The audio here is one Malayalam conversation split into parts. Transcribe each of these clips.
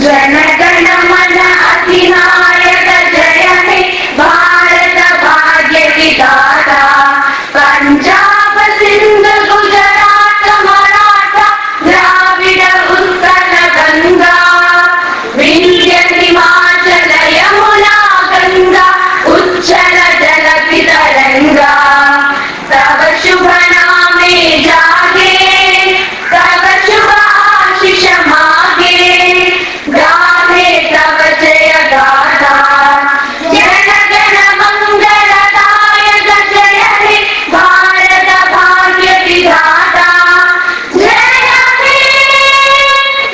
जनगणमन अधिनायक जय हे भारत भाग्य विधाता पंजाब सिंध गुजरात मराठा द्राविड उत्कल गंगा विंध्य हिमाचल यमुना गंगा उच्चल जलधि तरंगा तव शुभ नामे जागे तव शुभ आशीष मागे गाहे तव जय गाथा जन गण मंगलदायक जय हे भारत भाग्य विधाता जय हे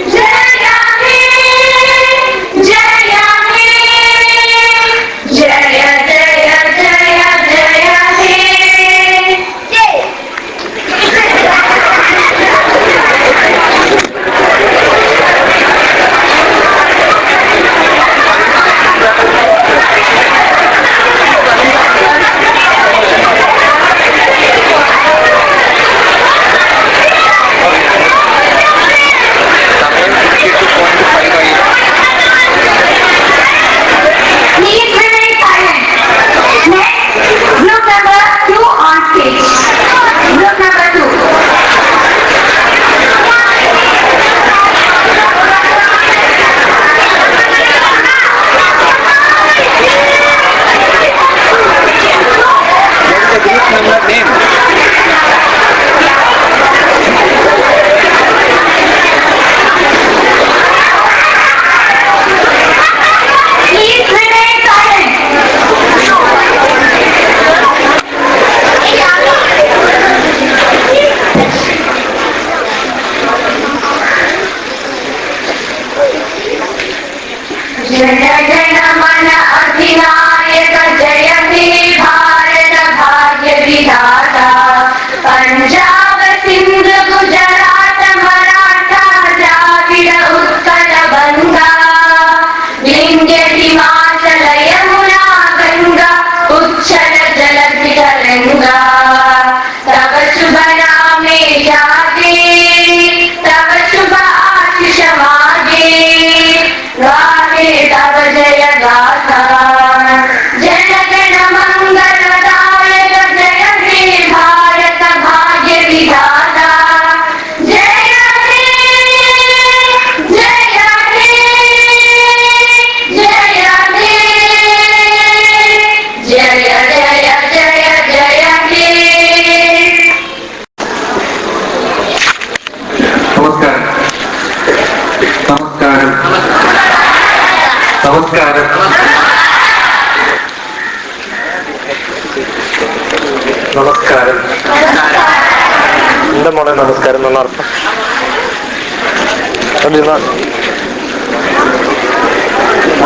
जय हे जय हे जय जय जय जय हे Please remain silent. Next, group number 2 on stage. Group number 2. Please remain silent. Jana Gana मन अधिनायक जय हे भारत भाग्य विधाता पंजाब सिंध गुजरात मराठा द्राविड उत्कल गंगा विंध्य हिमाचल यमुना गंगा उच्चल जलधि तरंगा तव शुभ नामे जागे तव शुभ आशीष मागे गाहे तव जय गाथा जन गण मंगलदायक जय हे भारत भाग्य विधाता जय हे जय हे जय हे जय जय जय जय हे നമസ്കാരം നമസ്കാരം നമസ്കാരം എന്താ മോളെ നമസ്കാരം എന്നുള്ള അർത്ഥം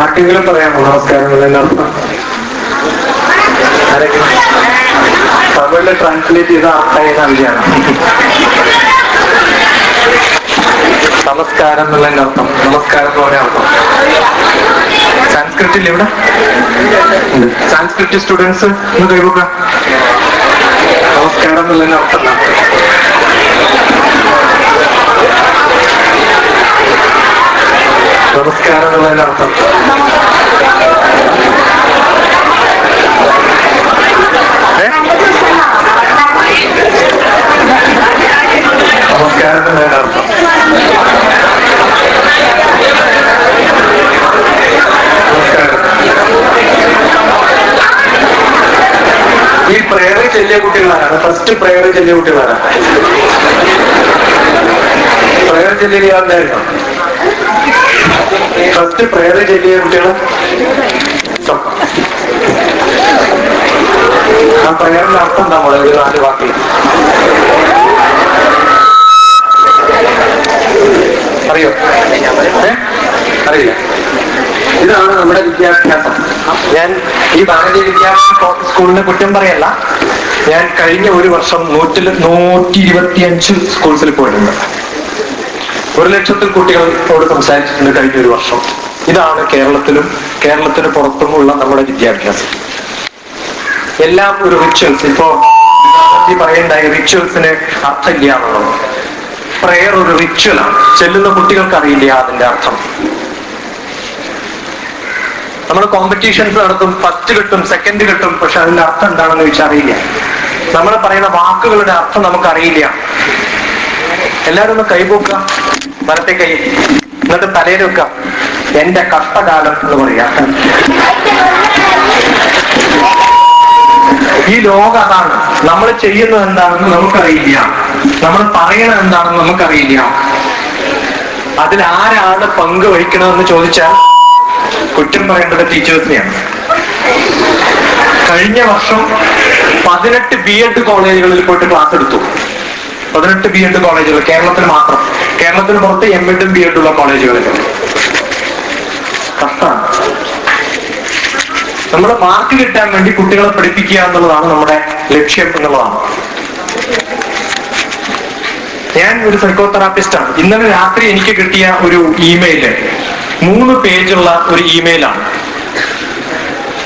ആർക്കെങ്കിലും പറയാമോ നമസ്കാരം എന്നുള്ളതിന്റെ അർത്ഥം ആരെങ്കിലും തമിഴില് ട്രാൻസ്ലേറ്റ് ചെയ്ത അർത്ഥം നൽകിയാണ് നമസ്കാരം എന്നുള്ളതിന്റെ അർത്ഥം നമസ്കാരം എന്ന് പറയാൻ അർത്ഥം സാൻസ്ക്രിറ്റിൽ ഇവിടെ സാൻസ്ക്രിറ്റ് സ്റ്റുഡൻസ് ഒന്ന് കൈവക്കുക നമസ്കാരം എന്നുള്ളതിന്റെ അർത്ഥം നമസ്കാരം എന്നുള്ളതിന്റെ അർത്ഥം നമസ്കാരം എന്നുള്ളതിന്റെ അർത്ഥം ഈ പ്രേയർ ചെല്ലിയ കുട്ടികളാണ് ഫസ്റ്റ് പ്രേയർ ചെല്ലിയ കുട്ടികളാണ് പ്രേയർ ചെല്ലിയാണ്ടായിരുന്നു ഫസ്റ്റ് പ്രേയർ ചെല്ലിയ കുട്ടികള് ആ പ്രേയറിന്റെ അർത്ഥം നമ്മളെ ഒരു 4 വാക്കിൽ അറിയോ അറിയില്ല ഇതാണ് നമ്മുടെ വിദ്യാഭ്യാസം ഞാൻ ഈ ഭാരതീയ വിദ്യാഭ്യാസ സ്കൂളിനെ കുറ്റം പറയല്ല ഞാൻ കഴിഞ്ഞ ഒരു വർഷം 125 സ്കൂൾസിൽ പോയിട്ടുണ്ട് 100,000 കുട്ടികളോട് സംസാരിച്ചിട്ടുണ്ട് കഴിഞ്ഞ ഒരു വർഷം ഇതാണ് കേരളത്തിന് പുറത്തുമുള്ള നമ്മുടെ വിദ്യാഭ്യാസം എല്ലാം ഒരു റിച്വൽസ് ഇപ്പോ പറയണ്ടായി റിച്വൽസിന് അർത്ഥമില്ല എന്നുള്ളത് പ്രയർ ഒരു റിച്വലാണ് ചെല്ലുന്ന കുട്ടികൾക്ക് അറിയില്ല അതിന്റെ അർത്ഥം നമ്മൾ കോമ്പറ്റീഷൻസ് നടത്തും, ഫസ്റ്റ് കിട്ടും, സെക്കൻഡ് കിട്ടും, പക്ഷെ അതിന്റെ അർത്ഥം എന്താണെന്ന് ചോദിച്ചാൽ അറിയില്ല. നമ്മൾ പറയുന്ന വാക്കുകളുടെ അർത്ഥം നമുക്കറിയില്ല. എല്ലാവരും ഒന്ന് കൈപോക്കുക, വലത്തെ കൈ, എന്നിട്ട് തലയിൽ വെക്കുക, എന്റെ കഷ്ടകാലം എന്ന് പറയാ. ഈ ലോകം അതാണ്. നമ്മൾ ചെയ്യുന്നത് എന്താണെന്ന് നമുക്കറിയില്ല, നമ്മൾ പറയണത് എന്താണെന്ന് നമുക്കറിയില്ല. അതിലാരാണ് പങ്ക് വഹിക്കണമെന്ന് ചോദിച്ചാൽ കുറ്റം പറയേണ്ടത് ടീച്ചേഴ്സിനെയാണ്. കഴിഞ്ഞ വർഷം 18 BEd കോളേജുകളിൽ പോയിട്ട് ക്ലാസ് എടുത്തു. 18 BEd കോളേജുകൾ കേരളത്തിൽ മാത്രം, കേരളത്തിന് പുറത്ത് MEd BEd ഉള്ള കോളേജുകളിൽ. കഷ്ടമാണ്. നമ്മൾ മാർക്ക് കിട്ടാൻ വേണ്ടി കുട്ടികളെ പഠിപ്പിക്കുക എന്നുള്ളതാണ് നമ്മുടെ ലക്ഷ്യം എന്നുള്ളതാണ്. ഞാൻ ഒരു സൈക്കോതെറാപ്പിസ്റ്റാണ്. ഇന്നലെ രാത്രി എനിക്ക് കിട്ടിയ ഒരു ഇമെയില് 3 പേജുള്ള ഒരു ഇമെയിലാണ്.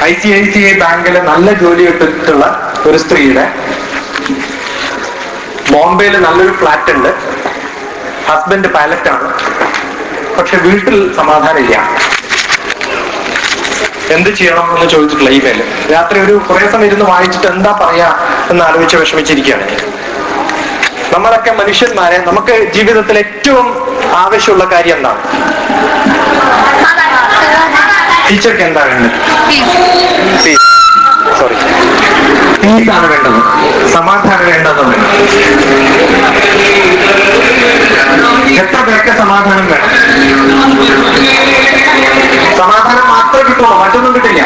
ICICI ബാങ്കില് നല്ല ജോലി കിട്ടിയിട്ടുള്ള ഒരു സ്ത്രീയുടെ, ബോംബെയിൽ നല്ലൊരു ഫ്ലാറ്റ് ഉണ്ട്, ഹസ്ബൻഡ് പൈലറ്റാണ്, പക്ഷെ വീട്ടിൽ സമാധാനമില്ല. എന്ത് ചെയ്യണം എന്ന് ചോദിച്ചിട്ടുള്ള ഇമെയില്. രാത്രി ഒരു കുറെ സമയം ഇരുന്ന് വായിച്ചിട്ട് എന്താ പറയാ എന്ന് ആലോചിച്ച് വിഷമിച്ചിരിക്കുകയാണ്. നമ്മളൊക്കെ മനുഷ്യന്മാരെ, നമുക്ക് ജീവിതത്തിൽ ഏറ്റവും ആവശ്യമുള്ള കാര്യം എന്താണ്? ടീച്ചർക്ക് എന്താ വേണ്ടത്? സോറി, പീസാണ് വേണ്ടത്, സമാധാനം വേണ്ടതെന്ന്. എത്ര പേർക്ക് സമാധാനം വേണം? സമാധാനം മാത്രമേ കിട്ടുള്ളൂ, മറ്റൊന്നും കിട്ടില്ല.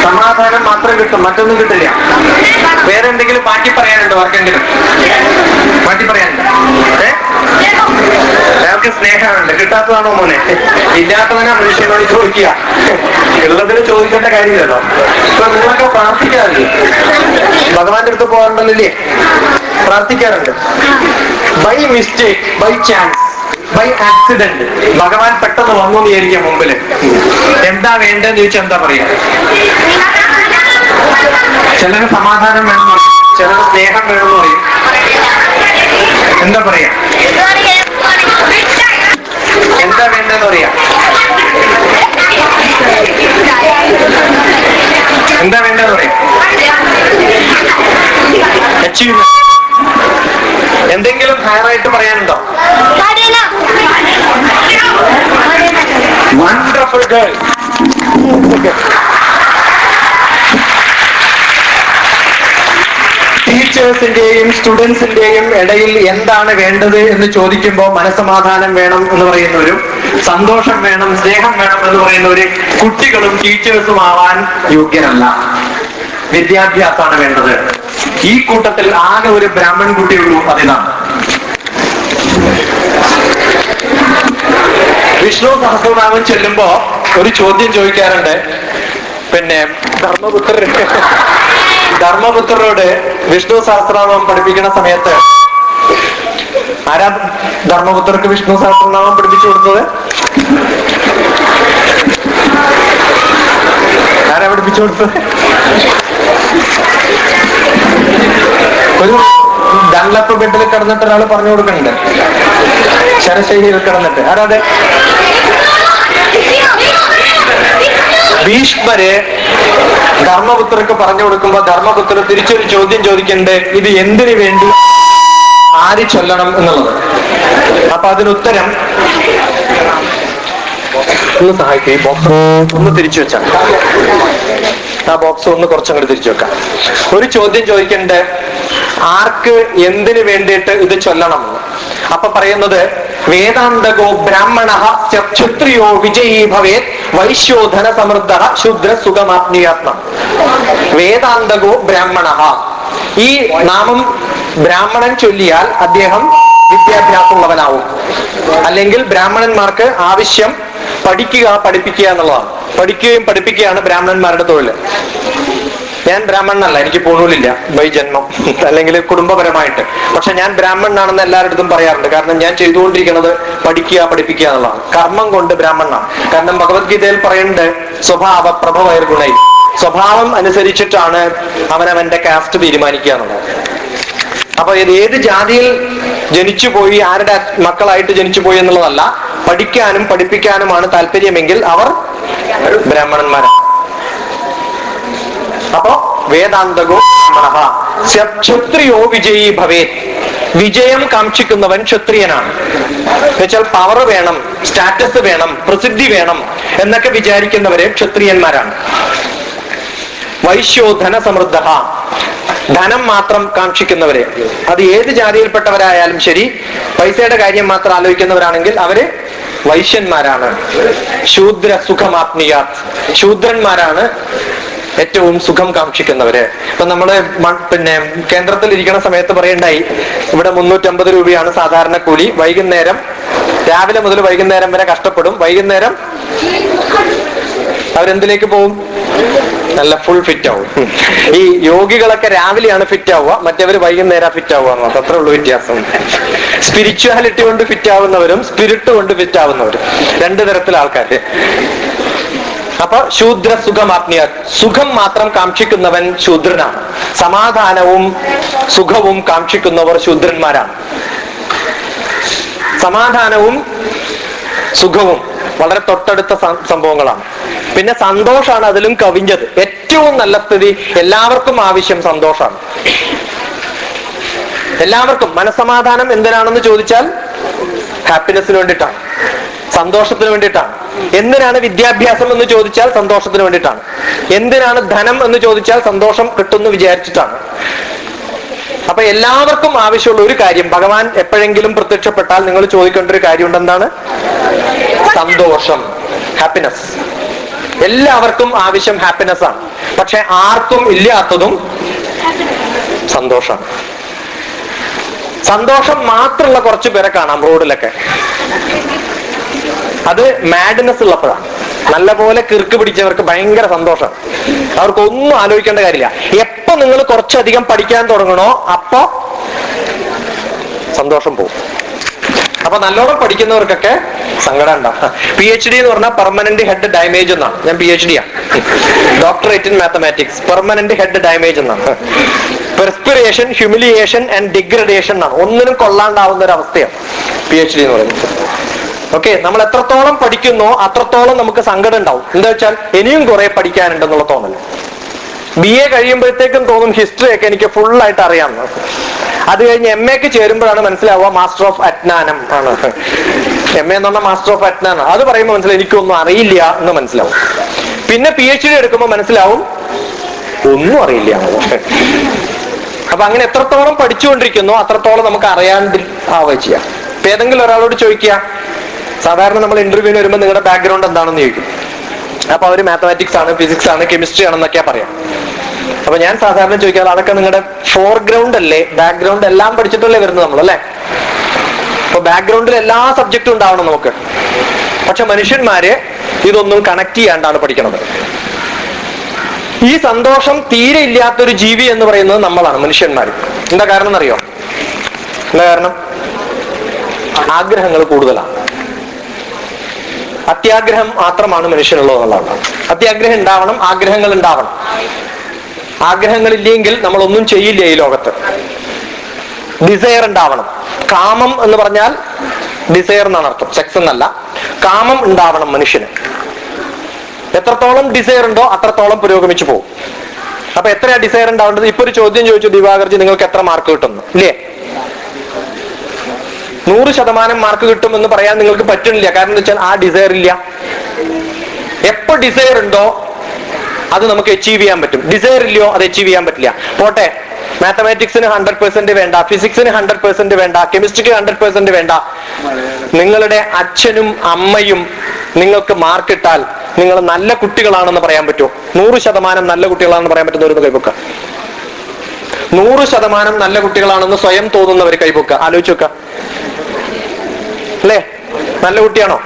സമാധാനം മാത്രം കിട്ടും, മറ്റൊന്നും കിട്ടില്ല. വേറെ എന്തെങ്കിലും മാറ്റി പറയാനുണ്ടോ? ആർക്കെങ്കിലും മാറ്റി പറയാനുണ്ടോ? അയാൾക്ക് സ്നേഹമുണ്ട്, കിട്ടാത്തതാണോ മോനെ? ഇല്ലാത്തവനാ മനുഷ്യനോട് ചോദിക്കുക, ഉള്ളതിന് ചോദിക്കേണ്ട കാര്യമില്ലല്ലോ. ഇപ്പൊ നിങ്ങളൊക്കെ പ്രാർത്ഥിക്കാറില്ലേ? ഭഗവാന്റെ അടുത്ത് പോകാറുണ്ടല്ലേ? പ്രാർത്ഥിക്കാറുണ്ട്. By mistake, by chance, by accident ഭഗവാൻ പെട്ടെന്ന് വന്നു എന്ന് വിചാരിക്കാം മുമ്പില്. എന്താ വേണ്ടെന്ന് ചോദിച്ചാൽ എന്താ പറയാ? ചിലര് സമാധാനം വേണമെന്ന് പറയും, ചിലര് സ്നേഹം വേണമെന്ന് പറയും. എന്താ പറയാ? എന്താ വേണ്ടെന്ന് പറയാ? എന്താ വേണ്ടെന്ന് പറയാ? അച്ചീവ്മെന്റ്. എന്തെങ്കിലും ഹയറായിട്ട് പറയാനുണ്ടോ? Wonderful girl. ടീച്ചേഴ്സിന്റെയും സ്റ്റുഡൻസിന്റെയും ഇടയിൽ എന്താണ് വേണ്ടത് എന്ന് ചോദിക്കുമ്പോൾ മനസ്സമാധാനം വേണം എന്ന് പറയുന്നവരും, സന്തോഷം വേണം, സ്നേഹം വേണം എന്ന് പറയുന്നവര് കുട്ടികളും ടീച്ചേഴ്സും ആവാൻ യോഗ്യരല്ല. വിദ്യാഭ്യാസമാണ് വേണ്ടത്. ഈ കൂട്ടത്തിൽ ആകെ ഒരു ബ്രാഹ്മൺ കുട്ടിയുള്ളൂ, അതിനാണ്. വിഷ്ണു സഹസ്രനാമം ചൊല്ലുമ്പോ ഒരു ചോദ്യം ചോദിക്കാറുണ്ട്. പിന്നെ ധർമ്മപുത്രരോട് വിഷ്ണു സഹസ്രനാമം പഠിപ്പിക്കുന്ന സമയത്ത് ആരാ ധർമ്മപുത്രർക്ക് വിഷ്ണു സഹസ്രനാമം പഠിപ്പിച്ചു കൊടുത്തത്? ആരാ പഠിപ്പിച്ചു കൊടുത്തത്? ഒരു ഡൺലപ്പ് ബെഡിൽ കിടന്നിട്ട് ഒരാൾ പറഞ്ഞു കൊടുക്കുന്നുണ്ട്, ശരശൈലിയിൽ കിടന്നിട്ട്. ആരാതെ? ഭീഷ്മര് ധർമ്മപുത്രർക്ക് പറഞ്ഞു കൊടുക്കുമ്പോ ധർമ്മപുത്ര തിരിച്ചൊരു ചോദ്യം ചോദിക്കുന്നുണ്ട്, ഇത് എന്തിനു വേണ്ടി ആര് ചൊല്ലണം എന്നുള്ളത്. അപ്പൊ അതിനുത്തരം ഒന്ന് സഹായിക്കും. ബോക്സ് ഒന്ന് തിരിച്ചു വെച്ചാൽ, ആ ബോക്സ് ഒന്ന് കുറച്ചങ്ങോട്ട് തിരിച്ചു വെക്കാം. ഒരു ചോദ്യം ചോദിക്കണ്ടേ, ആർക്ക് എന്തിനു വേണ്ടിയിട്ട് ഇത് ചൊല്ലണം? അപ്പൊ പറയുന്നത്, വേദാന്തകോ ബ്രാഹ്മണ ക്ഷത്രിയോ വിജയീ ഭവേത് വൈശ്യോധന സമൃദ്ധ ശൂദ്ര സുഖമാത്മീയാത്മ. വേദാന്തകോ ബ്രാഹ്മണ, ഈ നാമം ബ്രാഹ്മണൻ ചൊല്ലിയാൽ അദ്ദേഹം വിദ്യാഭ്യാസമുള്ളവനാവും. അല്ലെങ്കിൽ ബ്രാഹ്മണന്മാർക്ക് ആവശ്യം പഠിക്കുക, പഠിപ്പിക്കുക എന്നുള്ളതാണ്. പഠിക്കുകയും പഠിപ്പിക്കുകയാണ് ബ്രാഹ്മണന്മാരുടെ തൊഴിൽ. ഞാൻ ബ്രാഹ്മണനല്ല, എനിക്ക് പൂണൂലില്ല ബൈ ജന്മം, അല്ലെങ്കിൽ കുടുംബപരമായിട്ട്. പക്ഷെ ഞാൻ ബ്രാഹ്മണനാണെന്ന് എല്ലാവരുടെ പറയാറുണ്ട്. കാരണം ഞാൻ ചെയ്തുകൊണ്ടിരിക്കുന്നത് പഠിക്കുക, പഠിപ്പിക്കുക എന്നുള്ളതാണ്. കർമ്മം കൊണ്ട് ബ്രാഹ്മണനാണ്. കാരണം ഭഗവത്ഗീതയിൽ പറയുന്നുണ്ട്, സ്വഭാവ പ്രഭവൈർ ഗുണൈ, സ്വഭാവം അനുസരിച്ചിട്ടാണ് അവനവന്റെ കാസ്റ്റ് തീരുമാനിക്കുക എന്നുള്ളത്. അപ്പൊ ഇത് ഏത് ജാതിയിൽ ജനിച്ചു പോയി, ആരുടെ മക്കളായിട്ട് ജനിച്ചു പോയി എന്നുള്ളതല്ല, പഠിക്കാനും പഠിപ്പിക്കാനുമാണ് താല്പര്യമെങ്കിൽ അവർ ബ്രാഹ്മണന്മാരാണ്. അപ്പോ വേദാന്തകോ ബ്രാഹ്മണഃ ക്ഷത്രിയോ വിജയീ ഭവേത്. വിജയം കാക്ഷിക്കുന്നവൻ ക്ഷത്രിയനാണ്. എന്നുവെച്ചാൽ പവർ വേണം, സ്റ്റാറ്റസ് വേണം, പ്രസിദ്ധി വേണം എന്നൊക്കെ വിചാരിക്കുന്നവരെ ക്ഷത്രിയന്മാരാണ്. വൈശ്യോധന സമൃദ്ധ, ധനം മാത്രം കാക്ഷിക്കുന്നവരെ, അത് ഏത് ജാതിയിൽപ്പെട്ടവരായാലും ശരി, പൈസയുടെ കാര്യം മാത്രം ആലോചിക്കുന്നവരാണെങ്കിൽ അവര് വൈശ്യന്മാരാണ്. ശൂദ്ര സുഖമാത്മീയാത്, ശൂദ്രന്മാരാണ് ഏറ്റവും സുഖം കാക്ഷിക്കുന്നവര്. ഇപ്പൊ നമ്മള് കേന്ദ്രത്തിൽ ഇരിക്കുന്ന സമയത്ത് പറയണ്ടായി, ഇവിടെ 350 രൂപയാണ് സാധാരണ കൂലി. വൈകുന്നേരം, രാവിലെ മുതൽ വൈകുന്നേരം വരെ കഷ്ടപ്പെടും. വൈകുന്നേരം അവരെന്തിലേക്ക് പോവും? നല്ല ഫുൾ ഫിറ്റ് ആവും. ഈ യോഗികളൊക്കെ രാവിലെയാണ് ഫിറ്റ് ആവുക, മറ്റവര് വൈകുന്നേരം ഫിറ്റ് ആവുക എന്നൊക്കെ, അത്രേ ഉള്ളൂ വ്യത്യാസം. സ്പിരിച്വാലിറ്റി കൊണ്ട് ഫിറ്റ് ആവുന്നവരും സ്പിരിറ്റ് കൊണ്ട് ഫിറ്റ് ആവുന്നവരും, രണ്ടു തരത്തിലെ ആൾക്കാര്. അപ്പൊ ശൂദ്ര സുഖമാത്മീയ, സുഖം മാത്രം കാക്ഷിക്കുന്നവൻ ശൂദ്രനാണ്. സമാധാനവും സുഖവും കാക്ഷിക്കുന്നവർ ശൂദ്രന്മാരാണ്. സമാധാനവും സുഖവും വളരെ തൊട്ടടുത്ത സംഭവങ്ങളാണ്. പിന്നെ സന്തോഷാണ് അതിലും കവിഞ്ഞത്. ഏറ്റവും നല്ല സ്ഥിതി, എല്ലാവർക്കും ആവശ്യം സന്തോഷാണ്. എല്ലാവർക്കും മനസ്സമാധാനം എന്തിനാണെന്ന് ചോദിച്ചാൽ ഹാപ്പിനെസ്സിന് വേണ്ടിയിട്ടാണ്, സന്തോഷത്തിന് വേണ്ടിയിട്ടാണ്. എന്തിനാണ് വിദ്യാഭ്യാസം എന്ന് ചോദിച്ചാൽ സന്തോഷത്തിന് വേണ്ടിയിട്ടാണ്. എന്തിനാണ് ധനം എന്ന് ചോദിച്ചാൽ സന്തോഷം കിട്ടുമെന്ന് വിചാരിച്ചിട്ടാണ്. അപ്പൊ എല്ലാവർക്കും ആവശ്യമുള്ള ഒരു കാര്യം, ഭഗവാൻ എപ്പോഴെങ്കിലും പ്രത്യക്ഷപ്പെട്ടാൽ നിങ്ങൾ ചോദിക്കേണ്ട ഒരു കാര്യമുണ്ട്, എന്താണ്? സന്തോഷം, ഹാപ്പിനെസ്. എല്ലാവർക്കും ആവശ്യം ഹാപ്പിനെസ് ആണ്. പക്ഷെ ആർക്കും ഇല്ലാത്തതും സന്തോഷം. സന്തോഷം മാത്രമുള്ള കുറച്ച് പേരെ കാണാം റോഡിലൊക്കെ. അത് മാഡ്നെസ് ഉള്ളപ്പോഴാണ്. നല്ലപോലെ കിറുക്ക് പിടിച്ചവർക്ക് ഭയങ്കര സന്തോഷം, അവർക്കൊന്നും ആലോചിക്കേണ്ട കാര്യമില്ല. എപ്പോ നിങ്ങൾ കുറച്ചധികം പഠിക്കാൻ തുടങ്ങണോ അപ്പോ സന്തോഷം പോകും. അപ്പൊ നല്ലോണം പഠിക്കുന്നവർക്കൊക്കെ സങ്കടം ഉണ്ടാവും. PhD എന്ന് പറഞ്ഞാൽ പെർമനന്റ് ഹെഡ് ഡാമേജ് എന്നാണ്. ഞാൻ PhD ആണ്, doctorate in mathematics. Permanent head damage എന്നാണ്. പെർസ്പിറേഷൻ, ഹ്യൂമിലിയേഷൻ ആൻഡ് ഡിഗ്രഡേഷൻ എന്നാണ്. ഒന്നിനും കൊള്ളാണ്ടാവുന്ന ഒരു അവസ്ഥയാണ് PhD എന്ന് പറയുന്നത്. ഓക്കെ, നമ്മൾ എത്രത്തോളം പഠിക്കുന്നോ അത്രത്തോളം നമുക്ക് സങ്കടം ഉണ്ടാവും. എന്താ വെച്ചാൽ ഇനിയും കുറെ പഠിക്കാനുണ്ടെന്നുള്ള തോന്നല്. BA കഴിയുമ്പോഴത്തേക്കും തോന്നും ഹിസ്റ്ററി ഒക്കെ എനിക്ക് ഫുള്ളായിട്ട് അറിയാമെന്ന്. അത് കഴിഞ്ഞ് MAക്ക് ചേരുമ്പോഴാണ് മനസ്സിലാവുക മാസ്റ്റർ ഓഫ് അജ്ഞാനം ആണ്. MA എന്ന് പറഞ്ഞാൽ മാസ്റ്റർ ഓഫ് അജ്ഞാനം. അത് പറയുമ്പോൾ മനസ്സിലാവും എനിക്കൊന്നും അറിയില്ല എന്ന് മനസ്സിലാവും. പിന്നെ PhD എടുക്കുമ്പോൾ മനസ്സിലാവും ഒന്നും അറിയില്ല. അപ്പൊ അങ്ങനെ എത്രത്തോളം പഠിച്ചുകൊണ്ടിരിക്കുന്നോ അത്രത്തോളം നമുക്ക് അറിയാണ്ട് ആവുക ചെയ്യാം. ഇപ്പൊ ഏതെങ്കിലും ഒരാളോട് ചോദിക്കുക, സാധാരണ നമ്മൾ ഇന്റർവ്യൂവിന് വരുമ്പോൾ നിങ്ങളുടെ ബാക്ക്ഗ്രൗണ്ട് എന്താണെന്ന് ചോദിക്കും. അപ്പൊ അവര് മാത്തമാറ്റിക്സ് ആണ്, ഫിസിക്സ് ആണ്, കെമിസ്ട്രി ആണെന്നൊക്കെയാ പറയാം. അപ്പൊ ഞാൻ സാധാരണ ചോദിക്കാറ്, അതൊക്കെ നിങ്ങളുടെ ഫോർഗ്രൗണ്ട് അല്ലേ, ബാക്ക്ഗ്രൗണ്ട് എല്ലാം പഠിച്ചിട്ടല്ലേ വരുന്നത് നമ്മൾ, അല്ലെ? അപ്പൊ ബാക്ക്ഗ്രൗണ്ടിൽ എല്ലാ സബ്ജക്റ്റും ഉണ്ടാവണം നമുക്ക്. പക്ഷെ മനുഷ്യന്മാര് ഇതൊന്നും കണക്ട് ചെയ്യാണ്ടാണ് പഠിക്കുന്നത്. ഈ സന്തോഷം തീരെ ഇല്ലാത്തൊരു ജീവി എന്ന് പറയുന്നത് നമ്മളാണ്, മനുഷ്യന്മാർ. എന്താ കാരണം എന്നറിയോ? എന്താ കാരണം? ആഗ്രഹങ്ങൾ കൂടുതലാണ്. അത്യാഗ്രഹം മാത്രമാണ് മനുഷ്യനുള്ളത് എന്നുള്ളതാണ്. അത്യാഗ്രഹം ഉണ്ടാവണം, ആഗ്രഹങ്ങൾ ഉണ്ടാവണം. ആഗ്രഹങ്ങളില്ലെങ്കിൽ നമ്മളൊന്നും ചെയ്യില്ല ഈ ലോകത്ത്. ഡിസയർ ഉണ്ടാവണം. കാമം എന്ന് പറഞ്ഞാൽ ഡിസയർ എന്നാണ് അർത്ഥം, സെക്സ് എന്നല്ല. കാമം ഉണ്ടാവണം മനുഷ്യന്. എത്രത്തോളം ഡിസയർ ഉണ്ടോ അത്രത്തോളം പുരോഗമിച്ചു പോകും. അപ്പൊ എത്രയാ ഡിസയർ ഉണ്ടാവേണ്ടത്? ഇപ്പൊ ഒരു ചോദ്യം ചോദിച്ചു, ദിവാകർജി നിങ്ങൾക്ക് എത്ര മാർക്ക് കിട്ടുന്നു, ഇല്ലേ? 100% മാർക്ക് കിട്ടുമെന്ന് പറയാൻ നിങ്ങൾക്ക് പറ്റുന്നില്ല. കാരണം എന്താ വെച്ചാൽ ആ ഡിസയർ ഇല്ല. എപ്പോ ഡിസയർ ഉണ്ടോ അത് നമുക്ക് അച്ചീവ് ചെയ്യാൻ പറ്റും. ഡിസയർ ഇല്ലയോ അത് അച്ചീവ് ചെയ്യാൻ പറ്റില്ല. പോട്ടെ, മാത്തമാറ്റിക്സിന് 100% വേണ്ട, ഫിസിക്സിന് 100% വേണ്ട, കെമിസ്ട്രിക്ക് 100% വേണ്ട. നിങ്ങളുടെ അച്ഛനും അമ്മയും നിങ്ങൾക്ക് മാർക്ക് ഇട്ടാൽ നിങ്ങൾ നല്ല കുട്ടികളാണെന്ന് പറയാൻ പറ്റുമോ? 100% നല്ല കുട്ടികളാണെന്ന് പറയാൻ പറ്റുന്നവർ കൈപൊക്ക. 100% നല്ല കുട്ടികളാണെന്ന് സ്വയം തോന്നുന്നവർ കൈപൊക്ക. ആലോചിച്ച് നോക്ക, അല്ലേ? നല്ല കുട്ടിയാണോ?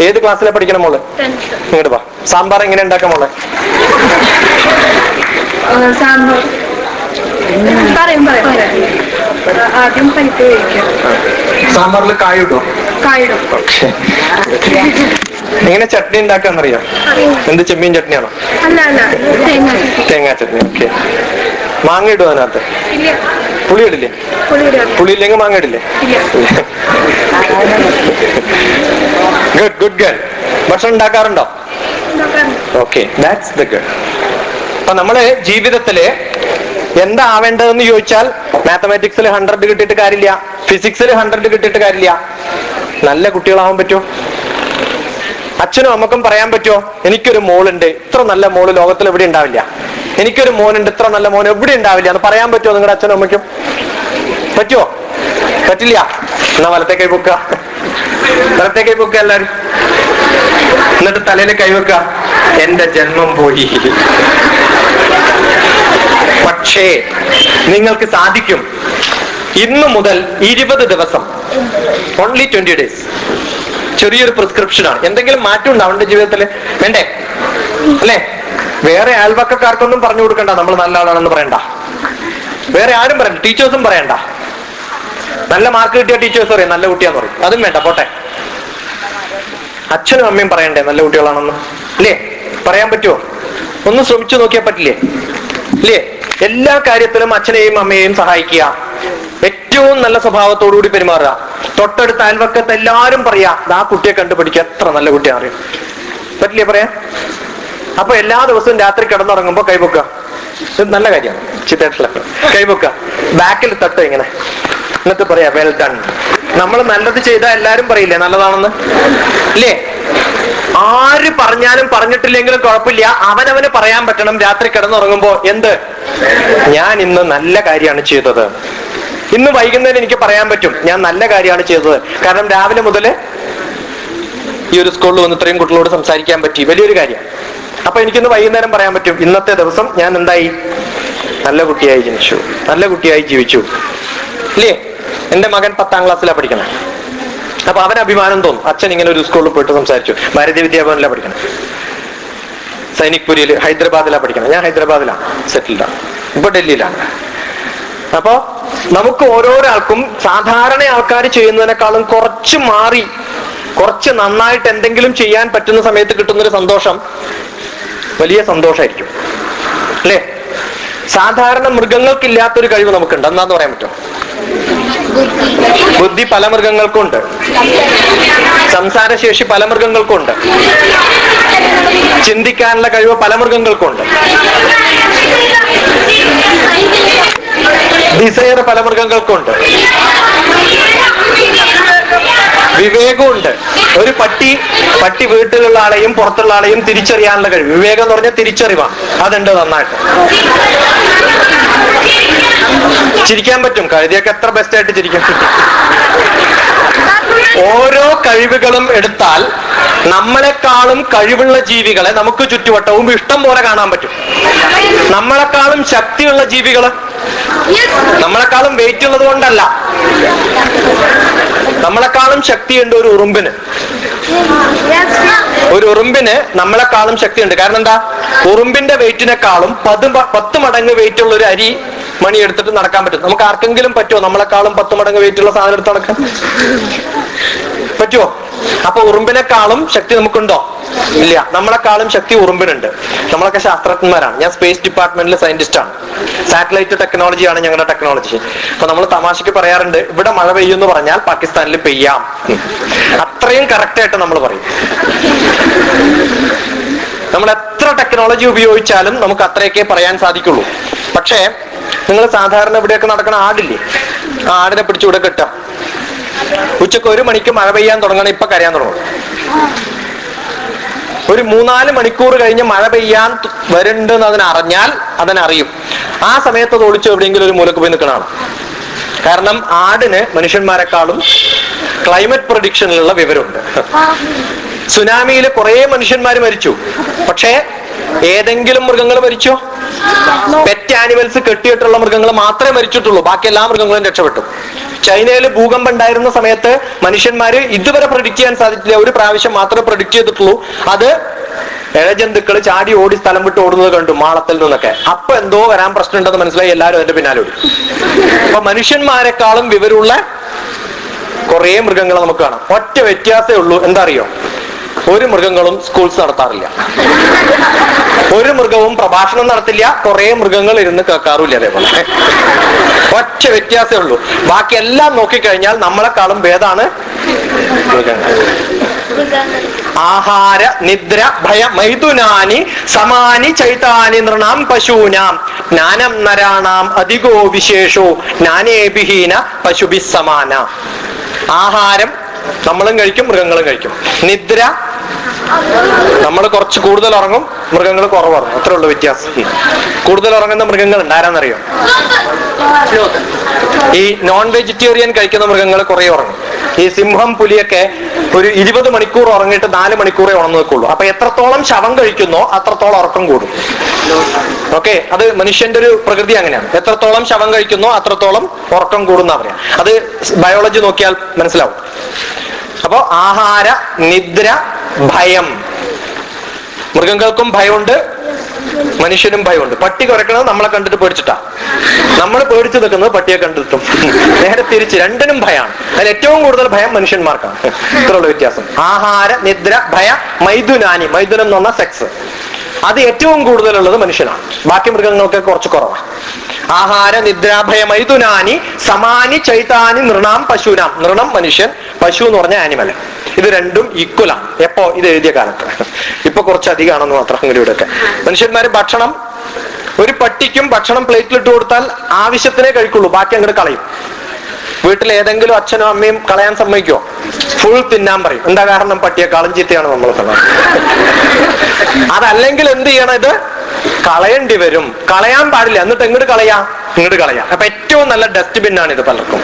ഏത് ക്ലാസ്സിലെ പഠിക്കണം മോള്? ഇങ്ങോട്ട് വാ. സാമ്പാർ എങ്ങനെ ഉണ്ടാക്കാം മോളെ? ആദ്യം പരിപ്പ് കഴിക്കാം. സാമ്പാറിൽ കായിട്ടോ? കായിടും. എങ്ങനെ ചട്നി ഉണ്ടാക്കാന്നറിയാം? എന്ത് ചെമ്മീൻ ചട്നിയാണോ? അല്ല അല്ല, തേങ്ങാ ചട്നി. ഓക്കെ. മാങ്ങ ഇടും അതിനകത്ത്? പുളി ഇടില്ലേ? പുളി ഇല്ലെങ്കിൽ മാങ്ങ ഇടില്ലേ? Good girl. ഭക്ഷണം ഉണ്ടാക്കാറുണ്ടോ? Okay, that's the girl. അപ്പൊ നമ്മള് ജീവിതത്തില് എന്താ ആവേണ്ടതെന്ന് ചോദിച്ചാൽ മാത്തമാറ്റിക്സിൽ 100 കിട്ടിയിട്ട് കാര്യമില്ല, ഫിസിക്സിൽ 100 കിട്ടിയിട്ട് കാര്യമില്ല. നല്ല കുട്ടികളാവാൻ പറ്റുമോ? അച്ഛനും അമ്മക്കും പറയാൻ പറ്റുമോ, എനിക്കൊരു മോളുണ്ട്, ഇത്ര നല്ല മോള് ലോകത്തിൽ എവിടെ ഉണ്ടാവില്ല, എനിക്കൊരു മോനുണ്ട്, ഇത്ര നല്ല മോൻ എവിടെ ഉണ്ടാവില്ല എന്ന് പറയാൻ പറ്റുമോ നിങ്ങളുടെ അച്ഛനും അമ്മയ്ക്കും? പറ്റുമോ? പറ്റില്ല. എന്നാ വലത്തെ കൈ പൊക്കുക, വലത്തെ കൈ പൊക്കുക എല്ലാരും. എന്നിട്ട് തലയിൽ കൈവെക്കുക, എന്റെ ജന്മം പോയി. പക്ഷേ നിങ്ങൾക്ക് സാധിക്കും. ഇന്നു മുതൽ 20 ദിവസം, ഓൺലി 20 days, ചെറിയൊരു പ്രിസ്ക്രിപ്ഷനാണ്. എന്തെങ്കിലും മാറ്റം ഉണ്ടോ അവന്റെ ജീവിതത്തില്? വേണ്ടേ? അല്ലേ? വേറെ അയൽവക്കക്കാർക്കൊന്നും പറഞ്ഞു കൊടുക്കണ്ട നമ്മൾ നല്ല ആളാണെന്ന് പറയണ്ട, വേറെ ആരും പറയണ്ട, ടീച്ചേഴ്സും പറയണ്ട. നല്ല മാർക്ക് കിട്ടിയ ടീച്ചേഴ്സ് പറയും നല്ല കുട്ടിയാന്ന് പറയും, അതും വേണ്ട, പോട്ടെ. അച്ഛനും അമ്മയും പറയണ്ടേ നല്ല കുട്ടികളാണെന്ന്? ഇല്ലേ? പറയാൻ പറ്റുമോ? ഒന്ന് ശ്രമിച്ചു നോക്കിയാൽ പറ്റില്ലേ? ഇല്ലേ? എല്ലാ കാര്യത്തിലും അച്ഛനെയും അമ്മയെയും സഹായിക്കുക, ഏറ്റവും നല്ല സ്വഭാവത്തോടുകൂടി പെരുമാറുക. തൊട്ടടുത്ത അയൽവക്കത്ത് എല്ലാവരും പറയാ ആ കുട്ടിയെ കണ്ടുപിടിക്കുക, എത്ര നല്ല കുട്ടിയാ അറിയും. പറ്റില്ലേ പറയാ? അപ്പൊ എല്ലാ ദിവസവും രാത്രി കിടന്നുറങ്ങുമ്പോ കൈപൊക്കുക, ഇത് നല്ല കാര്യമാണ്, ചിത്തേട്ടില്ല, കൈപൊക്കുക, ബാക്കിൽ തട്ട് ഇങ്ങനെ, എന്നിട്ട് പറയാ വെൽ ഡൺ. നമ്മൾ നല്ലത് ചെയ്താൽ എല്ലാരും പറയില്ലേ നല്ലതാണെന്ന്? ഇല്ലേ? ആര് പറഞ്ഞാലും പറഞ്ഞിട്ടില്ലെങ്കിലും കുഴപ്പമില്ല, അവനവന് പറയാൻ പറ്റണം രാത്രി കിടന്നുറങ്ങുമ്പോ, എന്ത്, ഞാൻ ഇന്ന് നല്ല കാര്യമാണ് ചെയ്തത്. ഇന്ന് വൈകുന്നേരം എനിക്ക് പറയാൻ പറ്റും ഞാൻ നല്ല കാര്യമാണ് ചെയ്തത്, കാരണം രാവിലെ മുതൽ ഈ ഒരു സ്കൂളിൽ വന്ന് ഇത്രയും കുട്ടികളോട് സംസാരിക്കാൻ പറ്റി, വലിയൊരു കാര്യം. അപ്പൊ എനിക്കിന്ന് വൈകുന്നേരം പറയാൻ പറ്റും ഇന്നത്തെ ദിവസം ഞാൻ എന്തായി, നല്ല കുട്ടിയായി ജനിച്ചു, നല്ല കുട്ടിയായി ജീവിച്ചു. ഇല്ലേ? എന്റെ മകൻ 10ാം ക്ലാസ്സിലാണ് പഠിക്കണം. അപ്പൊ അവൻ അഭിമാനം തോന്നും, അച്ഛൻ ഇങ്ങനെ ഒരു സ്കൂളിൽ പോയിട്ട് സംസാരിച്ചു. ഭാരതീയ വിദ്യാഭവനിലാണ് പഠിക്കണം, സൈനിക് പുരിയിൽ, ഹൈദരാബാദിലാണ് പഠിക്കണം. ഞാൻ ഹൈദരാബാദിലാണ് സെറ്റിൽഡാണ്, ഇപ്പൊ ഡൽഹിയിലാണ്. അപ്പൊ നമുക്ക് ഓരോരാൾക്കും സാധാരണ ആൾക്കാർ ചെയ്യുന്നതിനേക്കാളും കുറച്ച് മാറി, കുറച്ച് നന്നായിട്ട് എന്തെങ്കിലും ചെയ്യാൻ പറ്റുന്ന സമയത്ത് കിട്ടുന്നൊരു സന്തോഷം വലിയ സന്തോഷമായിരിക്കും. അല്ലേ? സാധാരണ മൃഗങ്ങൾക്കില്ലാത്തൊരു കഴിവ് നമുക്കുണ്ട്, എന്താന്ന് പറയാൻ പറ്റുമോ? ബുദ്ധി പല മൃഗങ്ങൾക്കും ഉണ്ട്, സംസാരശേഷി പല മൃഗങ്ങൾക്കും ഉണ്ട്, ചിന്തിക്കാനുള്ള കഴിവ് പല മൃഗങ്ങൾക്കും ഉണ്ട്, ഡിസയർ പല മൃഗങ്ങൾക്കും ഉണ്ട്, വിവേകമുണ്ട്. ഒരു പട്ടി വീട്ടിലുള്ള ആളെയും പുറത്തുള്ള ആളെയും തിരിച്ചറിയാനുള്ള കഴിവ്, വിവേകം എന്ന് പറഞ്ഞാൽ തിരിച്ചറിവാണ്, അതുണ്ട് നന്നായിട്ട്. ചിരിക്കാൻ പറ്റും, കഴുതിയൊക്കെ എത്ര ബെസ്റ്റ് ആയിട്ട് ചിരിക്കും. ഓരോ കഴിവുകളും എടുത്താൽ നമ്മളെക്കാളും കഴിവുള്ള ജീവികളെ നമുക്ക് ചുറ്റുവട്ടവും ഇഷ്ടം പോലെ കാണാൻ പറ്റും. നമ്മളെക്കാളും ശക്തിയുള്ള ജീവികള്, നമ്മളെക്കാളും വെയിറ്റ് ഉള്ളത് കൊണ്ടല്ല, നമ്മളെക്കാളും ശക്തിയുണ്ട് ഒരു ഉറുമ്പിന്. ഒരു ഉറുമ്പിന് നമ്മളെക്കാളും ശക്തിയുണ്ട്. കാരണം എന്താ? ഉറുമ്പിന്റെ വെയിറ്റിനെക്കാളും 10 മടങ്ങ് വെയിറ്റ് ഉള്ള ഒരു അരി മണി എടുത്തിട്ട് നടക്കാൻ പറ്റും. നമുക്ക് ആർക്കെങ്കിലും പറ്റുമോ നമ്മളെക്കാളും 10 മടങ്ങ് വെയിറ്റ് ഉള്ള സാധനം എടുത്ത് നടക്കാൻ? പറ്റുമോ? അപ്പൊ ഉറുമ്പിനെക്കാളും ശക്തി നമുക്കുണ്ടോ? ഇല്ല. നമ്മളെക്കാളും ശക്തി ഉറുമ്പിനുണ്ട്. നമ്മളൊക്കെ ശാസ്ത്രജ്ഞന്മാരാണ്. ഞാൻ സ്പേസ് ഡിപ്പാർട്ട്മെന്റിലെ സയന്റിസ്റ്റ് ആണ്. സാറ്റലൈറ്റ് ടെക്നോളജിയാണ് ഞങ്ങളുടെ ടെക്നോളജി. അപ്പൊ നമ്മൾ തമാശക്ക് പറയാറുണ്ട്, ഇവിടെ മഴ പെയ്യുമെന്ന് പറഞ്ഞാൽ പാകിസ്ഥാനിൽ പെയ്യാം. അത്രയും കറക്റ്റ് ആയിട്ട് നമ്മൾ പറയും. നമ്മൾ എത്ര ടെക്നോളജി ഉപയോഗിച്ചാലും നമുക്ക് അത്രയൊക്കെ പറയാൻ സാധിക്കുള്ളൂ. പക്ഷേ നിങ്ങൾ സാധാരണ ഇവിടെയൊക്കെ നടക്കുന്ന ആടില്ലേ, ആ ആടിനെ പിടിച്ചുകൂടെ കെട്ടാം. ഉച്ചക്ക് 1 മണിക്ക് മഴ പെയ്യാൻ തുടങ്ങണം, ഇപ്പൊ കരയാൻ തുടങ്ങും. ഒരു 3-4 മണിക്കൂർ കഴിഞ്ഞ് മഴ പെയ്യാൻ വരുന്നുണ്ടെന്ന് അതിനറിഞ്ഞാൽ അതിനറിയും. ആ സമയത്ത് അത് ഒളിച്ച് എവിടെയെങ്കിലും ഒരു മൂലക്ക് പോയി നിൽക്കണതാണ്. കാരണം ആടിന് മനുഷ്യന്മാരെക്കാളും ക്ലൈമറ്റ് പ്രൊഡിക്ഷനിലുള്ള വിവരമുണ്ട്. സുനാമിയിൽ കുറെ മനുഷ്യന്മാർ മരിച്ചു, പക്ഷേ ഏതെങ്കിലും മൃഗങ്ങൾ മരിച്ചോ? പെറ്റ് ആനിമൽസ് കെട്ടിയിട്ടുള്ള മൃഗങ്ങൾ മാത്രമേ മരിച്ചിട്ടുള്ളൂ, ബാക്കി എല്ലാ മൃഗങ്ങളും രക്ഷപ്പെട്ടു. ചൈനയിൽ ഭൂകമ്പം ഉണ്ടായിരുന്ന സമയത്ത് മനുഷ്യന്മാര് ഇതുവരെ പ്രഡിക്റ്റ് ചെയ്യാൻ സാധിച്ചില്ല, ഒരു പ്രാവശ്യം മാത്രമേ പ്രഡിക്റ്റ് ചെയ്തിട്ടുള്ളൂ. അത് ഇഴജന്തുക്കൾ ചാടി ഓടി സ്ഥലം വിട്ട് ഓടുന്നത് കണ്ടു, മാളത്തിൽ നിന്നൊക്കെ. അപ്പൊ എന്തോ വരാൻ പ്രശ്നം ഉണ്ടെന്ന് മനസ്സിലായി, എല്ലാവരും അതിന്റെ പിന്നാലെ ഓടി. അപ്പൊ മനുഷ്യന്മാരെക്കാളും വിവരമുള്ള കുറെ മൃഗങ്ങളെ നമുക്ക് കാണാം. ഒറ്റ വ്യത്യാസമേ ഉള്ളൂ, എന്താ അറിയോ? ഒരു മൃഗങ്ങളും സ്കൂൾസ് നടത്താറില്ല, ഒരു മൃഗവും പ്രഭാഷണം നടത്തില്ല, കുറെ മൃഗങ്ങൾ ഇരുന്ന് കേൾക്കാറില്ല. അതേപോലെ ഒറ്റ വ്യത്യാസമേ ഉള്ളൂ. ബാക്കി എല്ലാം നോക്കിക്കഴിഞ്ഞാൽ നമ്മളെക്കാളും ഭേദമാണ് മൃഗങ്ങൾ. ആഹാര നിദ്ര ഭയ മൈഥുനാനി സമാനി ചൈതാനി നൃണാം പശൂനാം ജ്ഞാനം നരാണാം അധികോ വിശേഷോ ജ്ഞാനേഭിഹീന പശുഭി സമാന. ആഹാരം നമ്മളും കഴിക്കും, മൃഗങ്ങളും കഴിക്കും. നിദ്ര നമ്മൾ കുറച്ച് കൂടുതൽ ഉറങ്ങും, മൃഗങ്ങൾ കുറവുറങ്ങും. അത്രേ ഉള്ളൂ വ്യത്യാസം. കൂടുതൽ ഉറങ്ങുന്ന മൃഗങ്ങളുണ്ട്, ആരാന്നറിയോ? ഈ നോൺ വെജിറ്റേറിയൻ കഴിക്കുന്ന മൃഗങ്ങൾ കുറെ ഉറങ്ങും. ഈ സിംഹം, പുലിയൊക്കെ ഒരു 20 മണിക്കൂർ ഉറങ്ങിയിട്ട് 4 മണിക്കൂറേ ഉണർന്നു നിൽക്കുള്ളൂ. അപ്പൊ എത്രത്തോളം ശവം കഴിക്കുന്നോ അത്രത്തോളം ഉറക്കം കൂടും. ഓക്കെ, അത് മനുഷ്യന്റെ ഒരു പ്രകൃതി അങ്ങനെയാണ്. എത്രത്തോളം ശവം കഴിക്കുന്നോ അത്രത്തോളം ഉറക്കം കൂടുന്ന പറയാം. അത് ബയോളജി നോക്കിയാൽ മനസ്സിലാവും. അപ്പോ ആഹാര നിദ്ര ഭയം. മൃഗങ്ങൾക്കും ഭയമുണ്ട്, മനുഷ്യനും ഭയമുണ്ട്. പട്ടി കുരക്കണത് നമ്മളെ കണ്ടിട്ട് പേടിച്ചിട്ടാ, നമ്മൾ പേടിച്ചു നിൽക്കുന്നത് പട്ടിയെ കണ്ടിട്ടും. നേരെ തിരിച്ച്, രണ്ടിനും ഭയമാണ്. അതിൽ ഏറ്റവും കൂടുതൽ ഭയം മനുഷ്യന്മാർക്കാണ്. ഇത്രയുള്ള വ്യത്യാസം. ആഹാര നിദ്ര ഭയ മൈഥുനാനി. മൈഥുനം എന്ന് പറഞ്ഞാൽ സെക്സ്. അത് ഏറ്റവും കൂടുതലുള്ളത് മനുഷ്യനാണ്. ബാക്കി മൃഗങ്ങൾക്ക് കുറച്ച് കുറവാണ്. ആഹാര നിദ്രാഭയ മൈഥുനാനി സമാനി ചൈതാനി നൃണാം പശുനാം. നൃണം മനുഷ്യൻ, പശു എന്ന് പറഞ്ഞ ആനിമൽ. ഇത് രണ്ടും ഈക്വലാണ്. എപ്പോ? ഇത് എഴുതിയ കാലത്ത്. ഇപ്പൊ കുറച്ചധികമാണെന്ന് മാത്രം. ഇവിടെയൊക്കെ മനുഷ്യന്മാര് ഭക്ഷണം, ഒരു പട്ടിക്കും ഭക്ഷണം പ്ലേറ്റിലിട്ട് കൊടുത്താൽ ആവശ്യത്തിനേ കഴിക്കുള്ളൂ, ബാക്കി അങ്ങോട്ട് കളയും. വീട്ടിൽ ഏതെങ്കിലും അച്ഛനോ അമ്മയും കളയാൻ സമ്മതിക്കുമോ? ഫുൾ തിന്നാൻ പറയും. എന്താ കാരണം? പട്ടിയെക്കാളും ചീത്തയാണ് നമ്മൾ കാണാൻ. അതല്ലെങ്കിൽ എന്ത് ചെയ്യണം? ഇത് കളയേണ്ടി വരും. കളയാൻ പാടില്ല. എന്നിട്ട് എങ്ങോട്ട് കളയാ? ഇങ്ങോട്ട് കളയാം. അപ്പൊ ഏറ്റവും നല്ല ഡസ്റ്റ്ബിൻ ആണ് ഇത് പലർക്കും.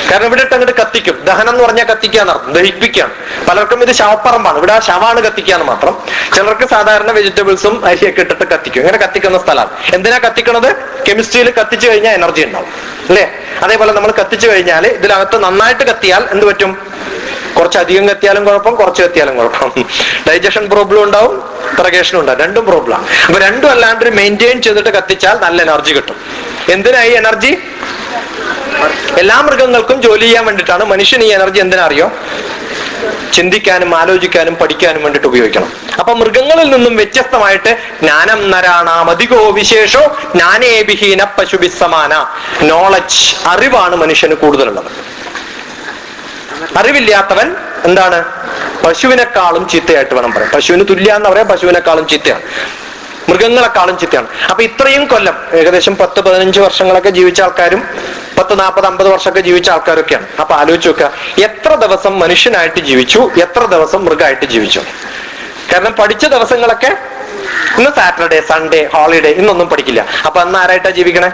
കാരണം ഇവിടെ ഇട്ട് അങ്ങോട്ട് കത്തിക്കും. ദഹനം എന്ന് പറഞ്ഞാൽ കത്തിക്കാന്ന് അർത്ഥം, ദഹിപ്പിക്കുകയാണ്. പലർക്കും ഇത് ശവപ്പറമ്പാണ്. ഇവിടെ ആ ശവാണ് കത്തിക്കാന്ന് മാത്രം. ചിലർക്ക് സാധാരണ വെജിറ്റബിൾസും അരിയൊക്കെ ഇട്ടിട്ട് കത്തിക്കും. ഇങ്ങനെ കത്തിക്കുന്ന സ്ഥലമാണ്. എന്തിനാ കത്തിക്കണത്? കെമിസ്ട്രിയിൽ കത്തിച്ചു കഴിഞ്ഞാൽ എനർജി ഉണ്ടാവും, അല്ലേ? അതേപോലെ നമ്മൾ കത്തിച്ചു കഴിഞ്ഞാൽ ഇതിനകത്ത് നന്നായിട്ട് കത്തിയാൽ എന്ത് പറ്റും? കുറച്ചധികം കത്തിയാലും കുഴപ്പം, കുറച്ച് കത്തിയാലും കുഴപ്പം. ഡൈജഷൻ പ്രോബ്ലം ഉണ്ടാവും, പ്രഗേഷനും ഉണ്ടാവും. രണ്ടും പ്രോബ്ലമാണ്. അപ്പൊ രണ്ടും അല്ലാണ്ട് മെയിൻറ്റെയിൻ ചെയ്തിട്ട് കത്തിച്ചാൽ നല്ല എനർജി കിട്ടും. എന്തിനായി എനർജി? എല്ലാ മൃഗങ്ങൾക്കും ജോലി ചെയ്യാൻ വേണ്ടിയിട്ടാണ്. മനുഷ്യൻ ഈ എനർജി എന്തിനാ അറിയോ? ചിന്തിക്കാനും ആലോചിക്കാനും പഠിക്കാനും വേണ്ടിയിട്ട് ഉപയോഗിക്കണം. അപ്പൊ മൃഗങ്ങളിൽ നിന്നും വ്യത്യസ്തമായിട്ട് ജ്ഞാനം നരാണാം അധികോ വിശേഷോ ജ്ഞാനേഭിഹീന പശുഭി സമാന. നോളജ്, അറിവാണ് മനുഷ്യന് കൂടുതലുള്ളത്. അറിവില്ലാത്തവൻ എന്താണ്? പശുവിനെക്കാളും ചീത്തയായിട്ട് വേണം പറയാം. പശുവിന് തുല്യ എന്ന് പറയാം, പശുവിനെക്കാളും ചീത്തയാണ്, മൃഗങ്ങളെക്കാളും ചീത്തയാണ്. അപ്പൊ ഇത്രയും കൊല്ലം, ഏകദേശം 10-15 വർഷങ്ങളൊക്കെ ജീവിച്ച ആൾക്കാരും 10-40-50 വർഷമൊക്കെ ജീവിച്ച ആൾക്കാരൊക്കെയാണ്. അപ്പൊ ആലോചിച്ച് നോക്കുക, എത്ര ദിവസം മനുഷ്യനായിട്ട് ജീവിച്ചു, എത്ര ദിവസം മൃഗമായിട്ട് ജീവിച്ചു. കാരണം പഠിച്ച ദിവസങ്ങളൊക്കെ, ഇന്ന് സാറ്റർഡേ, സൺഡേ, ഹോളിഡേ, ഇന്നൊന്നും പഠിക്കില്ല. അപ്പൊ അന്ന് ആരായിട്ടാ ജീവിക്കണേ?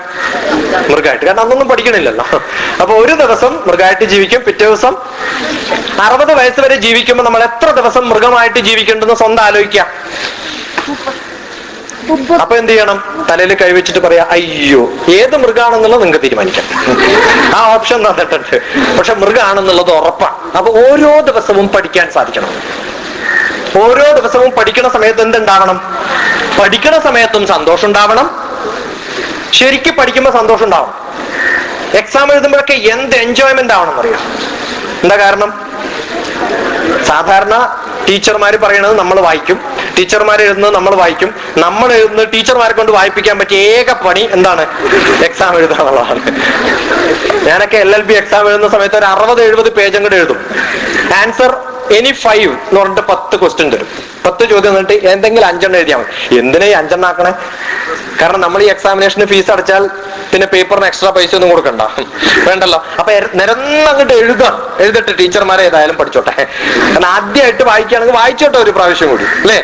മൃഗമായിട്ട്. കാരണം അന്നൊന്നും പഠിക്കണില്ലല്ലോ. അപ്പൊ ഒരു ദിവസം മൃഗമായിട്ട് ജീവിക്കും, പിറ്റേ ദിവസം 60 വയസ്സ് വരെ ജീവിക്കുമ്പോൾ നമ്മൾ എത്ര ദിവസം മൃഗമായിട്ട് ജീവിക്കേണ്ടെന്ന് സ്വന്തം ആലോചിക്കാം. അപ്പൊ എന്ത് ചെയ്യണം? തലയിൽ കൈവച്ചിട്ട് പറയാ, അയ്യോ ഏത് മൃഗാണെന്നുള്ളത് നിങ്ങൾക്ക് തീരുമാനിക്കാം. ആ ഓപ്ഷൻ തന്നിട്ടുണ്ട്. പക്ഷെ മൃഗാണെന്നുള്ളത് ഉറപ്പാണ്. അപ്പൊ ഓരോ ദിവസവും പഠിക്കാൻ സാധിക്കണം. ഓരോ ദിവസവും പഠിക്കണ സമയത്ത് എന്തുണ്ടാവണം? പഠിക്കണ സമയത്തും സന്തോഷം ഉണ്ടാവണം. ശരിക്കും പഠിക്കുമ്പോൾ സന്തോഷം ഉണ്ടാവണം. എക്സാം എഴുതുമ്പോഴൊക്കെ എന്ത് എൻജോയ്മെന്റ് ആവണം അറിയാം. എന്താ കാരണം? സാധാരണ ടീച്ചർമാര് പറയണത് നമ്മൾ വായിക്കും, ടീച്ചർമാർ എഴുതുന്നത് നമ്മൾ വായിക്കും. നമ്മൾ എഴുതുന്നത് ടീച്ചർമാരെ കൊണ്ട് വായിപ്പിക്കാൻ പറ്റിയ ഏക പണി എന്താണ്? എക്സാം എഴുതുക എന്നുള്ളതാണ്. ഞാനൊക്കെ LLB എക്സാം എഴുതുന്ന സമയത്ത് ഒരു 60-70 പേജ് അങ്ങോട്ട് എഴുതും. ആൻസർ എനി 5 എന്ന് പറഞ്ഞിട്ട് 10 ക്വസ്റ്റ്യൻ തരും. 10 ചോദ്യം എന്നിട്ട് എന്തെങ്കിലും 5 എഴുതിയാൽ മതി. എന്തിനാ ഈ 5 ആക്കണേ? കാരണം നമ്മൾ ഈ എക്സാമിനേഷന് ഫീസ് അടച്ചാൽ പിന്നെ പേപ്പറിന് എക്സ്ട്രാ പൈസ ഒന്നും കൊടുക്കണ്ട, വേണ്ടല്ലോ. അപ്പൊ നിരന്നങ്ങോട്ട് എഴുതിട്ട് ടീച്ചർമാരെ ഏതായാലും പഠിച്ചോട്ടെ. കാരണം ആദ്യമായിട്ട് വായിക്കുകയാണെങ്കിൽ വായിച്ചോട്ടെ ഒരു പ്രാവശ്യം കൂടി, അല്ലേ?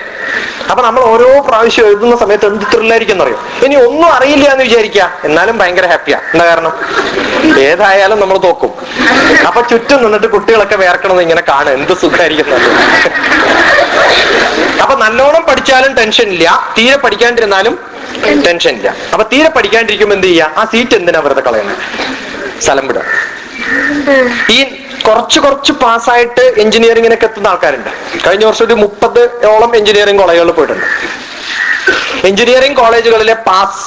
അപ്പൊ നമ്മൾ ഓരോ പ്രാവശ്യം എഴുതുന്ന സമയത്ത് എന്ത് ത്രില്ലായിരിക്കും എന്നറിയും. ഇനി ഒന്നും അറിയില്ല എന്ന് വിചാരിക്കുക, എന്നാലും ഭയങ്കര ഹാപ്പിയാ. എന്താ കാരണം? ഏതായാലും നമ്മൾ തോക്കും. അപ്പൊ ചുറ്റും നിന്നിട്ട് കുട്ടികളൊക്കെ വേർക്കണമെന്ന് ഇങ്ങനെ കാണും, എന്ത് സുഖമായിരിക്കുന്നത്. അപ്പൊ നല്ലോണം പഠിച്ചാലും ടെൻഷൻ ഇല്ല, തീരെ പഠിക്കാണ്ടിരുന്നാലും ടെൻഷൻ ഇല്ല. അപ്പൊ തീരെ പഠിക്കാണ്ടിരിക്കുമ്പോ എന്ത് ചെയ്യാ? ആ സീറ്റ് എന്തിനാ വെറുതെ കളയണേ? സ്ഥലം വിടുക. ഈ കുറച്ച് പാസ്സായിട്ട് എഞ്ചിനീയറിങ്ങിനൊക്കെ എത്തുന്ന ആൾക്കാരുണ്ട്. കഴിഞ്ഞ വർഷം ഒരു 30ഓളം എഞ്ചിനീയറിംഗ് കോളേജുകളിൽ പോയിട്ടുണ്ട്. എഞ്ചിനീയറിംഗ് കോളേജുകളിലെ പാസ്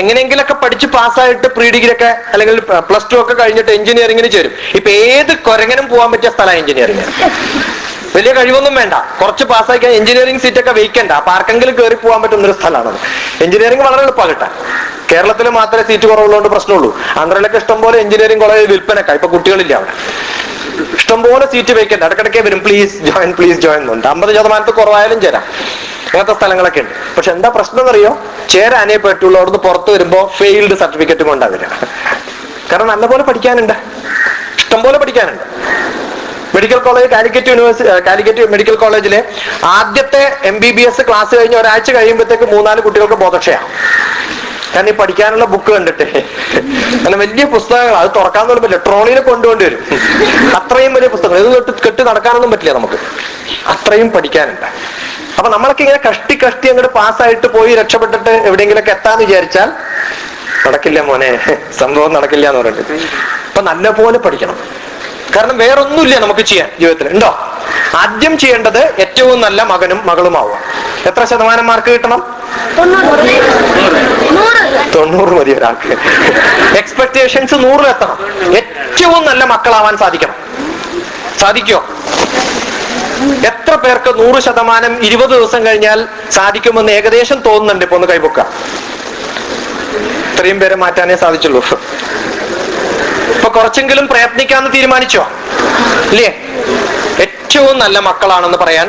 എങ്ങനെയെങ്കിലൊക്കെ പഠിച്ച് പാസ്സായിട്ട് പ്രീ ഡിഗ്രി ഒക്കെ അല്ലെങ്കിൽ +2 ഒക്കെ കഴിഞ്ഞിട്ട് എഞ്ചിനീയറിംഗിന് ചേരും. ഇപ്പൊ ഏത് കൊരങ്ങനും പോകാൻ പറ്റിയ സ്ഥലമാണ് എഞ്ചിനീയറിംഗ്. വലിയ കഴിവൊന്നും വേണ്ട, കുറച്ച് പാസ്സാക്കിയാൽ എഞ്ചിനീയറിംഗ് സീറ്റൊക്കെ വെയിക്കണ്ട, അപ്പൊ ആർക്കെങ്കിലും കയറി പോകാൻ പറ്റുന്ന ഒരു സ്ഥലമാണ് എഞ്ചിനീയറിംഗ്. വളരെ എളുപ്പമാണ് കിട്ടാൻ. കേരളത്തിൽ മാത്രമേ സീറ്റ് കുറവുള്ളതുകൊണ്ട് പ്രശ്നമുള്ളൂ. ആന്ധ്രയിലൊക്കെ ഇഷ്ടംപോലെ എഞ്ചിനീയറിംഗ് കോളേജ് വിൽപ്പനക്ക. ഇപ്പൊ കുട്ടികളില്ല അവിടെ. ഇഷ്ടംപോലെ സീറ്റ് വെക്കണ്ട, ഇടക്കിടയ്ക്ക് വരും പ്ലീസ് ജോയിൻ എന്നുണ്ട്. 50% കുറവായാലും ചേരാം, അങ്ങനത്തെ സ്ഥലങ്ങളൊക്കെ ഉണ്ട്. പക്ഷെ എന്താ പ്രശ്നം എന്നറിയോ? ചേരാനേ പറ്റുള്ളൂ. അവിടുന്ന് പുറത്ത് വരുമ്പോ ഫെയിൽഡ് സർട്ടിഫിക്കറ്റും കൊണ്ടാ വരിക. കാരണം നല്ലപോലെ പഠിക്കാനുണ്ട്, ഇഷ്ടംപോലെ പഠിക്കാനുണ്ട്. മെഡിക്കൽ കോളേജ്, കാലിക്കറ്റ് മെഡിക്കൽ കോളേജിലെ ആദ്യത്തെ MBBS ക്ലാസ് കഴിഞ്ഞ് ഒരാഴ്ച കഴിയുമ്പോഴത്തേക്ക് 3-4 കുട്ടികൾക്ക് ബോധക്ഷയാണ്. കാരണം ഈ പഠിക്കാനുള്ള ബുക്ക് കണ്ടിട്ട്. അങ്ങനെ വലിയ പുസ്തകങ്ങൾ, അത് തുറക്കാൻ പോലും പറ്റില്ല, ട്രോളിയിൽ കൊണ്ടുവരും. അത്രയും വലിയ പുസ്തകങ്ങൾ, ഇത് കെട്ടി നടക്കാനൊന്നും പറ്റില്ല നമുക്ക്, അത്രയും പഠിക്കാനുണ്ട്. അപ്പൊ നമ്മളൊക്കെ ഇങ്ങനെ കഷ്ടി അങ്ങോട്ട് പാസ്സായിട്ട് പോയി രക്ഷപ്പെട്ടിട്ട് എവിടെയെങ്കിലൊക്കെ എത്താന്ന് വിചാരിച്ചാൽ നടക്കില്ല മോനെ, സംഭവം നടക്കില്ല എന്ന് പറഞ്ഞിട്ട്. അപ്പൊ നല്ലപോലെ പഠിക്കണം. കാരണം വേറൊന്നുമില്ല നമുക്ക് ചെയ്യാൻ ജീവിതത്തിൽ. ഉണ്ടോ? ആദ്യം ചെയ്യേണ്ടത് ഏറ്റവും നല്ല മകനും മകളുമാവുക. എത്ര ശതമാനം മാർക്ക് കിട്ടണം? 90 മതി ഒരാൾക്ക്. എക്സ്പെക്ടേഷൻസ് 100 എത്തണം. ഏറ്റവും നല്ല മക്കളാവാൻ സാധിക്കണം. സാധിക്കോ? എത്ര പേർക്ക് 100% 20 ദിവസം കഴിഞ്ഞാൽ സാധിക്കുമെന്ന് ഏകദേശം തോന്നുന്നുണ്ട്? ഇപ്പൊ ഒന്ന് കൈപൊക്കാം. ഇത്രയും പേരെ മാറ്റാനേ സാധിച്ചുള്ളൂ. ഇപ്പൊ കുറച്ചെങ്കിലും പ്രയത്നിക്കാന്ന് തീരുമാനിച്ചോ? ഇല്ലേ? ഏറ്റവും നല്ല മക്കളാണെന്ന് പറയാൻ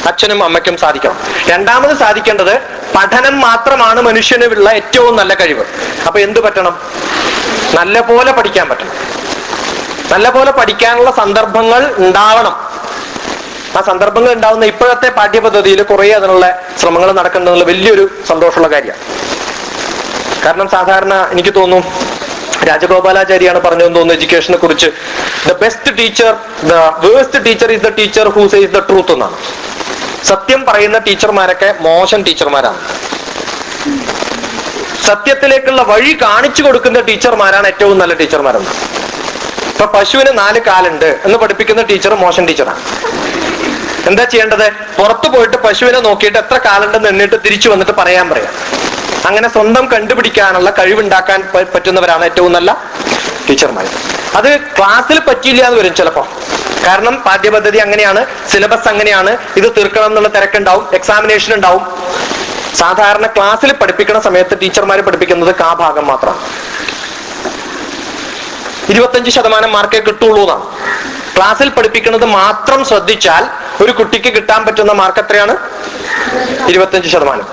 അച്ഛനും അമ്മയ്ക്കും സാധിക്കണം. രണ്ടാമത് സാധിക്കേണ്ടത് പഠനം മാത്രമാണ് മനുഷ്യനുള്ള ഏറ്റവും നല്ല കഴിവ്. അപ്പൊ എന്ത് പറ്റണം? നല്ല പോലെ പഠിക്കാൻ പറ്റണം. നല്ല പോലെ പഠിക്കാനുള്ള സന്ദർഭങ്ങൾ ഉണ്ടാവണം. ആ സന്ദർഭങ്ങൾ ഉണ്ടാവുന്ന ഇപ്പോഴത്തെ പാഠ്യപദ്ധതിയിൽ കുറെ അതിനുള്ള ശ്രമങ്ങൾ നടക്കേണ്ടതെന്നുള്ള വലിയൊരു സന്തോഷമുള്ള കാര്യമാണ്. കാരണം സാധാരണ എനിക്ക് തോന്നുന്നു രാജഗോപാലാചാര്യാണ് പറഞ്ഞതെന്ന് തോന്നുന്നു എഡ്യൂക്കേഷനെ കുറിച്ച്, the best teacher, the worst teacher is the teacher who says the truth എന്നാണ്. സത്യം പറയുന്ന ടീച്ചർമാരൊക്കെ മോശം ടീച്ചർമാരാണ്. സത്യത്തിലേക്കുള്ള വഴി കാണിച്ചു കൊടുക്കുന്ന ടീച്ചർമാരാണ് ഏറ്റവും നല്ല ടീച്ചർമാരെന്ന്. ഇപ്പൊ പശുവിന് 4 കാലുണ്ട് എന്ന് പഠിപ്പിക്കുന്ന ടീച്ചർ മോശം ടീച്ചറാണ്. എന്താ ചെയ്യേണ്ടത്? പുറത്തു പോയിട്ട് പശുവിനെ നോക്കിയിട്ട് എത്ര കാലുണ്ടെന്ന് എണ്ണിട്ട് തിരിച്ചു വന്നിട്ട് പറയാം. അങ്ങനെ സ്വന്തം കണ്ടുപിടിക്കാനുള്ള കഴിവുണ്ടാക്കാൻ പറ്റുന്നവരാണ് ഏറ്റവും നല്ല ടീച്ചർമാർ. അത് ക്ലാസ്സിൽ പറ്റില്ല എന്ന് വരും ചിലപ്പോ. കാരണം പാഠ്യപദ്ധതി അങ്ങനെയാണ്, സിലബസ് അങ്ങനെയാണ്, ഇത് തീർക്കണം എന്നുള്ള തിരക്കുണ്ടാവും, എക്സാമിനേഷൻ ഉണ്ടാവും. സാധാരണ ക്ലാസ്സിൽ പഠിപ്പിക്കുന്ന സമയത്ത് ടീച്ചർമാർ പഠിപ്പിക്കുന്നത് ഭാഗം മാത്രമാണ്. 25% മാർക്കേ കിട്ടുള്ളൂ എന്നാണ്. ക്ലാസ്സിൽ പഠിപ്പിക്കുന്നത് മാത്രം ശ്രദ്ധിച്ചാൽ ഒരു കുട്ടിക്ക് കിട്ടാൻ പറ്റുന്ന മാർക്ക് എത്രയാണ്? 25%.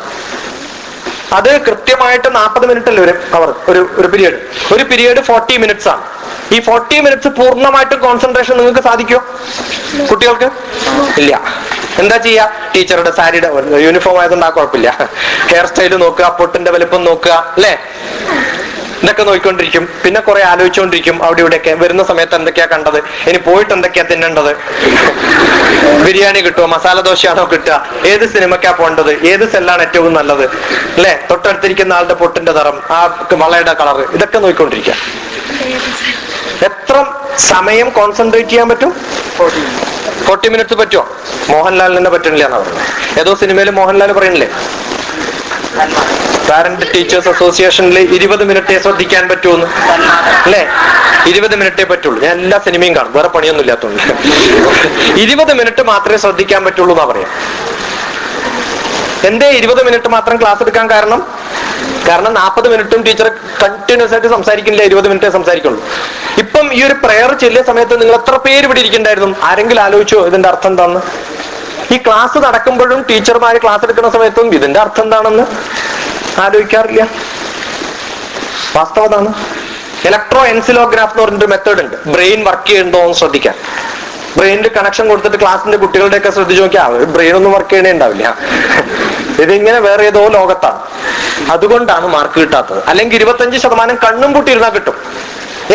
അത് കൃത്യമായിട്ട് 40 മിനിറ്റ് അല്ലേ ഒരു പീരീഡ്. ഒരു പീരീഡ് 40 മിനിറ്റ്സ് ആണ്. ഈ 40 മിനിറ്റ്സ് പൂർണ്ണമായിട്ട് കോൺസെൻട്രേഷൻ നിങ്ങൾക്ക് സാധിക്കുമോ? കുട്ടികൾക്ക് ഇല്ല. എന്താ ചെയ്യാ? ടീച്ചറുടെ സാരിയുടെ യൂണിഫോം ആയതുകൊണ്ട് ആ കുഴപ്പമില്ല. ഹെയർ സ്റ്റൈല് നോക്കുക, പൊട്ടിന്റെ വലുപ്പം നോക്കുക, അല്ലേ? ഇതൊക്കെ നോക്കിക്കൊണ്ടിരിക്കും. പിന്നെ കുറെ ആലോചിച്ചുകൊണ്ടിരിക്കും. അവിടെ ഇവിടെയൊക്കെ വരുന്ന സമയത്ത് എന്തൊക്കെയാ കണ്ടത്, ഇനി പോയിട്ട് എന്തൊക്കെയാ തിന്നേണ്ടത്, ബിരിയാണി കിട്ടുമോ, മസാല ദോശയാണോ കിട്ടുക, ഏത് സിനിമയ്ക്കാ പോകേണ്ടത്, ഏത് സെല്ലാണ് ഏറ്റവും നല്ലത്, അല്ലെ? തൊട്ടടുത്തിരിക്കുന്ന ആളുടെ പൊട്ടിന്റെ നിറം, ആ വളയുടെ കളർ, ഇതൊക്കെ നോക്കിക്കൊണ്ടിരിക്കുക. എത്ര സമയം കോൺസെൻട്രേറ്റ് ചെയ്യാൻ പറ്റും? 40 മിനിറ്റ്സ് പറ്റുമോ? മോഹൻലാലിന് തന്നെ പറ്റണില്ല എന്നാ പറയുന്നത്. ഏതോ സിനിമയിൽ മോഹൻലാൽ പറയുന്നില്ലേ, പാരന്റ് ടീച്ചേഴ്സ് അസോസിയേഷനിൽ 20 മിനിറ്റേ ശ്രദ്ധിക്കാൻ പറ്റുമെന്ന്, അല്ലേ? 20 മിനിറ്റേ പറ്റുള്ളൂ. ഞാൻ എല്ലാ സിനിമയും കാണും, വേറെ പണിയൊന്നും ഇല്ലാത്തതുകൊണ്ട്. 20 മിനിറ്റ് മാത്രമേ ശ്രദ്ധിക്കാൻ പറ്റുള്ളൂ എന്നാ പറയാം. എന്തേ 20 മിനിറ്റ് മാത്രം ക്ലാസ് എടുക്കാൻ കാരണം? 40 മിനിറ്റും ടീച്ചർ കണ്ടിന്യൂസ് ആയിട്ട് സംസാരിക്കില്ല, 20 മിനിറ്റേ സംസാരിക്കുള്ളൂ. ഇപ്പം ഈ ഒരു പ്രെയർ ചെല്ലിയ സമയത്ത് നിങ്ങൾ എത്ര പേര് ഇവിടെ ഇരിക്കണ്ടായിരുന്നു? ആരെങ്കിലും ആലോചിച്ചോ ഇതിന്റെ അർത്ഥം എന്താണെന്ന്? ഈ ക്ലാസ് നടക്കുമ്പോഴും ടീച്ചർമാര് ക്ലാസ് എടുക്കുന്ന സമയത്തും ഇതിന്റെ അർത്ഥം എന്താണെന്ന് ആലോചിക്കാറില്ല. വാസ്തവതാണ്. ഇലക്ട്രോ എൻസിലോഗ്രാഫ് എന്ന് പറഞ്ഞൊരു മെത്തേഡ് ഉണ്ട്. ബ്രെയിൻ വർക്ക് ചെയ്യുന്നുണ്ടോ എന്ന് ശ്രദ്ധിക്കാൻ. ബ്രെയിനിൽ കണക്ഷൻ കൊടുത്തിട്ട് ക്ലാസ്സിന്റെ കുട്ടികളുടെയൊക്കെ ശ്രദ്ധിച്ചു നോക്കിയാൽ ബ്രെയിൻ ഒന്നും വർക്ക് ചെയ്യണേ ഉണ്ടാവില്ല. ഇതിങ്ങനെ വേറെ ഏതോ ലോകത്താണ്. അതുകൊണ്ടാണ് മാർക്ക് കിട്ടാത്തത്. അല്ലെങ്കിൽ 25% കണ്ണും പൂട്ടിയിരുന്നാൽ കിട്ടും.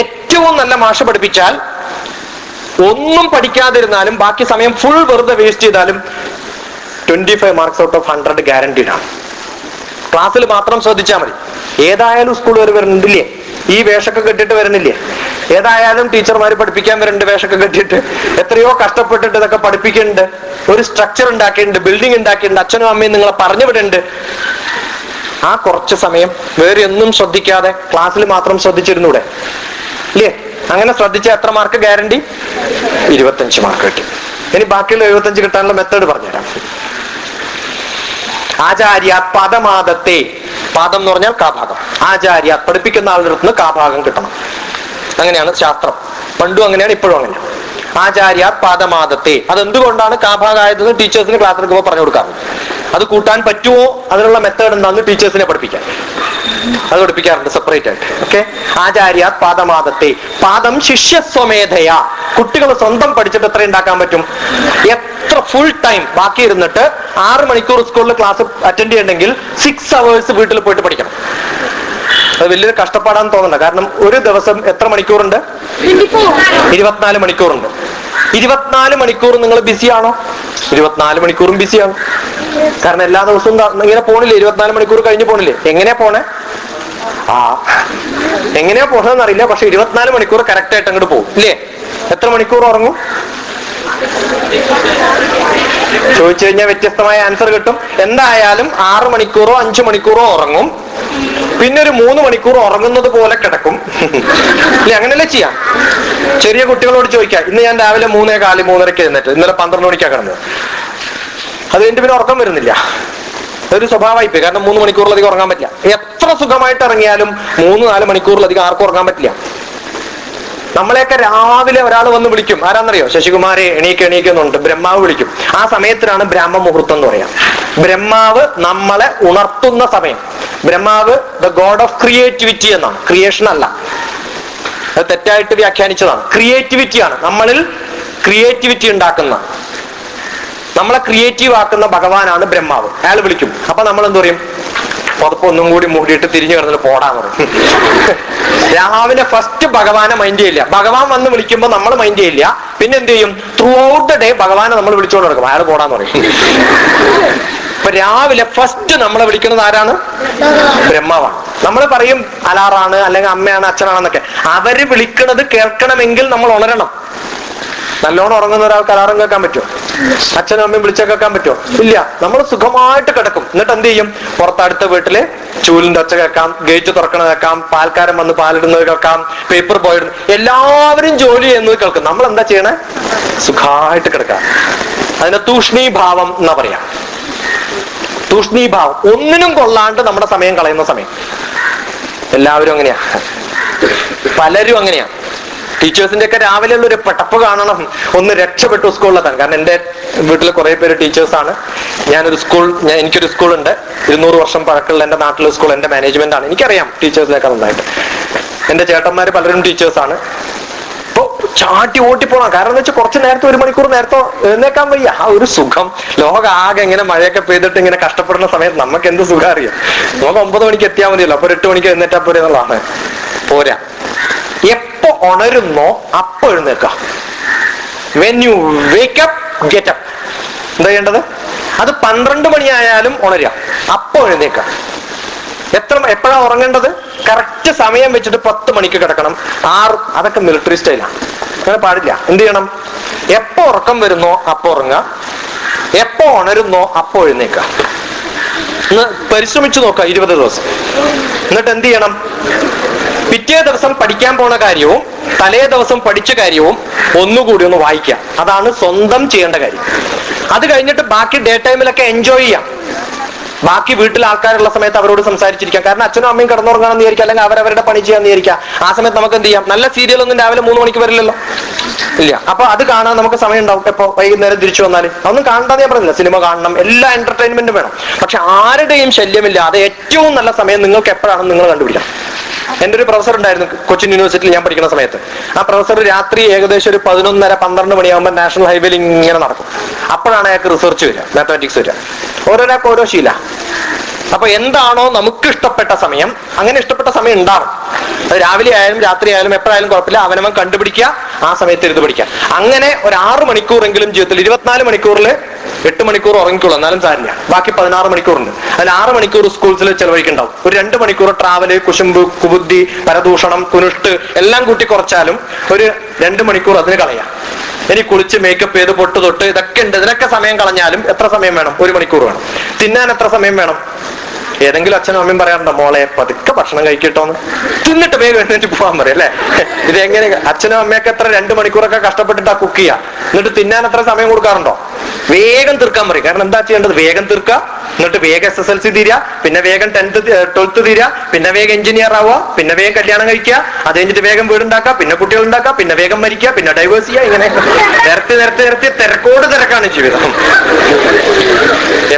ഏറ്റവും നല്ല മാഷ് പഠിപ്പിച്ചാൽ ഒന്നും പഠിക്കാതിരുന്നാലും ബാക്കി സമയം ഫുൾ വെറുതെ വേസ്റ്റ് ചെയ്താലും 25 മാർക്സ് ഔട്ട് ഓഫ് 100 ഗ്യാരണ്ടീഡ് ആണ്. ക്ലാസ്സിൽ മാത്രം ശ്രദ്ധിച്ചാൽ മതി. ഏതായാലും സ്കൂൾ വരെ വരുന്നുണ്ടില്ലേ, ഈ വേഷമൊക്കെ കെട്ടിട്ട് വരുന്നില്ലേ? ഏതായാലും ടീച്ചർമാര് പഠിപ്പിക്കാൻ വരുന്നുണ്ട് വേഷമൊക്കെ കെട്ടിയിട്ട്. എത്രയോ കഷ്ടപ്പെട്ടിട്ട് ഇതൊക്കെ പഠിപ്പിക്കുന്നുണ്ട്. ഒരു സ്ട്രക്ചർ ഉണ്ടാക്കിയിട്ടുണ്ട്, ബിൽഡിംഗ് ഉണ്ടാക്കിയിട്ടുണ്ട്, അച്ഛനും അമ്മയും നിങ്ങളെ പറഞ്ഞു വിടുന്നുണ്ട്. ആ കുറച്ച് സമയം വേറെ ഒന്നും ശ്രദ്ധിക്കാതെ ക്ലാസ്സിൽ മാത്രം ശ്രദ്ധിച്ചിരുന്നൂടെ? ഇല്ലേ? അങ്ങനെ ശ്രദ്ധിച്ച എത്ര മാർക്ക് ഗ്യാരണ്ടി? 25 മാർക്ക് കിട്ടി. ഇനി ബാക്കിയുള്ള 75 കിട്ടാനുള്ള മെത്തേഡ് പറഞ്ഞുതരാം. ആചാര്യ പദമാദത്തെ, പാദം എന്ന് പറഞ്ഞാൽ കാഭാഗം. ആചാര്യ പഠിപ്പിക്കുന്ന ആളുടെ അടുത്ത് നിന്ന് കാഭാഗം കിട്ടണം. അങ്ങനെയാണ് ശാസ്ത്രം. പണ്ടും അങ്ങനെയാണ്, ഇപ്പോഴും അങ്ങനെയാണ്. ആചാര്യാത് പാദമാദത്തെ. അതെന്തുകൊണ്ടാണ് കാഭാഗായതെന്ന് ടീച്ചേഴ്സിന് ക്ലാസ് എടുക്കുമ്പോൾ പറഞ്ഞു കൊടുക്കാറുണ്ട്. അത് കൂട്ടാൻ പറ്റുമോ, അതിനുള്ള മെത്തേഡ് എന്താണെന്ന് ടീച്ചേഴ്സിനെ പഠിപ്പിക്കാം. അത് പഠിപ്പിക്കാറുണ്ട് സെപ്പറേറ്റ് ആയിട്ട്. ഓക്കെ. ആചാര്യാത് പാദമാദത്തെ. പാദം ശിഷ്യസ്വമേധയ. കുട്ടികൾ സ്വന്തം പഠിച്ചിട്ട് എത്ര ഉണ്ടാക്കാൻ പറ്റും? എത്ര ഫുൾ ടൈം ബാക്കി ഇരുന്നിട്ട് 6 മണിക്കൂർ സ്കൂളിൽ ക്ലാസ് അറ്റൻഡ് ചെയ്യണമെങ്കിൽ 6 hours വീട്ടിൽ പോയിട്ട് പഠിക്കണം. അത് വലിയൊരു കഷ്ടപ്പാടാന്ന് തോന്നണ്ട. കാരണം ഒരു ദിവസം എത്ര മണിക്കൂറുണ്ട്? 24 മണിക്കൂറുണ്ട്. 24 മണിക്കൂർ നിങ്ങൾ ബിസിയാണോ? 24 മണിക്കൂറും ബിസിയാണ്. കാരണം എല്ലാ ദിവസവും ഇങ്ങനെ പോണില്ലേ? 24 മണിക്കൂർ കഴിഞ്ഞ് പോണില്ലേ? എങ്ങനെയാ പോണേ? എങ്ങനെയാ പോണെന്ന് അറിയില്ല. പക്ഷെ 24 മണിക്കൂർ കറക്റ്റ് ആയിട്ട് അങ്ങോട്ട് പോകും ഇല്ലേ? എത്ര മണിക്കൂർ ഉറങ്ങും ചോദിച്ചു കഴിഞ്ഞാൽ വ്യത്യസ്തമായ ആൻസർ കിട്ടും. എന്തായാലും 6 മണിക്കൂറോ 5 മണിക്കൂറോ ഉറങ്ങും. പിന്നെ ഒരു 3 മണിക്കൂർ ഉറങ്ങുന്നത് പോലെ കിടക്കും ഇല്ലേ? അങ്ങനെയല്ലേ ചെയ്യാം. ചെറിയ കുട്ടികളോട് ചോദിക്കാം, ഇന്ന് ഞാൻ രാവിലെ 3:15 3:30 എഴുന്നേറ്റ്, ഇന്നലെ 12 മണിക്കാണ് കിടന്നത്. അത് കഴിഞ്ഞിട്ട് പിന്നെ ഉറക്കം വരുന്നില്ല. അതൊരു സ്വഭാവമായി പോയി. കാരണം 3 മണിക്കൂറിലധികം ഉറങ്ങാൻ പറ്റില്ല. എത്ര സുഖമായിട്ട് ഇറങ്ങിയാലും 3-4 മണിക്കൂറിലധികം ആർക്കും ഉറങ്ങാൻ പറ്റില്ല. നമ്മളെയൊക്കെ രാവിലെ ഒരാൾ വന്ന് വിളിക്കും. ആരാന്നറിയോ? ശശികുമാരെ എണീക്കെന്നുണ്ട്. ബ്രഹ്മാവ് വിളിക്കും. ആ സമയത്തിനാണ് ബ്രാഹ്മ മുഹൂർത്തം എന്ന് പറയാം. ബ്രഹ്മാവ് നമ്മളെ ഉണർത്തുന്ന സമയം. ബ്രഹ്മാവ് ദ ഗോഡ് ഓഫ് ക്രിയേറ്റിവിറ്റി എന്നാണ്. ക്രിയേഷൻ അല്ല, അത് തെറ്റായിട്ട് വ്യാഖ്യാനിച്ചതാണ്. ക്രിയേറ്റിവിറ്റിയാണ്. നമ്മളിൽ ക്രിയേറ്റിവിറ്റി ഉണ്ടാക്കുന്ന, നമ്മളെ ക്രിയേറ്റീവ് ആക്കുന്ന ഭഗവാനാണ് ബ്രഹ്മാവ്. അയാൾ വിളിക്കും. അപ്പൊ നമ്മൾ എന്ത് പറയും? പുറപ്പ് ഒന്നും കൂടി മൂടിയിട്ട് തിരിഞ്ഞു കിടന്നിട്ട് പോടാന്ന് പറയും. രാവിലെ ഫസ്റ്റ് ഭഗവാനെ മൈൻഡ് ചെയ്യില്ല. ഭഗവാൻ വന്ന് വിളിക്കുമ്പോൾ നമ്മൾ മൈൻഡ് ചെയ്യില്ല. പിന്നെ എന്ത് ചെയ്യും? ത്രൂ ഔട്ട് ദ ഡേ ഭഗവാനെ നമ്മൾ വിളിച്ചുകൊണ്ട് നടക്കും. അയാൾ പോടാന്ന് പറയും. അപ്പൊ രാവിലെ ഫസ്റ്റ് നമ്മളെ വിളിക്കുന്നത് ആരാണ്? ബ്രഹ്മാവാണ്. നമ്മൾ പറയും അലാറാണ്, അല്ലെങ്കിൽ അമ്മയാണ്, അച്ഛനാണെന്നൊക്കെ. അവര് വിളിക്കുന്നത് കേൾക്കണമെങ്കിൽ നമ്മൾ ഉണരണം. നല്ലോണം ഉറങ്ങുന്ന ഒരാൾക്ക് അലാറം കേൾക്കാൻ പറ്റുമോ? അച്ഛനും അമ്മയും വിളിച്ചാൽ കേൾക്കാൻ പറ്റുമോ? ഇല്ല. നമ്മൾ സുഖമായിട്ട് കിടക്കും. എന്നിട്ട് എന്ത് ചെയ്യും? പുറത്തടുത്ത വീട്ടില് ചൂലിന്റെ ഒച്ച കേൾക്കാം, ഗേറ്റ് തുറക്കണത് കേൾക്കാം, പാൽക്കാരൻ വന്ന് പാലിടുന്നത് കേൾക്കാം, പേപ്പർ ബോയ് ഇടുന്നത്, എല്ലാവരും ജോലി ചെയ്യുന്നത് കേൾക്കും. നമ്മൾ എന്താ ചെയ്യണേ? സുഖമായിട്ട് കിടക്കാം. അതിന്റെ തൂഷ്ണീഭാവം എന്നാ പറയാ. തൂഷ്ണീഭാവം. ഒന്നിനും കൊള്ളാണ്ട് നമ്മുടെ സമയം കളയുന്ന സമയം. എല്ലാവരും അങ്ങനെയാ, പലരും അങ്ങനെയാ. ടീച്ചേഴ്സിന്റെ ഒക്കെ രാവിലെ ഉള്ള ഒരു പെട്ടപ്പ് കാണണം. ഒന്ന് രക്ഷപ്പെട്ടു സ്കൂളിലെത്താൻ. കാരണം എന്റെ വീട്ടിൽ കുറെ പേര് ടീച്ചേഴ്സാണ്. എനിക്കൊരു സ്കൂളുണ്ട്. 200 വർഷം പഴക്കമുള്ള എന്റെ നാട്ടിലെ സ്കൂൾ എന്റെ മാനേജ്മെന്റ് ആണ്. എനിക്കറിയാം ടീച്ചേഴ്സിനൊക്കെ നന്നായിട്ട്. എന്റെ ചേട്ടന്മാര് പലരും ടീച്ചേഴ്സാണ്. ഇപ്പൊ ചാട്ടി ഓട്ടിപ്പോണം. കാരണം എന്ന് വെച്ചാൽ കുറച്ച് നേരത്തെ 1 മണിക്കൂർ നേരത്തെ എഴുന്നേക്കാൻ വയ്യ. ആ ഒരു സുഖം. ലോകം ആകെ ഇങ്ങനെ മഴയൊക്കെ പെയ്തിട്ട് ഇങ്ങനെ കഷ്ടപ്പെടുന്ന സമയത്ത് നമുക്ക് എന്ത് സുഖം അറിയാം. നമുക്ക് 9 മണിക്ക് എത്തിയാൽ മതിയല്ലോ. അപ്പൊ 8 മണിക്ക് എഴുന്നേറ്റാ പോരെ എന്നുള്ളതാണ്. പോരാ. എപ്പോ ഉണരുന്നോ അപ്പൊ എഴുന്നേക്കാം. When you wake up get up. എന്താ ചെയ്യേണ്ടത്? അത് 12 മണിയായാലും ഉണരുക. അപ്പൊ എഴുന്നേക്കാം. എപ്പോഴാണ് ഉറങ്ങേണ്ടത്? കറക്റ്റ് സമയം വെച്ചിട്ട് 10 മണിക്ക് കിടക്കണം. 6 അതൊക്കെ മിലിറ്ററി സ്റ്റൈലാണ്. അങ്ങനെ പാടില്ല. എന്ത് ചെയ്യണം? എപ്പോ ഉറക്കം വരുന്നോ അപ്പൊ ഉറങ്ങുക. എപ്പോ ഉണരുന്നോ അപ്പൊ എഴുന്നേക്കുക. ഒന്ന് പരിശ്രമിച്ചു നോക്കുക 20 ദിവസം. എന്നിട്ട് എന്ത് ചെയ്യണം? പിറ്റേ ദിവസം പഠിക്കാൻ പോണ കാര്യവും തലേ ദിവസം പഠിച്ച കാര്യവും ഒന്നുകൂടി ഒന്ന് വായിക്കാം. അതാണ് സ്വന്തം ചെയ്യേണ്ട കാര്യം. അത് കഴിഞ്ഞിട്ട് ബാക്കി ഡേ ടൈമിലൊക്കെ എൻജോയ് ചെയ്യാം. ബാക്കി വീട്ടിൽ ആൾക്കാരുള്ള സമയത്ത് അവരോട് സംസാരിച്ചിരിക്കാം. കാരണം അച്ഛനും അമ്മയും കിടന്നുറങ്ങാണെന്ന് വിചാരിക്കാം, അല്ലെങ്കിൽ അവരവരുടെ പണി ചെയ്യാന്ന് വിചാരിക്കാം. ആ സമയത്ത് നമുക്ക് എന്ത് ചെയ്യാം? നല്ല സീരിയലൊന്നും രാവിലെ 3 മണിക്ക് വരില്ലല്ലോ, ഇല്ല. അപ്പൊ അത് കാണാൻ നമുക്ക് സമയം ഉണ്ടാവും. എപ്പോ? വൈകുന്നേരം തിരിച്ചു വന്നാല്. അതൊന്നും കാണണ്ടെന്ന് ഞാൻ പറഞ്ഞില്ല. സിനിമ കാണണം, എല്ലാ എന്റർടൈൻമെന്റും വേണം. പക്ഷെ ആരുടെയും ശല്യമില്ലാതെ ഏറ്റവും നല്ല സമയം നിങ്ങൾക്ക് എപ്പോഴാണെന്ന് നിങ്ങൾ കണ്ടുപിടിക്കണം. എന്റെ ഒരു പ്രൊഫസർ ഉണ്ടായിരുന്നു കൊച്ചിൻ യൂണിവേഴ്സിറ്റിയിൽ ഞാൻ പഠിക്കുന്ന സമയത്ത്. ആ പ്രൊഫസർ രാത്രി ഏകദേശം ഒരു 11:30-12 മണിയാകുമ്പോൾ നാഷണൽ ഹൈവേയിൽ ഇങ്ങനെ നടക്കും. അപ്പോഴാണ് അയാൾക്ക് റിസർച്ച് വരിക, മാത്തമാറ്റിക്സ് വരിക. ഓരോരാൾക്ക് ഓരോ ശീല. അപ്പൊ എന്താണോ നമുക്ക് ഇഷ്ടപ്പെട്ട സമയം, അങ്ങനെ ഇഷ്ടപ്പെട്ട സമയം ഉണ്ടാവും. അത് രാവിലെ ആയാലും രാത്രി ആയാലും എപ്പോഴായാലും കുഴപ്പമില്ല. അവനവൻ കണ്ടുപിടിക്കുക, ആ സമയത്ത് ഇരുന്ന് പഠിക്കുക. അങ്ങനെ ഒരു 6 മണിക്കൂറെങ്കിലും ജീവിതത്തിൽ, 24 മണിക്കൂറിൽ 8 മണിക്കൂർ ഉറങ്ങിക്കുള്ളൂ, എന്നാലും സാരില്ല. ബാക്കി 16 മണിക്കൂറുണ്ട്. അതിൽ 6 മണിക്കൂർ സ്കൂൾസിൽ ചെലവഴിക്കുന്നുണ്ടാവും. ഒരു 2 മണിക്കൂർ ട്രാവല്, കുശുമ്പ്, കുബുദ്ധി, പരദൂഷണം, കുനിഷ്ട് എല്ലാം കൂട്ടി കുറച്ചാലും ഒരു 2 മണിക്കൂർ അതിന് കളയാം. ഇനി കുളിച്ച് മേക്കപ്പ് ചെയ്ത് പൊട്ട് തൊട്ട് ഇതൊക്കെ ഉണ്ട്. ഇതിനൊക്കെ സമയം കളഞ്ഞാലും എത്ര സമയം വേണം? 1 മണിക്കൂർ വേണം. തിന്നാൻ എത്ര സമയം വേണം? ഏതെങ്കിലും അച്ഛനും അമ്മയും പറയാറുണ്ടോ, മോളെ പതുക്കെ ഭക്ഷണം കഴിക്കട്ടോന്ന്? തിന്നിട്ട് വേഗം എഴുന്നേറ്റ് പോകാൻ പറയും അല്ലേ? ഇതെങ്ങനെ? അച്ഛനും അമ്മയൊക്കെ എത്ര 2 മണിക്കൂറൊക്കെ കഷ്ടപ്പെട്ടിട്ടാ കുക്ക് ചെയ്യുക. എന്നിട്ട് തിന്നാൻ എത്ര സമയം കൊടുക്കാറുണ്ടോ? വേഗം തീർക്കാൻ പറയും. കാരണം എന്താ ചെയ്യേണ്ടത്? വേഗം തീർക്കുക, എന്നിട്ട് വേഗം SSLC തീരുക, പിന്നെ വേഗം 10th 12th തീരുക, പിന്നെ വേഗം എഞ്ചിനീയർ ആവുക, പിന്നെ വേഗം കല്യാണം കഴിക്കുക, അത് കഴിഞ്ഞിട്ട് വേഗം വീടുണ്ടാക്കുക, പിന്നെ കുട്ടികൾ ഉണ്ടാക്കുക, പിന്നെ വേഗം മരിക്കുക, പിന്നെ ഡൈവേഴ്സ് ചെയ്യുക. ഇങ്ങനെ നിരത്തി തിരക്കോട് തിരക്കാണ് ജീവിതം.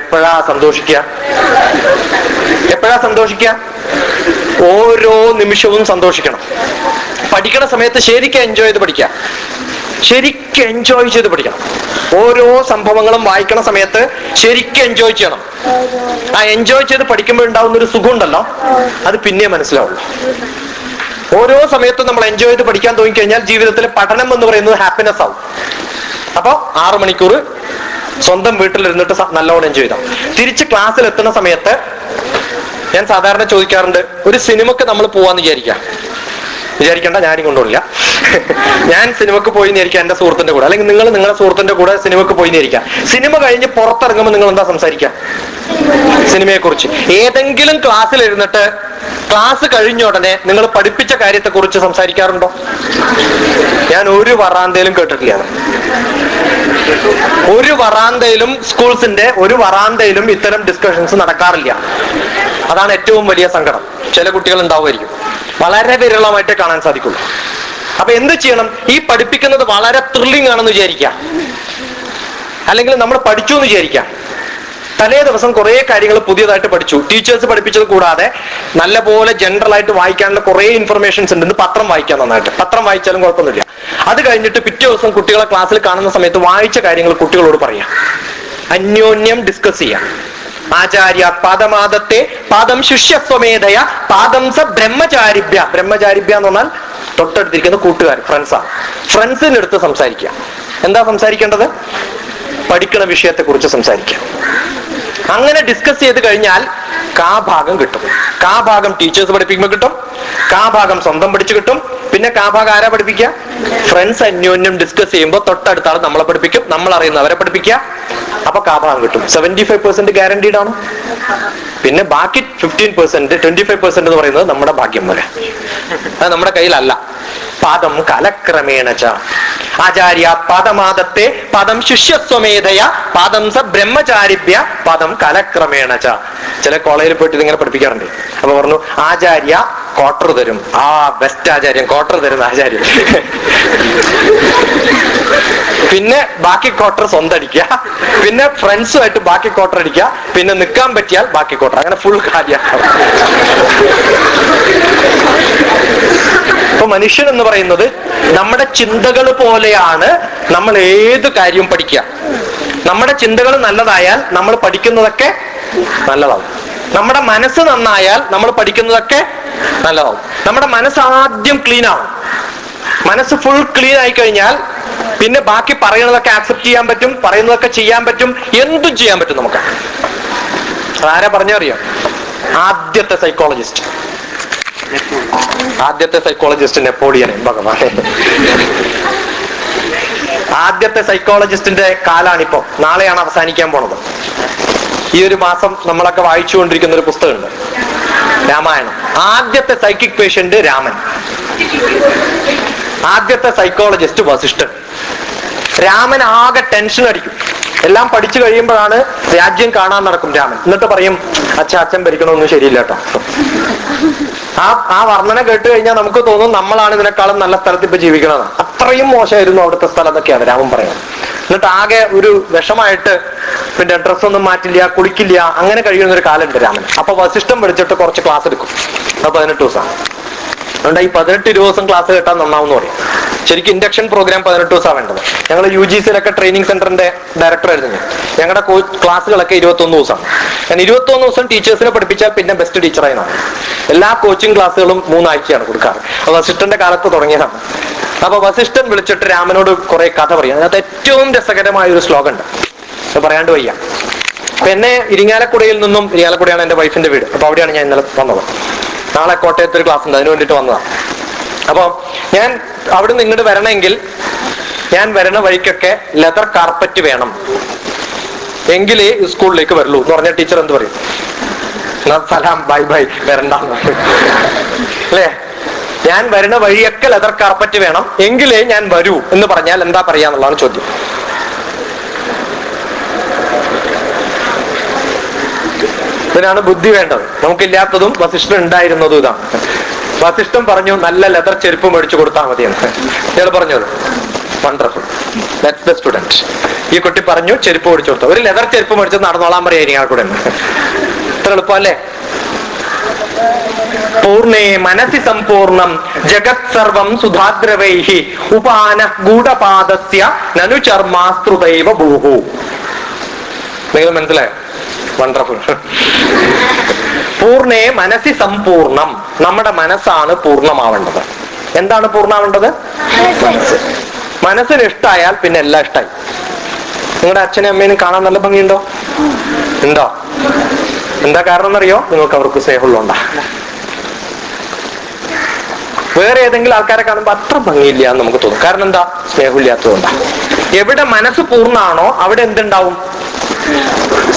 എപ്പോഴാ സന്തോഷിക്കുക? ഓരോ നിമിഷവും സന്തോഷിക്കണം. പഠിക്കണ സമയത്ത് ശരിക്കും എൻജോയ് ചെയ്ത് പഠിക്കുക, ശരിക്കും എൻജോയ് ചെയ്ത് പഠിക്കണം. ഓരോ സംഭവങ്ങളും വായിക്കണ സമയത്ത് ശരിക്കും എൻജോയ് ചെയ്യണം. ആ എൻജോയ് ചെയ്ത് പഠിക്കുമ്പോൾ ഉണ്ടാവുന്ന ഒരു സുഖം ഉണ്ടല്ലോ, അത് പിന്നെ മനസ്സിലാവുള്ളൂ. ഓരോ സമയത്തും നമ്മൾ എൻജോയ് ചെയ്ത് പഠിക്കാൻ തുടങ്ങിക്കഴിഞ്ഞാൽ ജീവിതത്തിൽ പഠനം എന്ന് പറയുന്നത് ഹാപ്പിനെസ് ആവും. അപ്പൊ 6 മണിക്കൂർ സ്വന്തം വീട്ടിലിരുന്നിട്ട് നല്ലോണം എൻജോയ് ചെയ്താൽ തിരിച്ച് ക്ലാസ്സിൽ എത്തുന്ന സമയത്ത് ഞാൻ സാധാരണ ചോദിക്കാറുണ്ട്, ഒരു സിനിമക്ക് നമ്മൾ പോവാന്ന് വിചാരിക്കേണ്ട, ഞാനും കൊണ്ടുപോയില്ല. ഞാൻ സിനിമക്ക് പോയി നേരിക്കാം എന്റെ സുഹൃത്തിന്റെ കൂടെ, അല്ലെങ്കിൽ നിങ്ങൾ നിങ്ങളുടെ സുഹൃത്തിന്റെ കൂടെ സിനിമക്ക് പോയി നേരിക്കാം. സിനിമ കഴിഞ്ഞ് പുറത്തിറങ്ങുമ്പോൾ നിങ്ങൾ എന്താ സംസാരിക്കാം? സിനിമയെ കുറിച്ച്. ഏതെങ്കിലും ക്ലാസ്സിൽ ഇരുന്നിട്ട് ക്ലാസ് കഴിഞ്ഞ ഉടനെ നിങ്ങൾ പഠിപ്പിച്ച കാര്യത്തെ കുറിച്ച് സംസാരിക്കാറുണ്ടോ? ഞാൻ ഒരു വറാന്തയിലും കേട്ടിട്ടില്ല. ഒരു വറാന്തയിലും, സ്കൂൾസിന്റെ ഒരു വറാന്തയിലും ഇത്തരം ഡിസ്കഷൻസ് നടക്കാറില്ല. അതാണ് ഏറ്റവും വലിയ സങ്കടം. ചില കുട്ടികൾ ഉണ്ടാവുമായിരിക്കും, വളരെ വിരളമായിട്ടേ കാണാൻ സാധിക്കുള്ളൂ. അപ്പൊ എന്ത് ചെയ്യണം? ഈ പഠിപ്പിക്കുന്നത് വളരെ ത്രില്ലിംഗ് ആണെന്ന് വിചാരിക്കാം, അല്ലെങ്കിൽ നമ്മൾ പഠിച്ചു എന്ന് വിചാരിക്കാം. തലേ ദിവസം കുറെ കാര്യങ്ങൾ പുതിയതായിട്ട് പഠിച്ചു. ടീച്ചേഴ്സ് പഠിപ്പിച്ചത് കൂടാതെ നല്ലപോലെ ജനറൽ ആയിട്ട് വായിക്കാനുള്ള കുറെ ഇൻഫർമേഷൻസ് ഉണ്ട്. പത്രം വായിക്കാൻ നന്നായിട്ട്, പത്രം വായിച്ചാലും കുഴപ്പമൊന്നുമില്ല. അത് കഴിഞ്ഞിട്ട് പിറ്റേ ദിവസം കുട്ടികളെ ക്ലാസ്സിൽ കാണുന്ന സമയത്ത് വായിച്ച കാര്യങ്ങൾ കുട്ടികളോട് പറയാം, അന്യോന്യം ഡിസ്കസ് ചെയ്യാം. ആചാര്യ പാദമാദത്തെ പാദം ശിഷ്യസ്വമേധയ പാദം സ ബ്രഹ്മചാരിഭ്യ. ബ്രഹ്മചാരിഭ്യ എന്ന് പറഞ്ഞാൽ തൊട്ടടുത്തിരിക്കുന്ന കൂട്ടുകാർ, ഫ്രണ്ട്സാണ്. ഫ്രണ്ട്സിന്റെ അടുത്ത് സംസാരിക്കുക. എന്താ സംസാരിക്കേണ്ടത്? പഠിക്കുന്ന വിഷയത്തെ കുറിച്ച് സംസാരിക്കുക. അങ്ങനെ ഡിസ്കസ് ചെയ്ത് കഴിഞ്ഞാൽ കാ ഭാഗം കിട്ടും. കാ ഭാഗം ടീച്ചേഴ്സ് പഠിപ്പിക്കുമ്പോൾ കിട്ടും, കാ ഭാഗം സ്വന്തം പഠിച്ചു കിട്ടും. പിന്നെ കാ ഭാഗം ആരാ പഠിപ്പിക്കുക? ഫ്രണ്ട്സ് അന്യോന്യം ഡിസ്കസ് ചെയ്യുമ്പോൾ തൊട്ടടുത്ത ആൾ നമ്മളെ പഠിപ്പിക്കും, നമ്മൾ അറിയുന്നവരെ പഠിപ്പിക്കുക. അപ്പൊ കാ ഭാഗം കിട്ടും. 75% ഗ്യാരണ്ടീഡ് ആണ്. പിന്നെ ബാക്കി 15%, 25% എന്ന് പറയുന്നത് നമ്മുടെ ഭാഗ്യം പോലെ, അത് നമ്മുടെ കയ്യിലല്ല. പാദം കാലക്രമേണ ച ആചാര്യ പാദമാദത്തെ പാദം ശിഷ്യസ്വമേധയ പാദം സ ബ്രഹ്മചാരിഭ്യ പാദം കാലക്രമേണ ച. ചില കോളേജിൽ പോയിട്ട് ഇതിങ്ങനെ പഠിപ്പിക്കാറുണ്ട്. അപ്പൊ പറഞ്ഞു, ആചാര്യ ക്വാർട്ടർ തരും. ബെസ്റ്റ് ആചാര്യൻ, ക്വാർട്ടർ തരുന്ന ആചാര്യൻ. പിന്നെ ബാക്കി ക്വാർട്ടർ സ്വന്തം അടിക്കുക, പിന്നെ ഫ്രണ്ട്സുമായിട്ട് ബാക്കി ക്വാർട്ടർ അടിക്കുക, പിന്നെ നിൽക്കാൻ പറ്റിയാൽ ബാക്കി ക്വാർട്ടർ, അങ്ങനെ ഫുൾ കാര്യമാണ്. അപ്പൊ മനുഷ്യൻ എന്ന് പറയുന്നത് നമ്മുടെ ചിന്തകൾ പോലെയാണ്. നമ്മൾ ഏത് കാര്യവും പഠിക്കുക. നമ്മുടെ ചിന്തകൾ നല്ലതായാൽ നമ്മൾ പഠിക്കുന്നതൊക്കെ നല്ലതാവും. നമ്മുടെ മനസ്സ് നന്നായാൽ നമ്മൾ പഠിക്കുന്നതൊക്കെ നല്ലതാവും. നമ്മുടെ മനസ്സ് ആദ്യം ക്ലീൻ ആവും. മനസ്സ് ഫുൾ ക്ലീൻ ആയി കഴിഞ്ഞാൽ പിന്നെ ബാക്കി പറയുന്നതൊക്കെ ആക്സെപ്റ്റ് ചെയ്യാൻ പറ്റും, പറയുന്നതൊക്കെ ചെയ്യാൻ പറ്റും, എന്തും ചെയ്യാൻ പറ്റും നമുക്ക്. ആരാ പറഞ്ഞറിയാം? ആദ്യത്തെ സൈക്കോളജിസ്റ്റ് നെപ്പോളിയൻ. ഭഗവാൻ, ആദ്യത്തെ സൈക്കോളജിസ്റ്റിന്റെ കാലാണിപ്പോ. നാളെയാണ് അവസാനിക്കാൻ പോണത്. ഈ ഒരു മാസം നമ്മളൊക്കെ വായിച്ചുകൊണ്ടിരിക്കുന്ന ഒരു പുസ്തകമുണ്ട്, രാമായണം. ആദ്യത്തെ സൈക്കിക് പേഷ്യന്റ് രാമൻ, ആദ്യത്തെ സൈക്കോളജിസ്റ്റ് വസിഷ്ഠൻ. രാമൻ ആകെ ടെൻഷൻ അടിക്കും. എല്ലാം പഠിച്ചു കഴിയുമ്പോഴാണ് രാജ്യം കാണാൻ നടക്കും രാമൻ. എന്നിട്ട് പറയും, അച്ഛൻ ഭരിക്കണമൊന്നും ശരിയില്ല കേട്ടോ. ആ വർണ്ണന കേട്ട് കഴിഞ്ഞാൽ നമുക്ക് തോന്നും നമ്മളാണ് ഇതിനേക്കാളും നല്ല സ്ഥലത്ത് ഇപ്പൊ ജീവിക്കണമെന്ന്. അത്രയും മോശമായിരുന്നു അവിടുത്തെ സ്ഥലം എന്നൊക്കെയാണ് രാമൻ പറയുന്നത്. എന്നിട്ട് ആകെ ഒരു വിഷമായിട്ട് പിന്നെ ഡ്രസ്സൊന്നും മാറ്റില്ല, കുളിക്കില്ല, അങ്ങനെ കഴിയുന്ന ഒരു കാലമുണ്ട് രാമൻ. അപ്പൊ വസിഷ്ഠം വിളിച്ചിട്ട് കുറച്ച് ക്ലാസ് എടുക്കും. അത് 18 ദിവസമാണ്. അതുകൊണ്ട് ഈ 18-20 ദിവസം ക്ലാസ് കേട്ടാൽ നന്നാവെന്ന് പറയും. ശരിക്കും ഇൻഡക്ഷൻ പ്രോഗ്രാം 18 ദിവസമാണ് വേണ്ടത്. ഞങ്ങൾ UGCയിലൊക്കെ ട്രെയിനിങ് സെന്ററിന്റെ ഡയറക്ടർ ആയിരുന്നു. ഞങ്ങളുടെ ക്ലാസ്സുകളൊക്കെ 21 ദിവസമാണ്. ഞാൻ 21 ദിവസം ടീച്ചേഴ്സിനെ പഠിപ്പിച്ചാൽ പിന്നെ ബെസ്റ്റ് ടീച്ചറായി മാറും. എല്ലാ കോച്ചിങ് ക്ലാസ്സുകളും 3 ആഴ്ചയാണ് കൊടുക്കാറ്. അത് വസിഷ്ഠന്റെ കാലത്ത് തുടങ്ങിയതാണ്. അപ്പൊ വസിഷ്ഠൻ വിളിച്ചിട്ട് രാമനോട് കുറെ കഥ പറയും. അതിനകത്ത് ഏറ്റവും രസകരമായ ഒരു ശ്ലോകം ഉണ്ട്, അത് പറയാണ്ട് വയ്യ. അപ്പൊ എന്നെ ഇരിങ്ങാലക്കുടയിൽ നിന്നും, ഇരിങ്ങാലക്കുടയാണ് എന്റെ വൈഫിന്റെ വീട്, അപ്പൊ അവിടെയാണ് ഞാൻ ഇന്നലെ വന്നത്. നാളെ കോട്ടയത്ത് ഒരു ക്ലാസ് ഉണ്ട്, അതിന് വേണ്ടിയിട്ട് വന്നതാണ്. അപ്പൊ ഞാൻ അവിടെ നിന്ന് ഇങ്ങോട്ട് വരണമെങ്കിൽ ഞാൻ വരണ വഴിക്കൊക്കെ ലെതർ കാർപ്പറ്റ് വേണം, എങ്കിലേ സ്കൂളിലേക്ക് വരുള്ളൂ എന്ന് പറഞ്ഞ ടീച്ചർ എന്ത് പറയും? സലാം, ബൈ ബൈ, വരണ്ടെന്ന് അല്ലേ? ഞാൻ വരുന്ന വഴിയൊക്കെ ലെതർ കാർപ്പറ്റ് വേണം എങ്കിലേ ഞാൻ വരൂ എന്ന് പറഞ്ഞാൽ എന്താ പറയാന്നുള്ളതാണ് ചോദ്യം. ഇതിനാണ് ബുദ്ധി വേണ്ടത്. നമുക്കില്ലാത്തതും വസിഷ്ഠൻ ഉണ്ടായിരുന്നതും ഇതാണ്. വസിഷ്ഠൻ പറഞ്ഞു നല്ല ലെതർ ചെരുപ്പ് മേടിച്ചു കൊടുത്താൽ മതിയെന്ന്. ഇയാൾ പറഞ്ഞത് വണ്ടർഫുൾ, ദാറ്റ്സ് ദ സ്റ്റുഡന്റ്. ഈ കുട്ടി പറഞ്ഞു ചെരുപ്പ് മേടിച്ചു കൊടുത്തു. ഒരു ലെതർ ചെരുപ്പ് മേടിച്ചത് നടന്നോളാൻ പറയായിരിക്കും ആൾക്കൂടെ. ഇത്ര എളുപ്പം അല്ലേ? പൂർണ്ണേ മനസി സമ്പൂർണം ജഗത് സർവം സുധാദ്രവൈഹി ഉപാന ഗൂഢപാദസ്യ നനു ചർമാസ്തൃതൈവ ഭൂഹു. നിങ്ങൾ മനസ്സിലായോ? വണ്ടർഫുൾ. പൂർണ്ണേ മനസി സമ്പൂർണം. നമ്മുടെ മനസ്സാണ് പൂർണ്ണമാവേണ്ടത്. എന്താണ് പൂർണ്ണമാവേണ്ടത്? മനസ്സ്. മനസ്സിന് ഇഷ്ടമായാൽ പിന്നെ എല്ലാം ഇഷ്ടമായി. നിങ്ങളുടെ അച്ഛനും അമ്മേനും കാണാൻ നല്ല ഭംഗിയുണ്ടോ? ഉണ്ടോ? എന്താ കാരണം എന്നറിയോ? നിങ്ങൾക്ക് അവർക്ക് സ്നേഹമുള്ളതുകൊണ്ടാ. വേറെ ഏതെങ്കിലും ആൾക്കാരെ കാണുമ്പോൾ അത്ര ഭംഗിയില്ല എന്ന് നമുക്ക് തോന്നും. കാരണം എന്താ? സ്നേഹമില്ലാത്തതുകൊണ്ടാ. എവിടെ മനസ്സ് പൂർണ്ണമാണോ അവിടെ എന്തുണ്ടാവും?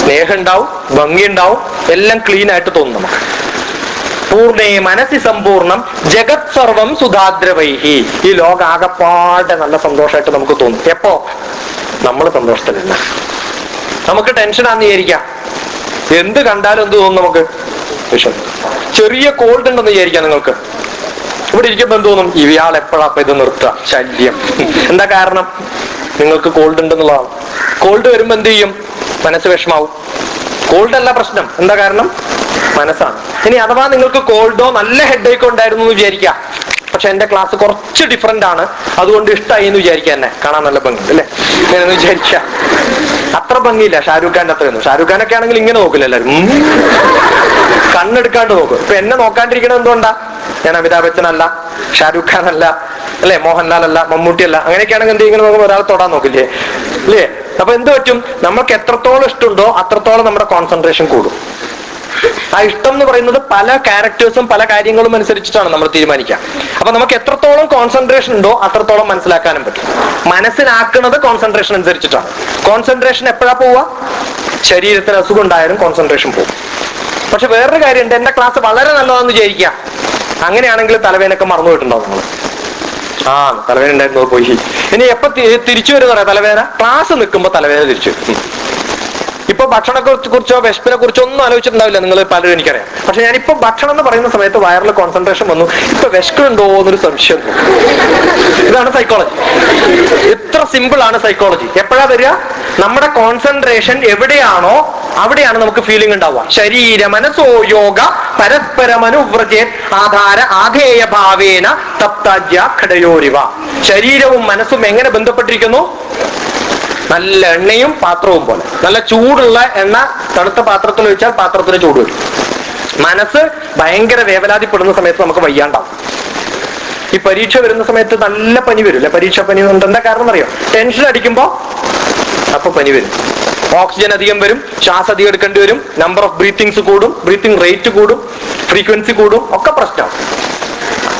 സ്നേഹം ഉണ്ടാവും, ഭംഗി ഉണ്ടാവും, എല്ലാം ക്ലീൻ ആയിട്ട് തോന്നും നമുക്ക്. പൂർണ്ണേ മനസ്സി സമ്പൂർണം ജഗത് സർവം സുധാദ്രവൈഹി. ഈ ലോകം ആകെപ്പാടെ നല്ല സന്തോഷമായിട്ട് നമുക്ക് തോന്നും. എപ്പോ? നമ്മൾ സന്തോഷത്തിലല്ല. നമുക്ക് ടെൻഷനാന്ന് വിചാരിക്കാം. എന്ത് കണ്ടാലും എന്ത് തോന്നും നമുക്ക്? വിഷം. ചെറിയ കോൾഡ് ഉണ്ടെന്ന് വിചാരിക്കാം നിങ്ങൾക്ക്. ഇവിടെ ഇരിക്കുമ്പോ എന്ത് തോന്നും? ഇയാൾ എപ്പോഴാ ഇത് നിർത്തുക? ശല്യം. എന്താ കാരണം? നിങ്ങൾക്ക് കോൾഡ് ഉണ്ടെന്നുള്ളതാണ്. കോൾഡ് വരുമ്പോ എന്ത് ചെയ്യും? മനസ്സ് വിഷമാവും. കോൾഡ് അല്ല പ്രശ്നം. എന്താ കാരണം? മനസ്സാണ്. ഇനി അഥവാ നിങ്ങൾക്ക് കോൾഡോ നല്ല ഹെഡേക്കോ ഉണ്ടായിരുന്നു എന്ന് വിചാരിക്കാം. പക്ഷെ എന്റെ ക്ലാസ് കുറച്ച് ഡിഫറെന്റ് ആണ്, അതുകൊണ്ട് ഇഷ്ടമായി എന്ന് വിചാരിക്കുക. എന്നെ കാണാൻ നല്ല ഭംഗി അല്ലേ എന്ന് വിചാരിച്ച അത്ര ഭംഗിയില്ല ഷാരൂഖ് ഖാന്റെ അത്രയൊന്നും. ഷാരൂഖ് ഖാനൊക്കെ ആണെങ്കിൽ ഇങ്ങനെ നോക്കില്ല എല്ലാവരും, കണ്ണെടുക്കാണ്ട് നോക്കും. ഇപ്പൊ എന്നെ നോക്കാണ്ടിരിക്കണത് എന്തുകൊണ്ടാ? ഞാൻ അമിതാഭ് ബച്ചൻ അല്ല, ഷാരൂഖ് ഖാൻ അല്ല, അല്ലെ മോഹൻലാൽ അല്ല, മമ്മൂട്ടി അല്ല. അങ്ങനെയൊക്കെയാണെങ്കിൽ എന്ത് ഇങ്ങനെ നോക്കുമ്പോൾ ഒരാൾ തൊടാൻ നോക്കില്ലേ? അല്ലേ? അപ്പൊ എന്ത് പറ്റും? നമ്മൾക്ക് എത്രത്തോളം ഇഷ്ടമുണ്ടോ അത്രത്തോളം നമ്മുടെ കോൺസെൻട്രേഷൻ കൂടും. ആ ഇഷ്ടം എന്ന് പറയുന്നത് പല ക്യാരക്ടേഴ്സും പല കാര്യങ്ങളും അനുസരിച്ചിട്ടാണ് നമ്മൾ തീരുമാനിക്കുക. അപ്പൊ നമുക്ക് എത്രത്തോളം കോൺസെൻട്രേഷൻ ഉണ്ടോ അത്രത്തോളം മനസ്സിലാക്കാനും പറ്റും. മനസ്സിലാക്കുന്നത് കോൺസെൻട്രേഷൻ അനുസരിച്ചിട്ടാണ്. കോൺസെൻട്രേഷൻ എപ്പോഴാ പോവുക? ശരീരത്തിന് അസുഖം ഉണ്ടായാലും കോൺസെൻട്രേഷൻ പോകും. പക്ഷെ വേറൊരു കാര്യമുണ്ട്, എന്റെ ക്ലാസ് വളരെ നല്ലതാണെന്ന് വിചാരിക്കുക. അങ്ങനെയാണെങ്കിൽ തലവേനൊക്കെ മറന്നുപോയിട്ടുണ്ടാവും നിങ്ങൾ. ആ തലവേന ഉണ്ടായിരുന്നു, പോയി. ഇനി എപ്പോ തിരിച്ചു വരുന്ന പറയാം തലവേന? ക്ലാസ് നിൽക്കുമ്പോ തലവേന തിരിച്ചു വരും. ഇപ്പൊ ഭക്ഷണത്തെ കുറിച്ചോ വിശപ്പിനെ കുറിച്ചോ ഒന്നും ആലോചിച്ചിട്ടുണ്ടാവില്ല നിങ്ങൾ പലരും, എനിക്കറിയാം. പക്ഷെ ഞാനിപ്പോ ഭക്ഷണം എന്ന് പറയുന്ന സമയത്ത് വയറിൽ കോൺസെൻട്രേഷൻ വന്നു. ഇപ്പൊ വിശക്കുണ്ടോ എന്നൊരു സംശയം. ഇതാണ് സൈക്കോളജി. ഇത്ര സിമ്പിൾ ആണ് സൈക്കോളജി. എപ്പോഴാ വരിക? നമ്മുടെ കോൺസെൻട്രേഷൻ എവിടെയാണോ അവിടെയാണ് നമുക്ക് ഫീലിംഗ് ഉണ്ടാവുക. ശരീര മനസ്സോ യോഗ പരസ്പരമനുവ്രജേ ആധാര ആധേയ ഭാവേന തപ്താജ്യ ഘടയോരിവ. ശരീരവും മനസ്സും എങ്ങനെ ബന്ധപ്പെട്ടിരിക്കുന്നു? നല്ല എണ്ണയും പാത്രവും പോലെ. നല്ല ചൂടുള്ള എണ്ണ തണുത്ത പാത്രത്തിൽ ഒഴിച്ചാൽ പാത്രത്തിന് ചൂട് വരും. മനസ്സ് ഭയങ്കര വേവലാതിപ്പെടുന്ന സമയത്ത് നമുക്ക് വയ്യാണ്ടാവും. ഈ പരീക്ഷ വരുന്ന സമയത്ത് നല്ല പനി വരും അല്ലെ? പരീക്ഷ പനി ഉണ്ട്. എന്താ കാരണം അറിയോ? ടെൻഷൻ അടിക്കുമ്പോ അപ്പൊ പനി വരും. ഓക്സിജൻ അധികം വരും, ശ്വാസം അധികം എടുക്കേണ്ടി വരും, നമ്പർ ഓഫ് ബ്രീത്തിങ്സ് കൂടും, ബ്രീത്തിങ് റേറ്റ് കൂടും, ഫ്രീക്വൻസി കൂടും, ഒക്കെ പ്രശ്നമാണ്.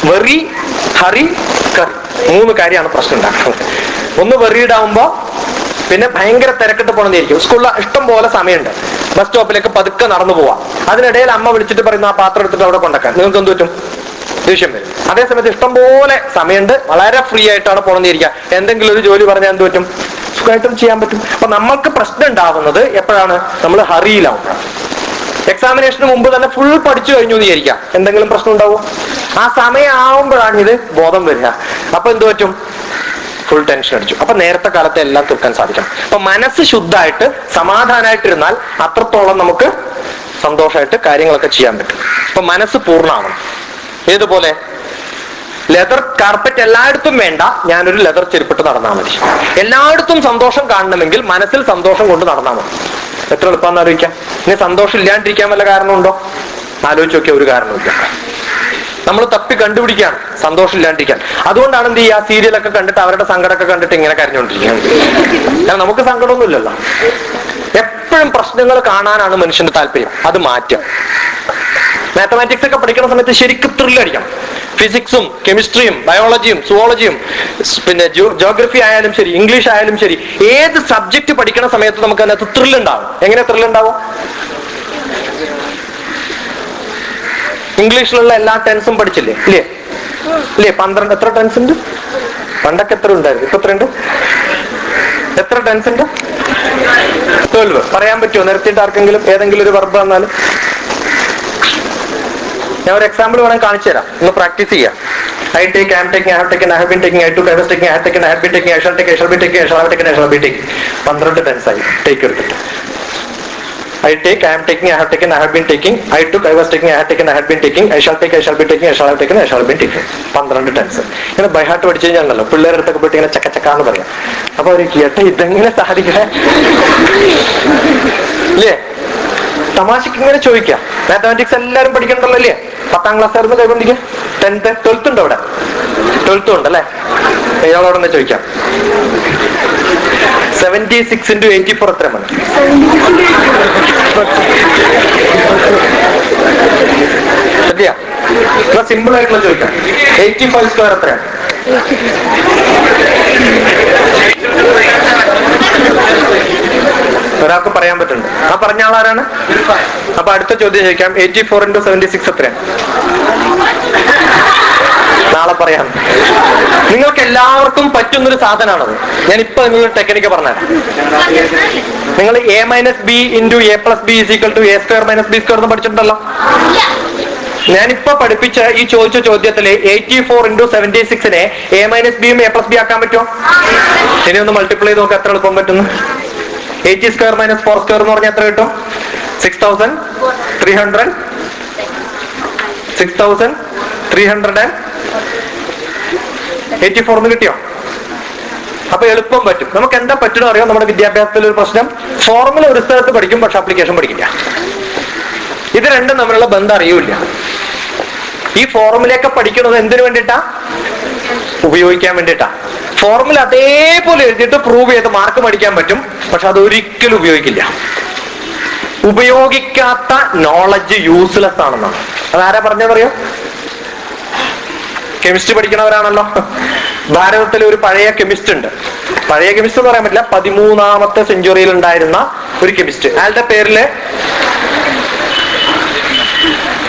വെറി, ഹറി, കറി, 3 കാര്യമാണ് പ്രശ്നം ഉണ്ടാക്കുന്നത്. ഒന്ന് വെറിയിടാവുമ്പോ പിന്നെ ഭയങ്കര തിരക്കിട്ട് പോകണമെന്നിരിക്കും. സ്കൂളിൽ ഇഷ്ടം പോലെ സമയമുണ്ട്, ബസ് സ്റ്റോപ്പിലേക്ക് പതുക്കെ നടന്നു പോവാം. അതിനിടയിൽ അമ്മ വിളിച്ചിട്ട് പറയുന്ന ആ പാത്രം എടുത്തിട്ട് അവിടെ കൊണ്ടാക്കാൻ നിങ്ങൾക്ക് എന്ത് പറ്റും? ദേഷ്യം വരും. അതേസമയത്ത് ഇഷ്ടം പോലെ സമയമുണ്ട്, വളരെ ഫ്രീ ആയിട്ടാണ് പോകണമെന്നിരിക്കുക. എന്തെങ്കിലും ഒരു ജോലി പറഞ്ഞാൽ എന്ത് പറ്റും? സുഖമായിട്ടും ചെയ്യാൻ പറ്റും. അപ്പൊ നമ്മൾക്ക് പ്രശ്നം ഉണ്ടാവുന്നത് എപ്പോഴാണ്? നമ്മൾ ഹറിയിലാവുമ്പോഴാണ്. എക്സാമിനേഷന് മുമ്പ് തന്നെ ഫുൾ പഠിച്ചു കഴിഞ്ഞു എന്ന് വിചാരിക്കാം. എന്തെങ്കിലും പ്രശ്നം ഉണ്ടാവും? ആ സമയം ആവുമ്പോഴാണ് ഇത് ബോധം വരിക. അപ്പൊ എന്ത് പറ്റും? ഫുൾ ടെൻഷൻ അടിച്ചു. അപ്പൊ നേരത്തെ കാലത്തെ എല്ലാം തീർക്കാൻ സാധിക്കണം. അപ്പൊ മനസ്സ് ശുദ്ധമായിട്ട് സമാധാനമായിട്ടിരുന്നാൽ അത്രത്തോളം നമുക്ക് സന്തോഷമായിട്ട് കാര്യങ്ങളൊക്കെ ചെയ്യാൻ പറ്റും. അപ്പൊ മനസ്സ് പൂർണ്ണമാവണം. ഏതുപോലെ? ലെതർ കാർപ്പറ്റ് എല്ലായിടത്തും വേണ്ട, ഞാനൊരു ലെതർ ചെരുപ്പിട്ട് നടന്നാൽ മതി. എല്ലായിടത്തും സന്തോഷം കാണണമെങ്കിൽ മനസ്സിൽ സന്തോഷം കൊണ്ട് നടന്നാൽ മതി. എത്ര എളുപ്പമെന്ന് ആലോചിക്കാം. ഇനി സന്തോഷം ഇല്ലാണ്ടിരിക്കാൻ വല്ല കാരണമുണ്ടോ? ആലോചിച്ച് നോക്കിയാൽ ഒരു കാരണമില്ല. നമ്മൾ തപ്പി കണ്ടുപിടിക്കുകയാണ് സന്തോഷം ഇല്ലാണ്ടിരിക്കാൻ. അതുകൊണ്ടാണ് എന്ത് ചെയ്യുക? സീരിയലൊക്കെ കണ്ടിട്ട് അവരുടെ സങ്കടമൊക്കെ കണ്ടിട്ട് ഇങ്ങനെ കരഞ്ഞുകൊണ്ടിരിക്കുകയാണ്. കാരണം നമുക്ക് സങ്കടമൊന്നും ഇല്ലല്ലോ. എപ്പോഴും പ്രശ്നങ്ങൾ കാണാനാണ് മനുഷ്യന്റെ താല്പര്യം. അത് മാറ്റാം. മാത്തമാറ്റിക്സ് ഒക്കെ പഠിക്കുന്ന സമയത്ത് ശരിക്കും ത്രില്ലടിക്കണം. ഫിസിക്സും കെമിസ്ട്രിയും ബയോളജിയും സുവോളജിയും പിന്നെ ജോഗ്രഫി ആയാലും ശരി, ഇംഗ്ലീഷ് ആയാലും ശരി, ഏത് സബ്ജക്ട് പഠിക്കുന്ന സമയത്ത് നമുക്ക് അതിനകത്ത് ത്രില്ലുണ്ടാവും. എങ്ങനെ ത്രില്ലുണ്ടാവും? ഇംഗ്ലീഷിലുള്ള എല്ലാ ടെൻസും പഠിച്ചില്ലേ? ഇല്ലേ? 12 എത്ര ടെൻസ് ഉണ്ട്? പണ്ടൊക്കെ എത്ര ഉണ്ടായിരുന്നു? ഇപ്പൊ എത്രയുണ്ട്? എത്ര ടെൻസ് ഉണ്ട്? 12. പറയാൻ പറ്റുമോ? നിർത്തിയിട്ട് ആർക്കെങ്കിലും ഏതെങ്കിലും ഒരു വർബ് വന്നാലും ഞാൻ ഒരു എക്സാമ്പിൾ വേണമെങ്കിൽ കാണിച്ചു തരാം, ഒന്ന് പ്രാക്ടീസ് ചെയ്യാം. I take, I am taking, I have taken, I have been taking, I took, I was taking, I had taken, I had been taking, I shall take, I shall be taking, I shall have taken, I shall be taking. 12 tense ആയി ടേക്ക് എടുത്തിട്ട്. I take, I am taking, I have taken, I have been taking, I took, I was taking, I had taken, I had been taking, I shall take, I shall be taking, I shall have taken, I shall be taking. 12 tense. ഇങ്ങനെ ബൈ ഹാർട്ട് പഠിച്ചു കഴിഞ്ഞാണല്ലോ പിള്ളേരുടെ അടുത്തൊക്കെ പോയിട്ട് ഇങ്ങനെ ചക്കച്ചക്കാന്ന് പറയാം. അപ്പൊ അവർ കേട്ട ഇതെങ്ങനെ സാധിക്കണേ ഇല്ലേ? തമാശക്ക് ഇങ്ങനെ ചോദിക്കാം. മാത്തമാറ്റിക്സ് എല്ലാവരും പഠിക്കണ്ടല്ലോ അല്ലേ? 10ാം ക്ലാസ് ആയിരുന്നു കൈകൊണ്ടിരിക്കുക, 10th 12th ഉണ്ട് അവിടെ, 12th ഉണ്ട് അല്ലേ? ഇയാളോട് തന്നെ ചോദിക്കാം. 76 into 84 എത്രയാണ്? സിമ്പിൾ ആയിട്ടുള്ള ചോദിക്കാം. 85 സ്ക്വയർ എത്രയാണ്? ഒരാൾക്ക് പറയാൻ പറ്റുന്നുണ്ട്. ആ പറഞ്ഞ ആളാരാണ്? അപ്പൊ അടുത്ത ചോദ്യം ചോദിക്കാം. 84 into 76 എത്രയാണ്? നാളെ പറയാം. നിങ്ങൾക്ക് എല്ലാവർക്കും പറ്റുന്നൊരു സാധനമാണത്. ഞാൻ ഇപ്പൊ നിങ്ങളൊരു ടെക്നിക്ക് പറഞ്ഞുതരാം. നിങ്ങൾ a-b into a+b is equal to a square minus b square എന്ന് പഠിച്ചിട്ടുണ്ടല്ലോ. ഞാനിപ്പോ പഠിപ്പിച്ച ഈ ചോദിച്ച ചോദ്യത്തില് 84 into 76നെ a-b യും a+b ആക്കാൻ പറ്റുമോ? ഇനി ഒന്ന് മൾട്ടിപ്ലൈ ചെയ്ത് നോക്കാം എത്ര എളുപ്പം പറ്റുന്നു. 80 square minus 4 square എന്ന് പറഞ്ഞാൽ എത്ര കിട്ടും? 6300. 6384 കിട്ടിയോ? അപ്പൊ എളുപ്പം പറ്റും. നമുക്ക് എന്താ പറ്റുന്ന അറിയാം. നമ്മുടെ വിദ്യാഭ്യാസത്തിൽ ഒരു പ്രശ്നം, ഫോർമുല ഒരു സ്ഥലത്ത് പഠിക്കും പക്ഷെ ആപ്ലിക്കേഷൻ പഠിക്കില്ല. ഇത് രണ്ടും തമ്മിലുള്ള ബന്ധം അറിയൂല. ഈ ഫോർമുലയൊക്കെ പഠിക്കുന്നത് എന്തിനു വേണ്ടിയിട്ടാ? ഉപയോഗിക്കാൻ വേണ്ടിയിട്ടാ. ഫോർമുല അതേപോലെ എഴുതിയിട്ട് പ്രൂവ് ചെയ്ത് മാർക്ക് മേടിക്കാൻ പറ്റും, പക്ഷെ അതൊരിക്കലും ഉപയോഗിക്കില്ല. ഉപയോഗിക്കാത്ത നോളജ് യൂസ്ലെസ് ആണെന്നാണ്. അതാരാ പറഞ്ഞതറിയോ? കെമിസ്ട്രി പഠിക്കണവരാണല്ലോ. ഭാരതത്തിലെ ഒരു പഴയ കെമിസ്റ്റ് ഉണ്ട്. പഴയ കെമിസ്റ്റ് എന്ന് പറയാൻ പറ്റില്ല, 13ാമത്തെ സെഞ്ചുറിയിൽ ഉണ്ടായിരുന്ന ഒരു കെമിസ്റ്റ്.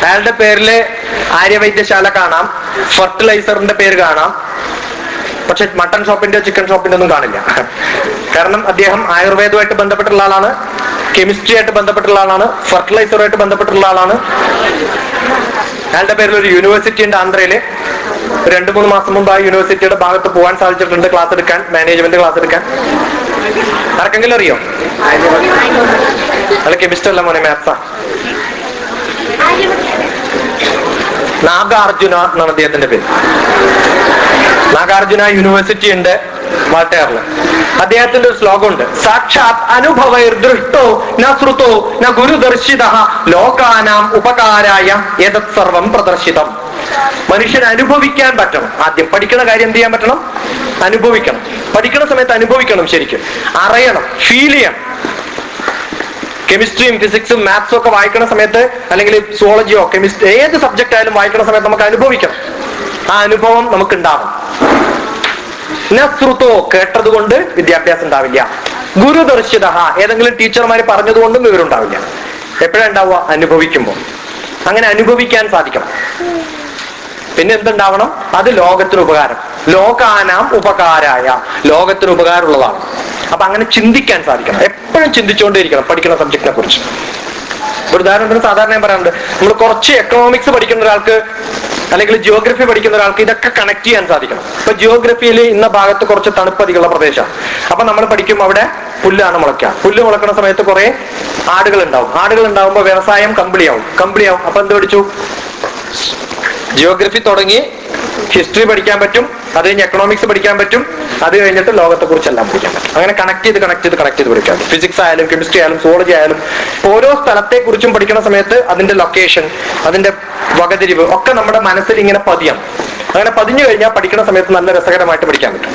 അയാളുടെ പേരില് ആര്യവൈദ്യശാല കാണാം, ഫെർട്ടിലൈസറിന്റെ പേര് കാണാം, പക്ഷെ മട്ടൺ ഷോപ്പിന്റെ ചിക്കൻ ഷോപ്പിന്റെ ഒന്നും കാണില്ല. കാരണം അദ്ദേഹം ആയുർവേദവുമായിട്ട് ബന്ധപ്പെട്ടുള്ള ആളാണ്, കെമിസ്ട്രി ആയിട്ട് ബന്ധപ്പെട്ടുള്ള ആളാണ്, ഫെർട്ടിലൈസറുമായിട്ട് ബന്ധപ്പെട്ടുള്ള ആളാണ്. അയാളുടെ പേരിൽ ഒരു യൂണിവേഴ്സിറ്റി ഉണ്ട് ആന്ധ്രയില്. 2-3 മാസം മുമ്പ് ആ യൂണിവേഴ്സിറ്റിയുടെ ഭാഗത്ത് പോകാൻ സാധിച്ചിട്ടുണ്ട്, ക്ലാസ് എടുക്കാൻ, മാനേജ്മെന്റ് ക്ലാസ് എടുക്കാൻ. ആർക്കെങ്കിലും അറിയോ? അയാൾ കെമിസ്റ്റ് അല്ല മോനെ, മാത്സാ. നാഗാർജുന എന്നാണ് അദ്ദേഹത്തിന്റെ പേര്. നാഗാർജുന യൂണിവേഴ്സിറ്റി ഉണ്ട് വാട്ടയാറില്. അദ്ദേഹത്തിന്റെ ഒരു ശ്ലോകമുണ്ട്. സാക്ഷാത് അനുഭവൈർ ദൃഷ്ടോ ന ശ്രുതോ ന ഗുരുദർശിതഃ ലോകാനാം ഉപകാരായ ഏതത് സർവം പ്രദർശിതം. മനുഷ്യന് അനുഭവിക്കാൻ പറ്റണം. ആദ്യം പഠിക്കണ കാര്യം എന്ത് ചെയ്യാൻ പറ്റണം? അനുഭവിക്കണം. പഠിക്കുന്ന സമയത്ത് അനുഭവിക്കണം, ശരിക്കും അറിയണം, ഫീൽ ചെയ്യണം. കെമിസ്ട്രിയും ഫിസിക്സും മാത്സും ഒക്കെ വായിക്കുന്ന സമയത്ത്, അല്ലെങ്കിൽ സുവോളജിയോ കെമിസ്ട്രി ഏത് സബ്ജക്റ്റ് ആയാലും വായിക്കുന്ന സമയത്ത് നമുക്ക് അനുഭവിക്കണം. ആ അനുഭവം നമുക്ക് ഉണ്ടാവും. നശ്രുതോ, കേട്ടത് കൊണ്ട് വിദ്യാഭ്യാസം ഉണ്ടാവില്ല. ഗുരുദർശിത, ഏതെങ്കിലും ടീച്ചർമാര് പറഞ്ഞതുകൊണ്ടും വിവരം ഉണ്ടാവില്ല. എപ്പോഴാ ഉണ്ടാവുക? അനുഭവിക്കുമ്പോൾ. അങ്ങനെ അനുഭവിക്കാൻ സാധിക്കണം. പിന്നെ എന്തുണ്ടാവണം? അത് ലോകത്തിന് ഉപകാരം. ലോകാനാം ഉപകാരായ, ലോകത്തിന് ഉപകാരമുള്ളതാണ്. അപ്പൊ അങ്ങനെ ചിന്തിക്കാൻ സാധിക്കണം. എപ്പോഴും ചിന്തിച്ചുകൊണ്ടേയിരിക്കണം പഠിക്കുന്ന സബ്ജക്റ്റിനെ കുറിച്ച്. ഒരു ഉദാഹരണത്തിന് സാധാരണ ഞാൻ പറയാറുണ്ട്, നമ്മൾ കുറച്ച് എക്കണോമിക്സ് പഠിക്കുന്ന ഒരാൾക്ക് അല്ലെങ്കിൽ ജിയോഗ്രഫി പഠിക്കുന്ന ഒരാൾക്ക് ഇതൊക്കെ കണക്ട് ചെയ്യാൻ സാധിക്കണം. ഇപ്പൊ ജിയോഗ്രഫിയിൽ ഇന്ന ഭാഗത്ത് കുറച്ച് തണുപ്പധികമുള്ള പ്രദേശമാണ്. അപ്പൊ നമ്മൾ പഠിക്കും അവിടെ പുല്ലാണ് മുളയ്ക്കുക. പുല്ല് മുളക്കുന്ന സമയത്ത് കുറെ ആടുകൾ ഉണ്ടാവും. ആടുകൾ ഉണ്ടാവുമ്പോൾ വ്യവസായം കമ്പിളിയാവും. അപ്പൊ എന്ത് പഠിച്ചു? ജിയോഗ്രഫി തുടങ്ങി ഹിസ്റ്ററി പഠിക്കാൻ പറ്റും, അത് കഴിഞ്ഞ് എക്കണോമിക്സ് പഠിക്കാൻ പറ്റും, അത് കഴിഞ്ഞിട്ട് ലോകത്തെ കുറിച്ചെല്ലാം പഠിക്കാൻ പറ്റും. അങ്ങനെ കണക്ട് ചെയ്ത് പഠിക്കാൻ പറ്റും. ഫിസിക്സ് ആയാലും കെമിസ്ട്രി ആയാലും സുവോളജി ആയാലും ഓരോ സ്ഥലത്തെ കുറിച്ചും പഠിക്കുന്ന സമയത്ത് അതിന്റെ ലൊക്കേഷൻ, അതിന്റെ വകതിരിവ് ഒക്കെ നമ്മുടെ മനസ്സിൽ ഇങ്ങനെ പതിയാം. അങ്ങനെ പതിഞ്ഞു കഴിഞ്ഞാൽ പഠിക്കുന്ന സമയത്ത് നല്ല രസകരമായിട്ട് പഠിക്കാൻ പറ്റും.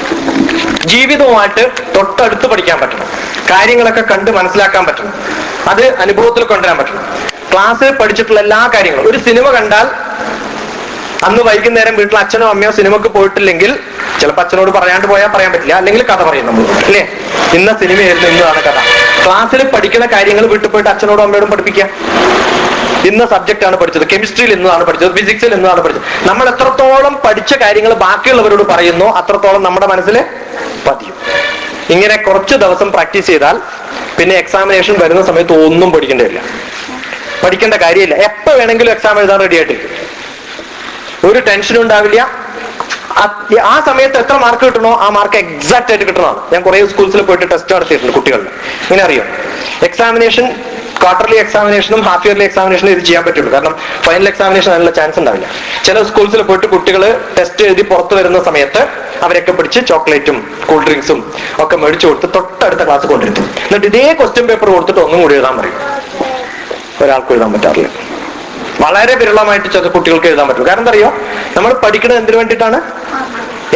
ജീവിതവുമായിട്ട് തൊട്ടടുത്ത് പഠിക്കാൻ പറ്റണം. കാര്യങ്ങളൊക്കെ കണ്ട് മനസ്സിലാക്കാൻ പറ്റണം. അത് അനുഭവത്തിൽ കൊണ്ടുവരാൻ പറ്റണം. ക്ലാസ്സിൽ പഠിച്ചിട്ടുള്ള എല്ലാ കാര്യങ്ങളും, ഒരു സിനിമ കണ്ടാൽ അന്ന് വൈകുന്നേരം വീട്ടിൽ അച്ഛനോ അമ്മയോ സിനിമക്ക് പോയിട്ടില്ലെങ്കിൽ ചിലപ്പോൾ അച്ഛനോട് പറയാണ്ട് പോയാൽ പറയാൻ പറ്റില്ല, അല്ലെങ്കിൽ കഥ പറയും നമ്മൾ, അല്ലേ? ഇന്ന സിനിമയായിരുന്നു, ഇന്നതാണ് കഥ. ക്ലാസ്സിൽ പഠിക്കുന്ന കാര്യങ്ങൾ വീട്ടിൽ പോയിട്ട് അച്ഛനോടും അമ്മയോടും പഠിപ്പിക്കുക. ഇന്ന സബ്ജക്റ്റ് ആണ് പഠിച്ചത്, കെമിസ്ട്രിയിൽ ഇന്നതാണ് പഠിച്ചത്, ഫിസിക്സിൽ ഇന്നതാണ് പഠിച്ചത്. നമ്മൾ എത്രത്തോളം പഠിച്ച കാര്യങ്ങൾ ബാക്കിയുള്ളവരോട് പറയുന്നോ അത്രത്തോളം നമ്മുടെ മനസ്സിൽ പതിയും. ഇങ്ങനെ കുറച്ച് ദിവസം പ്രാക്ടീസ് ചെയ്താൽ പിന്നെ എക്സാമിനേഷൻ വരുന്ന സമയത്ത് ഒന്നും പഠിക്കേണ്ട കാര്യമില്ല. എപ്പോ വേണമെങ്കിലും എക്സാം എഴുതാൻ റെഡി ആയിട്ടിരിക്കും. ഒരു ടെൻഷനും ഉണ്ടാവില്ല. ആ സമയത്ത് എത്ര മാർക്ക് കിട്ടണോ ആ മാർക്ക് എക്സാക്ട് ആയിട്ട് കിട്ടണതാണ്. ഞാൻ കുറെ സ്കൂൾസിൽ പോയിട്ട് ടെസ്റ്റ് നടത്തിയിട്ടുണ്ട് കുട്ടികളുടെ. ഇങ്ങനെ അറിയാം, എക്സാമിനേഷൻ ക്വാർട്ടർലി എക്സാമിനേഷനും ഹാഫ് ഇയർലി എക്സാമിനേഷനും ഇത് ചെയ്യാൻ പറ്റുള്ളൂ. കാരണം ഫൈനൽ എക്സാമിനേഷൻ അതിനുള്ള ചാൻസ് ഉണ്ടാവില്ല. ചില സ്കൂൾസിൽ പോയിട്ട് കുട്ടികൾ ടെസ്റ്റ് എഴുതി പുറത്തു വരുന്ന സമയത്ത് അവരൊക്കെ പിടിച്ച് ചോക്ലേറ്റും കൂൾ ഡ്രിങ്ക്സും ഒക്കെ മേടിച്ചു കൊടുത്ത് തൊട്ടടുത്ത ക്ലാസ് കൊണ്ടിരുത്തും. എന്നിട്ട് ഇതേ ക്വസ്റ്റ്യൻ പേപ്പർ കൊടുത്തിട്ട് ഒന്നും കൂടി എഴുതാൻ പറയും. ഒരാൾക്ക് എഴുതാൻ പറ്റാറില്ല. വളരെ വിരളമായിട്ട് ചില കുട്ടികൾക്ക് എഴുതാൻ പറ്റും. കാരണം എന്താ അറിയോ, നമ്മൾ പഠിക്കുന്നത് എന്തിനു വേണ്ടിയിട്ടാണ്?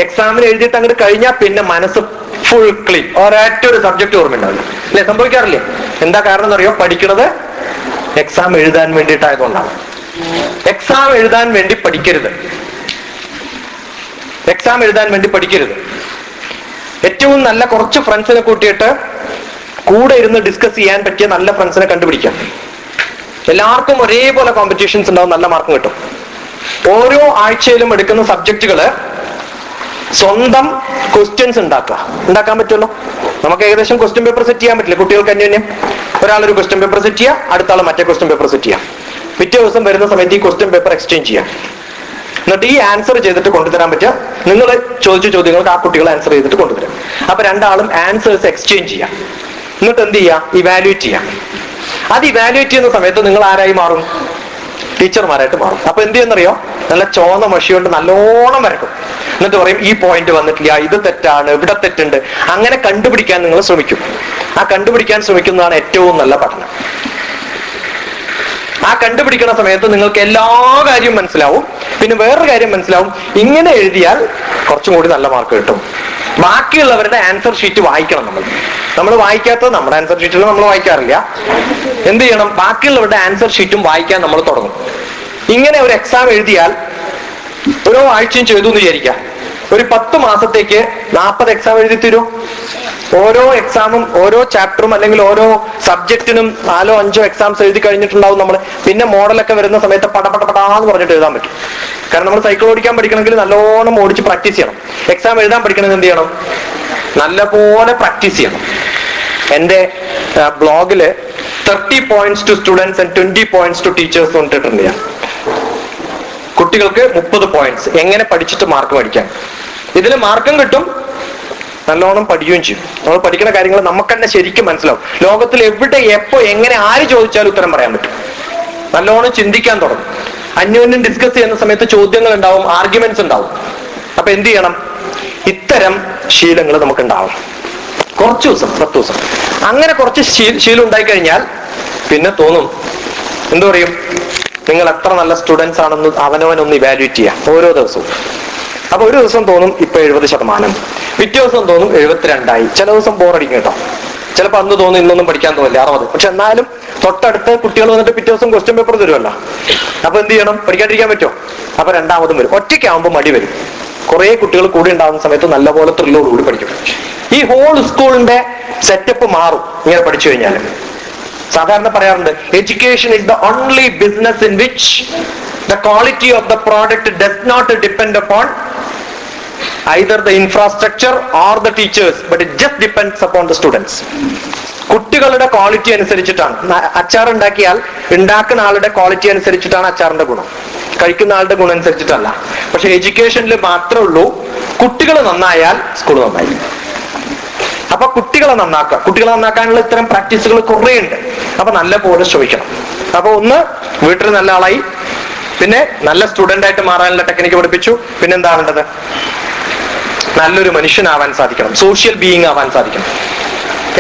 എക്സാമിന് എഴുതിയിട്ട് അങ്ങോട്ട് കഴിഞ്ഞാൽ പിന്നെ മനസ്സ് ഫുൾ ക്ലീൻ, ഒരൊറ്റ ഒരു സബ്ജക്ട് ഓർമ്മയുണ്ടാവില്ല. അല്ലെ, സംഭവിക്കാറില്ലേ? എന്താ കാരണം എന്നറിയോ? പഠിക്കുന്നത് എക്സാം എഴുതാൻ വേണ്ടിയിട്ടായതുകൊണ്ടാണ്. എക്സാം എഴുതാൻ വേണ്ടി പഠിക്കരുത്. എക്സാം എഴുതാൻ വേണ്ടി പഠിക്കരുത്. ഏറ്റവും നല്ല കുറച്ച് ഫ്രണ്ട്സിനെ കൂട്ടിയിട്ട് കൂടെ ഇരുന്ന് ഡിസ്കസ് ചെയ്യാൻ പറ്റിയ നല്ല ഫ്രണ്ട്സിനെ കണ്ടുപിടിക്കാം. എല്ലാവർക്കും ഒരേപോലെ കോമ്പറ്റീഷൻസ് ഉണ്ടാവും, നല്ല മാർക്കും കിട്ടും. ഓരോ ആഴ്ചയിലും എടുക്കുന്ന സബ്ജക്റ്റുകള് സ്വന്തം ക്വസ്റ്റ്യൻസ് ഉണ്ടാക്കാൻ പറ്റുമല്ലോ. നമുക്ക് ഏകദേശം ക്വസ്റ്റ്യൻ പേപ്പർ സെറ്റ് ചെയ്യാൻ പറ്റില്ല കുട്ടികൾക്ക് അന്യോന്യം. ഒരാളൊരു ക്വസ്റ്റ്യൻ പേപ്പർ സെറ്റ് ചെയ്യാം, അടുത്ത ആൾ മറ്റേ ക്വസ്റ്റ്യൻ പേപ്പർ സെറ്റ് ചെയ്യാം. പിറ്റേ ദിവസം വരുന്ന സമയത്ത് ഈ ക്വസ്റ്റ്യൻ പേപ്പർ എക്സ്ചേഞ്ച് ചെയ്യാം. എന്നിട്ട് ഈ ആൻസർ ചെയ്തിട്ട് കൊണ്ടുതരാൻ പറ്റുക. നിങ്ങൾ ചോദിച്ച ചോദ്യങ്ങൾക്ക് ആ കുട്ടികൾ ആൻസർ ചെയ്തിട്ട് കൊണ്ടുതരാം. അപ്പൊ രണ്ടാളും ആൻസേഴ്സ് എക്സ്ചേഞ്ച് ചെയ്യാം. എന്നിട്ട് എന്ത് ചെയ്യാം? ഇവാലുവേറ്റ് ചെയ്യാം. അത് ഇവാലുവേറ്റ് ചെയ്യുന്ന സമയത്ത് നിങ്ങൾ ആരായി മാറും? ടീച്ചർമാരായിട്ട് മാറും. അപ്പൊ എന്ത് ചെയ്യുന്നറിയോ? നല്ല ചോന്ന മഷി കൊണ്ട് നല്ലോണം വരക്കും. എന്നിട്ട് പറയും ഈ പോയിന്റ് വന്നിട്ടില്ല, ഇത് തെറ്റാണ്, ഇവിടെ തെറ്റുണ്ട്. അങ്ങനെ കണ്ടുപിടിക്കാൻ നിങ്ങൾ ശ്രമിക്കും. ആ കണ്ടുപിടിക്കാൻ ശ്രമിക്കുന്നതാണ് ഏറ്റവും നല്ല പഠനം. ആ കണ്ടുപിടിക്കുന്ന സമയത്ത് നിങ്ങൾക്ക് എല്ലാ കാര്യവും മനസ്സിലാവും. പിന്നെ വേറൊരു കാര്യം മനസ്സിലാവും, ഇങ്ങനെ എഴുതിയാൽ കുറച്ചും കൂടി നല്ല മാർക്ക് കിട്ടും. ബാക്കിയുള്ളവരുടെ ആൻസർ ഷീറ്റ് വായിക്കണം. നമ്മൾ വായിക്കാത്തത് നമ്മുടെ ആൻസർ ഷീറ്റിൽ നമ്മൾ വായിക്കാറില്ല. എന്ത് ചെയ്യണം? ബാക്കിയുള്ളവരുടെ ആൻസർ ഷീറ്റും വായിക്കാൻ നമ്മൾ തുടങ്ങും. ഇങ്ങനെ ഒരു എക്സാം എഴുതിയാൽ ഓരോ ആഴ്ചയും ചെയ്തു എന്ന് വിചാരിക്കാം. ഒരു 10 മാസത്തേക്ക് 40 എക്സാം എഴുതി തരും. ഓരോ എക്സാമും ഓരോ ചാപ്റ്ററും അല്ലെങ്കിൽ ഓരോ സബ്ജക്റ്റിനും 4-5 എക്സാംസ് എഴുതി കഴിഞ്ഞിട്ടുണ്ടാവും നമ്മൾ. പിന്നെ മോഡലൊക്കെ വരുന്ന സമയത്ത് പടപടപടാന്ന് പറഞ്ഞിട്ട് എഴുതാൻ പറ്റും. കാരണം നമ്മൾ സൈക്കിൾ ഓടിക്കാൻ പഠിക്കണമെങ്കിൽ നല്ലോണം ഓടിച്ച് പ്രാക്ടീസ് ചെയ്യണം. എക്സാം എഴുതാൻ പഠിക്കണമെങ്കിൽ എന്ത് ചെയ്യണം? നല്ലപോലെ പ്രാക്ടീസ് ചെയ്യണം. എന്റെ ബ്ലോഗില് 30 points to students and 20 points to teachers കൊണ്ടിട്ടുണ്ട് ഞാൻ. കുട്ടികൾക്ക് 30 points എങ്ങനെ പഠിച്ചിട്ട് മാർക്ക് മേടിക്കാൻ. ഇതിൽ മാർക്കും കിട്ടും, നല്ലോണം പഠിക്കുകയും ചെയ്യും. നമ്മൾ പഠിക്കുന്ന കാര്യങ്ങൾ നമുക്ക് തന്നെ ശരിക്കും മനസ്സിലാവും. ലോകത്തിൽ എവിടെ എപ്പോ എങ്ങനെ ആര് ചോദിച്ചാലും ഉത്തരം പറയാൻ പറ്റും. നല്ലോണം ചിന്തിക്കാൻ തുടങ്ങും. അന്യോന്യം ഡിസ്കസ് ചെയ്യുന്ന സമയത്ത് ചോദ്യങ്ങൾ ഉണ്ടാവും, ആർഗ്യുമെന്റ്സ് ഉണ്ടാവും. അപ്പൊ എന്ത് ചെയ്യണം? ഇത്തരം ശീലങ്ങൾ നമുക്ക് ഉണ്ടാവണം. കുറച്ച് ദിവസം, 10 ദിവസം അങ്ങനെ കുറച്ച് ശീലം ഉണ്ടായി കഴിഞ്ഞാൽ പിന്നെ തോന്നും, എന്തു പറയും, നിങ്ങൾ എത്ര നല്ല സ്റ്റുഡൻസ് ആണെന്ന് അവനവനൊന്ന് ഇവാലുവേറ്റ് ചെയ്യാം ഓരോ ദിവസവും. അപ്പൊ ഒരു ദിവസം തോന്നും ഇപ്പൊ 70%, പിറ്റേ ദിവസം തോന്നും 72ആയി. ചില ദിവസം ബോറടിക്കും കേട്ടോ. ചിലപ്പോൾ അന്ന് തോന്നും ഇന്നൊന്നും പഠിക്കാൻ തോന്നില്ല 60. പക്ഷെ എന്നാലും തൊട്ടടുത്ത് കുട്ടികൾ വന്നിട്ട് പിറ്റേ ദിവസം ക്വസ്റ്റ്യൻ പേപ്പർ തരുമല്ലോ. അപ്പൊ എന്ത് ചെയ്യണം? പഠിക്കാണ്ടിരിക്കാൻ പറ്റുമോ? അപ്പൊ രണ്ടാമതും വരും. ഒറ്റയ്ക്കാവുമ്പോൾ മടി വരും. കുറെ കുട്ടികൾ കൂടി ഉണ്ടാകുന്ന സമയത്ത് നല്ലപോലെ ത്രില്ലോടുകൂടി പഠിക്കും. ഈ ഹോൾ സ്കൂളിന്റെ സെറ്റപ്പ് മാറും ഇങ്ങനെ പഠിച്ചു കഴിഞ്ഞാൽ. സാധാരണ പറയാറുണ്ട്, education is the only business in which the quality of the product does not depend upon either the infrastructure or the teachers, but it just depends upon the students. കുട്ടികളുടെ ക്വാളിറ്റി അനുസരിച്ചിട്ടാണ്. അച്ചാർ ഉണ്ടാക്കിയാൽ ഉണ്ടാക്കുന്ന ആളുടെ ക്വാളിറ്റി അനുസരിച്ചിട്ടാണ് അച്ചാറിന്റെ ഗുണം, കഴിക്കുന്ന ആളുടെ ഗുണം അനുസരിച്ചിട്ടല്ല. പക്ഷെ എഡ്യൂക്കേഷനിൽ മാത്രമേ ഉള്ളൂ കുട്ടികൾ നന്നായാൽ സ്കൂൾ നന്നായി. അപ്പൊ കുട്ടികളെ നന്നാക്കുക. കുട്ടികളെ നന്നാക്കാനുള്ള ഇത്തരം പ്രാക്ടീസുകൾ കുറേ ഉണ്ട്. അപ്പൊ നല്ല പോലെ ശ്രമിക്കണം. അപ്പൊ ഒന്ന്, വീട്ടിൽ നല്ല ആളായി, പിന്നെ നല്ല സ്റ്റുഡന്റ് ആയിട്ട് മാറാനുള്ള ടെക്നിക്ക് പഠിപ്പിച്ചു. പിന്നെ എന്താ വേണ്ടത്? നല്ലൊരു മനുഷ്യനാവാൻ സാധിക്കണം, സോഷ്യൽ ബീയിങ് ആവാൻ സാധിക്കണം.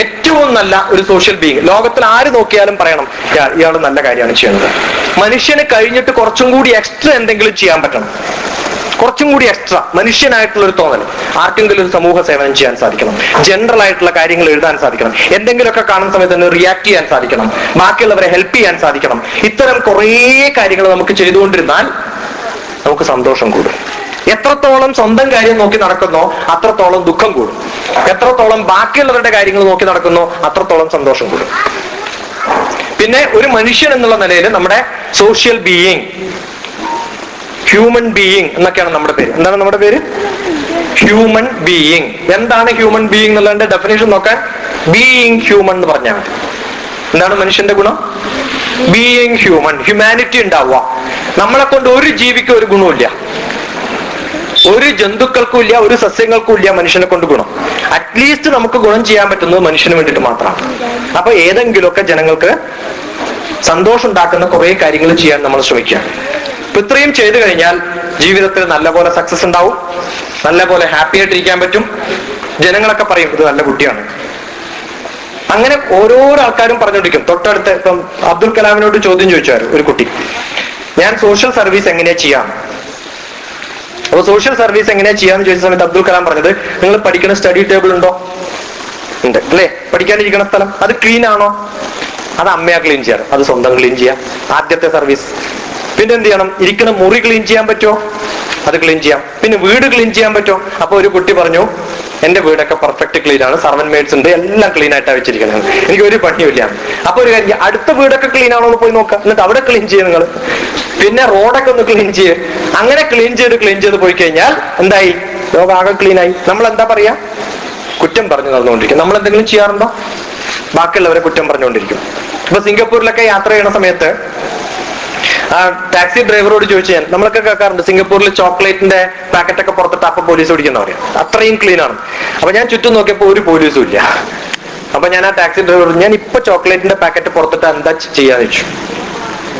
ഏറ്റവും നല്ല ഒരു സോഷ്യൽ ബീയിങ് ലോകത്തിൽ ആര് നോക്കിയാലും പറയണം, ഇയാൾ നല്ല കാര്യമാണ് ചെയ്യുന്നത്. മനുഷ്യന് കഴിഞ്ഞിട്ട് കുറച്ചും കൂടി എക്സ്ട്രാ എന്തെങ്കിലും ചെയ്യാൻ പറ്റണം. കുറച്ചും കൂടി എക്സ്ട്രാ മനുഷ്യനായിട്ടുള്ള ഒരു തോന്നൽ. ആർക്കെങ്കിലും ഒരു സമൂഹ സേവനം ചെയ്യാൻ സാധിക്കണം, ജനറൽ ആയിട്ടുള്ള കാര്യങ്ങൾ എഴുതാൻ സാധിക്കണം, എന്തെങ്കിലുമൊക്കെ കാണുന്ന സമയത്ത് തന്നെ റിയാക്ട് ചെയ്യാൻ സാധിക്കണം, ബാക്കിയുള്ളവരെ ഹെൽപ്പ് ചെയ്യാൻ സാധിക്കണം. ഇത്തരം കുറേ കാര്യങ്ങൾ നമുക്ക് ചെയ്തുകൊണ്ടിരുന്നാൽ നമുക്ക് സന്തോഷം കൂടും. എത്രത്തോളം സ്വന്തം കാര്യം നോക്കി നടക്കുന്നോ അത്രത്തോളം ദുഃഖം കൂടും. എത്രത്തോളം ബാക്കിയുള്ളവരുടെ കാര്യങ്ങൾ നോക്കി നടക്കുന്നോ അത്രത്തോളം സന്തോഷം കൂടും. പിന്നെ ഒരു മനുഷ്യൻ എന്നുള്ള നിലയിൽ നമ്മുടെ സോഷ്യൽ ബീയിങ്, ഹ്യൂമൻ ബീയിങ് എന്നൊക്കെയാണ് നമ്മുടെ പേര്. എന്താണ് നമ്മുടെ പേര്? Human being. എന്താണ് ഹ്യൂമൻ ബീയിങ് എന്നുള്ളതിന്റെ ഡെഫിനേഷൻ നോക്കാൻ ബീയിങ് ഹ്യൂമൻ എന്ന് പറഞ്ഞാൽ മതി. എന്താണ് മനുഷ്യന്റെ ഗുണം? ബീയിങ് ഹ്യൂമൻ, ഹ്യൂമാനിറ്റി ഉണ്ടാവുക. നമ്മളെ കൊണ്ട് ഒരു ജീവിക്ക് ഒരു ഗുണമില്ല. ഒരു ജന്തുക്കൾക്കും ഇല്ല, ഒരു സസ്യങ്ങൾക്കും ഇല്ല മനുഷ്യനെ കൊണ്ട് ഗുണം. അറ്റ്ലീസ്റ്റ് നമുക്ക് ഗുണം ചെയ്യാൻ പറ്റുന്നത് മനുഷ്യന് വേണ്ടിയിട്ട് മാത്രമാണ്. അപ്പൊ ഏതെങ്കിലുമൊക്കെ ജനങ്ങൾക്ക് സന്തോഷം ഉണ്ടാക്കുന്ന കുറെ കാര്യങ്ങൾ ചെയ്യാൻ നമ്മൾ ശ്രമിക്കുക. ഇപ്പൊ ഇത്രയും ചെയ്തു കഴിഞ്ഞാൽ ജീവിതത്തിൽ നല്ലപോലെ സക്സസ് ഉണ്ടാവും, നല്ലപോലെ ഹാപ്പി ആയിട്ടിരിക്കാൻ പറ്റും. ജനങ്ങളൊക്കെ പറയും ഇത് നല്ല കുട്ടിയാണ്. അങ്ങനെ ഓരോരോ ആൾക്കാരും പറഞ്ഞുകൊണ്ടിരിക്കും. തൊട്ടടുത്ത് ഇപ്പം അബ്ദുൽ കലാമിനോട് ചോദ്യം ചോദിച്ചായിരുന്നു ഒരു കുട്ടി, ഞാൻ സോഷ്യൽ സർവീസ് എങ്ങനെയാ ചെയ്യാം. അപ്പൊ സോഷ്യൽ സർവീസ് എങ്ങനെയാ ചെയ്യാന്ന് ചോദിച്ച സമയത്ത് അബ്ദുൽ കലാം പറഞ്ഞത്, നിങ്ങൾ പഠിക്കുന്ന സ്റ്റഡി ടേബിൾ ഉണ്ടോ? ഉണ്ട് അല്ലേ? പഠിക്കാനിരിക്കുന്ന സ്ഥലം അത് ക്ലീൻ ആണോ? അത് അമ്മയാ ക്ലീൻ ചെയ്യാറ്, അത് സ്വന്തം ക്ലീൻ ചെയ്യാം. ആദ്യത്തെ സർവീസ്. പിന്നെ എന്ത് ചെയ്യണം? ഇരിക്കുന്ന മുറി ക്ലീൻ ചെയ്യാൻ പറ്റുമോ? അത് ക്ലീൻ ചെയ്യാം. പിന്നെ വീട് ക്ലീൻ ചെയ്യാൻ പറ്റുമോ? അപ്പൊ ഒരു കുട്ടി പറഞ്ഞു, എന്റെ വീടൊക്കെ പെർഫെക്റ്റ് ക്ലീൻ ആണ്, സർവന്റ് മെയ്ഡ്സ് ഉണ്ട്, എല്ലാം ക്ലീൻ ആയിട്ടാണ് വെച്ചിരിക്കുന്നത്, എനിക്ക് ഒരു പണിയില്ല. അപ്പൊ ഒരു കാര്യം, അടുത്ത വീടൊക്കെ ക്ലീൻ ആണോ എന്ന് പോയി നോക്കാം, എന്നിട്ട് അവിടെ ക്ലീൻ ചെയ്യും നിങ്ങൾ. പിന്നെ റോഡൊക്കെ ഒന്ന് ക്ലീൻ ചെയ്യും. അങ്ങനെ ക്ലീൻ ചെയ്ത് പോയി കഴിഞ്ഞാൽ എന്തായി? ലോകം ആകെ ക്ലീൻ ആയി. നമ്മൾ എന്താ പറയാ? കുറ്റം പറഞ്ഞു നടന്നുകൊണ്ടിരിക്കും. നമ്മൾ എന്തെങ്കിലും ചെയ്യാറുണ്ടോ? ബാക്കിയുള്ളവരെ കുറ്റം പറഞ്ഞുകൊണ്ടിരിക്കും. ഇപ്പൊ സിംഗപ്പൂരിലൊക്കെ യാത്ര ചെയ്യണ സമയത്ത് ആ ടാക്സി ഡ്രൈവറോട് ചോദിച്ചു, ഞാൻ നമ്മളൊക്കെ കേൾക്കാറുണ്ട് സിംഗപ്പൂരിൽ ചോക്ലേറ്റിന്റെ പാക്കറ്റൊക്കെ പുറത്തിട്ട് അപ്പൊ പോലീസ് പിടിക്കുന്ന പറയാം, അത്രയും ക്ലീൻ ആണ്. അപ്പൊ ഞാൻ ചുറ്റും നോക്കിയപ്പോ ഒരു പോലീസും ഇല്ല. അപ്പൊ ഞാൻ ആ ടാക്സി ഡ്രൈവറോട്, ഞാൻ ഇപ്പൊ ചോക്ലേറ്റിന്റെ പാക്കറ്റ് പുറത്തിട്ട് എന്താ ചെയ്യാന്ന് വെച്ചു.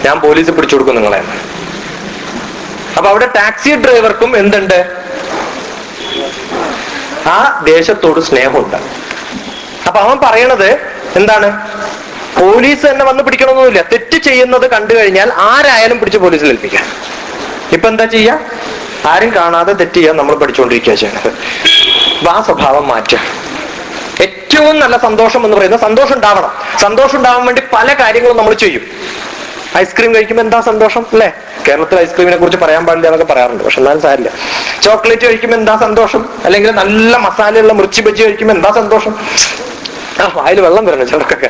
ഞാൻ പോലീസ് പിടിച്ചു കൊടുക്കും നിങ്ങളെ. അപ്പൊ അവിടെ ടാക്സി ഡ്രൈവർക്കും എന്തുണ്ട്? ആ ദേശത്തോട് സ്നേഹമുണ്ട്. അപ്പൊ അവൻ പറയണത് എന്താണ്? പോലീസ് തന്നെ വന്ന് പിടിക്കണമെന്നൊന്നുമില്ല, തെറ്റ് ചെയ്യുന്നത് കണ്ടു കഴിഞ്ഞാൽ ആരായാലും പിടിച്ച് പോലീസിൽ ഏൽപ്പിക്കാം. ഇപ്പൊ എന്താ ചെയ്യാ? ആരും കാണാതെ തെറ്റ് ചെയ്യാൻ നമ്മൾ പഠിച്ചുകൊണ്ടിരിക്കുക ചെയ്യണത്. അപ്പൊ ആ സ്വഭാവം മാറ്റുക. ഏറ്റവും നല്ല സന്തോഷം എന്ന് പറയുന്നത് സന്തോഷം ഉണ്ടാവണം. സന്തോഷം ഉണ്ടാവാൻ വേണ്ടി പല കാര്യങ്ങളും നമ്മൾ ചെയ്യും. ഐസ്ക്രീം കഴിക്കുമ്പോൾ എന്താ സന്തോഷം അല്ലെ? കേരളത്തിൽ ഐസ്ക്രീമിനെ കുറിച്ച് പറയാൻ പാടില്ല എന്നൊക്കെ പറയാറുണ്ട്, പക്ഷെ എന്നാലും സാരില്ല. ചോക്ലേറ്റ് കഴിക്കുമ്പോൾ എന്താ സന്തോഷം? അല്ലെങ്കിൽ നല്ല മസാലയുള്ള മിർച്ചി ബജ്ജി കഴിക്കുമ്പോൾ എന്താ സന്തോഷം? ആ വായിൽ വെള്ളം വരണം ചിലർക്കൊക്കെ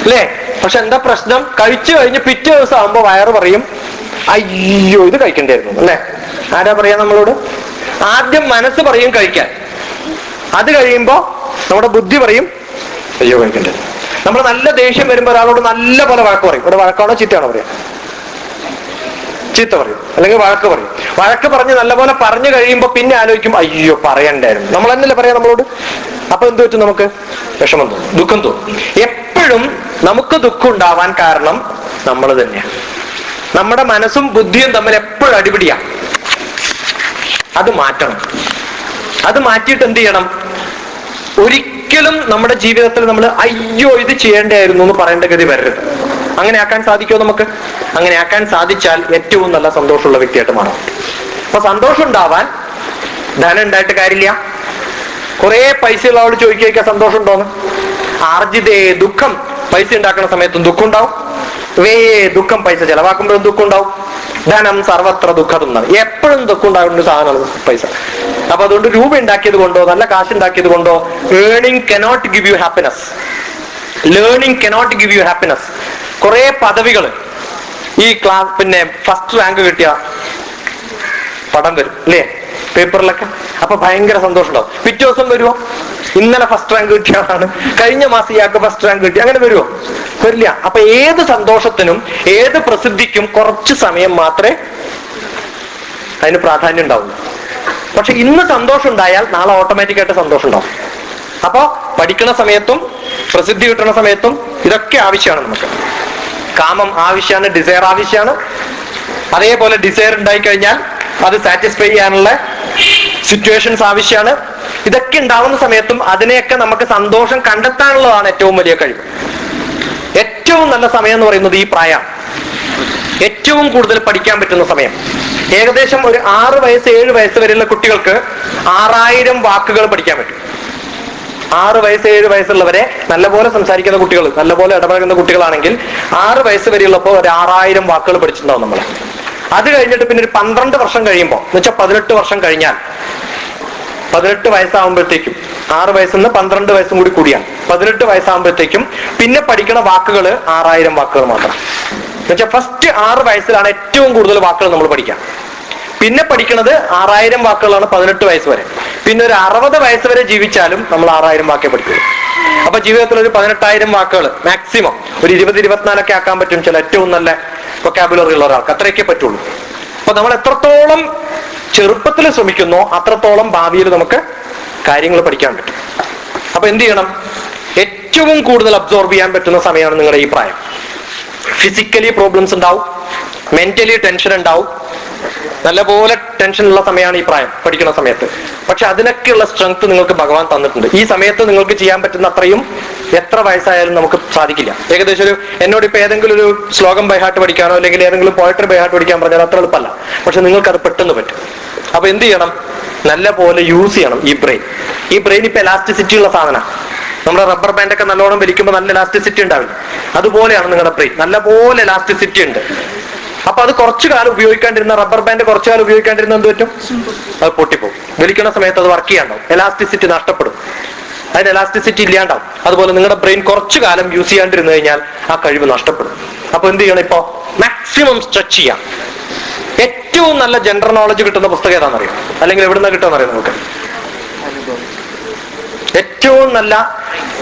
അല്ലേ? പക്ഷെ എന്താ പ്രശ്നം? കഴിച്ചു കഴിഞ്ഞ് പിറ്റേ ദിവസം ആകുമ്പോ വയറ് പറയും, അയ്യോ ഇത് കഴിക്കണ്ടായിരുന്നു അല്ലെ? ആരാ പറയാ നമ്മളോട്? ആദ്യം മനസ്സ് പറയും കഴിക്കാൻ, അത് കഴിയുമ്പോ നമ്മുടെ ബുദ്ധി പറയും അയ്യോ കഴിക്കണ്ടായിരുന്നു. നമ്മൾ നല്ല ദേഷ്യം വരുമ്പോ ഒരാളോട് നല്ല പോലെ വഴക്ക് പറയും. ഇവിടെ വഴക്കാണോ ചീത്തയാണോ പറയാ? ചീത്ത പറയും അല്ലെങ്കിൽ വഴക്ക് പറയും. വഴക്ക് പറഞ്ഞ് നല്ലപോലെ പറഞ്ഞു കഴിയുമ്പോ പിന്നെ ആലോചിക്കും അയ്യോ പറയണ്ടായിരുന്നു. നമ്മൾ തന്നെയല്ലേ പറയാം നമ്മളോട്. അപ്പൊ എന്ത് പറ്റും? നമുക്ക് വിഷമം തോന്നും, ദുഃഖം തോന്നും. എപ്പോഴും നമുക്ക് ദുഃഖം ഉണ്ടാവാൻ കാരണം നമ്മൾ തന്നെയാണ്. നമ്മുടെ മനസ്സും ബുദ്ധിയും തമ്മിൽ എപ്പോഴും അടിപിടിയാ. അത് മാറ്റണം. അത് മാറ്റിയിട്ട് എന്ത് ചെയ്യണം? ഒരിക്കലും നമ്മുടെ ജീവിതത്തിൽ നമ്മൾ അയ്യോ ഇത് ചെയ്യേണ്ടായിരുന്നു എന്ന് പറയേണ്ട ഗതി വരരുത്. അങ്ങനെ ആക്കാൻ സാധിക്കുമോ നമുക്ക്? അങ്ങനെ ആക്കാൻ സാധിച്ചാൽ ഏറ്റവും നല്ല സന്തോഷമുള്ള വ്യക്തിയായിട്ട് മാറും. അപ്പൊ സന്തോഷം ഉണ്ടാവാൻ ധനം ഉണ്ടായിട്ട് കാര്യമില്ല. കുറെ പൈസ ഉള്ളവരോട് ചോദിക്കുക സന്തോഷം ഉണ്ടോന്ന്. ആർജിതേ ദുഃഖം, പൈസ ഉണ്ടാക്കുന്ന സമയത്തും ദുഃഖം ഉണ്ടാവും, വേ ദുഃഖം പൈസ ചെലവാക്കുമ്പോഴും ദുഃഖം ഉണ്ടാവും. ധനം സർവത്ര ദുഃഖത്തുനിന്നാണ്. എപ്പോഴും ദുഃഖം ഉണ്ടാകുന്ന ഒരു സാധനമാണ് പൈസ. അപ്പൊ അതുകൊണ്ട് രൂപ ഉണ്ടാക്കിയത് കൊണ്ടോ നല്ല കാശ് ഉണ്ടാക്കിയത് കൊണ്ടോ earning cannot give you happiness. Learning cannot give you happiness. കുറെ പദവികൾ ഈ ക്ലാസ് പിന്നെ ഫസ്റ്റ് റാങ്ക് കിട്ടിയ പടം വരും അല്ലേ പേപ്പറിലൊക്കെ. അപ്പൊ ഭയങ്കര സന്തോഷം ഉണ്ടാവും. പിറ്റേ ദിവസം വരുമോ? ഇന്നലെ ഫസ്റ്റ് റാങ്ക് കിട്ടിയതാണ്, കഴിഞ്ഞ മാസം ഇയാൾക്ക് ഫസ്റ്റ് റാങ്ക് കിട്ടി, അങ്ങനെ വരുമോ? വരില്ല. അപ്പൊ ഏത് സന്തോഷത്തിനും ഏത് പ്രസിദ്ധിക്കും കുറച്ച് സമയം മാത്രമേ അതിന് പ്രാധാന്യം ഉണ്ടാവുള്ളൂ. പക്ഷെ ഇന്ന് സന്തോഷം ഉണ്ടായാൽ നാളെ ഓട്ടോമാറ്റിക് ആയിട്ട് സന്തോഷം ഉണ്ടാവും. അപ്പൊ പഠിക്കുന്ന സമയത്തും പ്രസിദ്ധി കിട്ടുന്ന സമയത്തും ഇതൊക്കെ ആവശ്യമാണ് നമുക്ക്. കാമം ആവശ്യമാണ്, ഡിസയർ ആവശ്യമാണ്. അതേപോലെ ഡിസയർ ഉണ്ടായി കഴിഞ്ഞാൽ അത് സാറ്റിസ്ഫൈ ചെയ്യാനുള്ള സിറ്റുവേഷൻസ് ആവശ്യമാണ്. ഇതൊക്കെ ഉണ്ടാവുന്ന സമയത്തും അതിനെയൊക്കെ നമുക്ക് സന്തോഷം കണ്ടെത്താനുള്ളതാണ് ഏറ്റവും വലിയ കഴിവ്. ഏറ്റവും നല്ല സമയം എന്ന് പറയുന്നത് ഈ പ്രായം. ഏറ്റവും കൂടുതൽ പഠിക്കാൻ പറ്റുന്ന സമയം. ഏകദേശം ഒരു 6 വയസ്സ് 7 വയസ്സ് വരെയുള്ള കുട്ടികൾക്ക് 6000 വാക്കുകൾ പഠിക്കാൻ പറ്റും. 6 വയസ്സ് 7 വയസ്സുള്ളവരെ നല്ലപോലെ സംസാരിക്കുന്ന കുട്ടികൾ, നല്ലപോലെ ഇടപഴകുന്ന കുട്ടികളാണെങ്കിൽ 6 വയസ്സ് വരെയുള്ളപ്പോൾ ഒരു 6000 വാക്കുകൾ പഠിച്ചിട്ടുണ്ടാവും നമ്മൾ. അത് കഴിഞ്ഞിട്ട് പിന്നെ ഒരു 12 വർഷം കഴിയുമ്പോൾ, എന്ന് വെച്ചാൽ 18 വർഷം കഴിഞ്ഞാൽ, 18 വയസ്സാകുമ്പോഴത്തേക്കും, 6 വയസ്സിൽ നിന്ന് 12 വയസ്സും കൂടി കൂടിയാണ്, 18 വയസ്സാകുമ്പോഴത്തേക്കും പിന്നെ പഠിക്കുന്ന വാക്കുകൾ 6000 വാക്കുകൾ മാത്രം. എന്നുവെച്ചാൽ ഫസ്റ്റ് 6 വയസ്സിലാണ് ഏറ്റവും കൂടുതൽ വാക്കുകൾ നമ്മൾ പഠിക്കാം. പിന്നെ പഠിക്കുന്നത് 6000 വാക്കുകളാണ് 18 വയസ്സ് വരെ. പിന്നെ ഒരു 60 വയസ്സ് വരെ ജീവിച്ചാലും നമ്മൾ 6000 വാക്കേ പഠിക്കുള്ളൂ. അപ്പൊ ജീവിതത്തിൽ ഒരു 18000 വാക്കുകൾ മാക്സിമം, ഒരു 20-24 ആക്കാൻ പറ്റും ചില ഏറ്റവും നല്ല വൊക്കാബുലറി ഉള്ള ഒരാൾക്ക്, അത്രയൊക്കെ പറ്റുള്ളൂ. അപ്പൊ നമ്മൾ എത്രത്തോളം ചെറുപ്പത്തിൽ ശ്രമിക്കുന്നോ അത്രത്തോളം ഭാവിയിൽ നമുക്ക് കാര്യങ്ങൾ പഠിക്കാൻ പറ്റും. അപ്പൊ എന്ത് ചെയ്യണം? ഏറ്റവും കൂടുതൽ അബ്സോർബ് ചെയ്യാൻ പറ്റുന്ന സമയമാണ് നിങ്ങളുടെ ഈ പ്രായം. ഫിസിക്കലി പ്രോബ്ലംസ് ഉണ്ടാവും, മെന്റലി ടെൻഷൻ ഉണ്ടാവും, നല്ലപോലെ ടെൻഷൻ ഉള്ള സമയമാണ് ഈ പ്രായം, പഠിക്കുന്ന സമയത്ത്. പക്ഷെ അതിനൊക്കെയുള്ള സ്ട്രെങ്ത് നിങ്ങൾക്ക് ഭഗവാൻ തന്നിട്ടുണ്ട്. ഈ സമയത്ത് നിങ്ങൾക്ക് ചെയ്യാൻ പറ്റുന്ന അത്രയും എത്ര വയസ്സായാലും നമുക്ക് സാധിക്കില്ല. ഏകദേശം എന്നോട് ഇപ്പൊ ഏതെങ്കിലും ഒരു ശ്ലോകം ബൈഹാർട്ട് പഠിക്കാനോ അല്ലെങ്കിൽ ഏതെങ്കിലും പോയട്രി ബൈഹാർട്ട് പഠിക്കാൻ പറഞ്ഞാൽ അത്ര എളുപ്പമല്ല. പക്ഷെ നിങ്ങൾക്ക് അത് പെട്ടെന്ന് പറ്റും. അപ്പൊ എന്ത് ചെയ്യണം? നല്ല പോലെ യൂസ് ചെയ്യണം ഈ ബ്രെയിൻ. ഈ ബ്രെയിൻ ഇപ്പൊ എലാസ്റ്റിസിറ്റി ഉള്ള സാധനമാണ്. നമ്മുടെ റബ്ബർ ബാൻഡ് ഒക്കെ നല്ലോണം വലിക്കുമ്പോൾ നല്ല എലാസ്റ്റിസിറ്റി ഉണ്ടാവില്ല, അതുപോലെയാണ് നിങ്ങളുടെ ബ്രെയിൻ. നല്ലപോലെ എലാസ്റ്റിസിറ്റി ഉണ്ട്. അപ്പൊ അത് കുറച്ചു കാലം ഉപയോഗിക്കാണ്ടിരുന്ന റബ്ബർ ബാൻഡ് കുറച്ചു കാലം ഉപയോഗിക്കാണ്ടിരുന്ന എന്ത് പറ്റും? അത് പൊട്ടിപ്പോകും. വലിക്കുന്ന സമയത്ത് അത് വർക്ക് ചെയ്യാണ്ടാവും, എലാസ്റ്റിസിറ്റി നഷ്ടപ്പെടും, അതിന് എലാസ്റ്റിസിറ്റി ഇല്ലാണ്ടാവും. അതുപോലെ നിങ്ങളുടെ ബ്രെയിൻ കുറച്ചു കാലം യൂസ് ചെയ്യാണ്ടിരുന്നു കഴിഞ്ഞാൽ ആ കഴിവ് നഷ്ടപ്പെടും. അപ്പൊ എന്ത് ചെയ്യണം? ഇപ്പൊ മാക്സിമം സ്ട്രെച്ച് ചെയ്യാം. ഏറ്റവും നല്ല ജനറൽ നോളജ് കിട്ടുന്ന പുസ്തകം ഏതാണെന്നറിയാം? അല്ലെങ്കിൽ എവിടുന്ന കിട്ടുമെന്നറിയാം നമുക്ക്? ഏറ്റവും നല്ല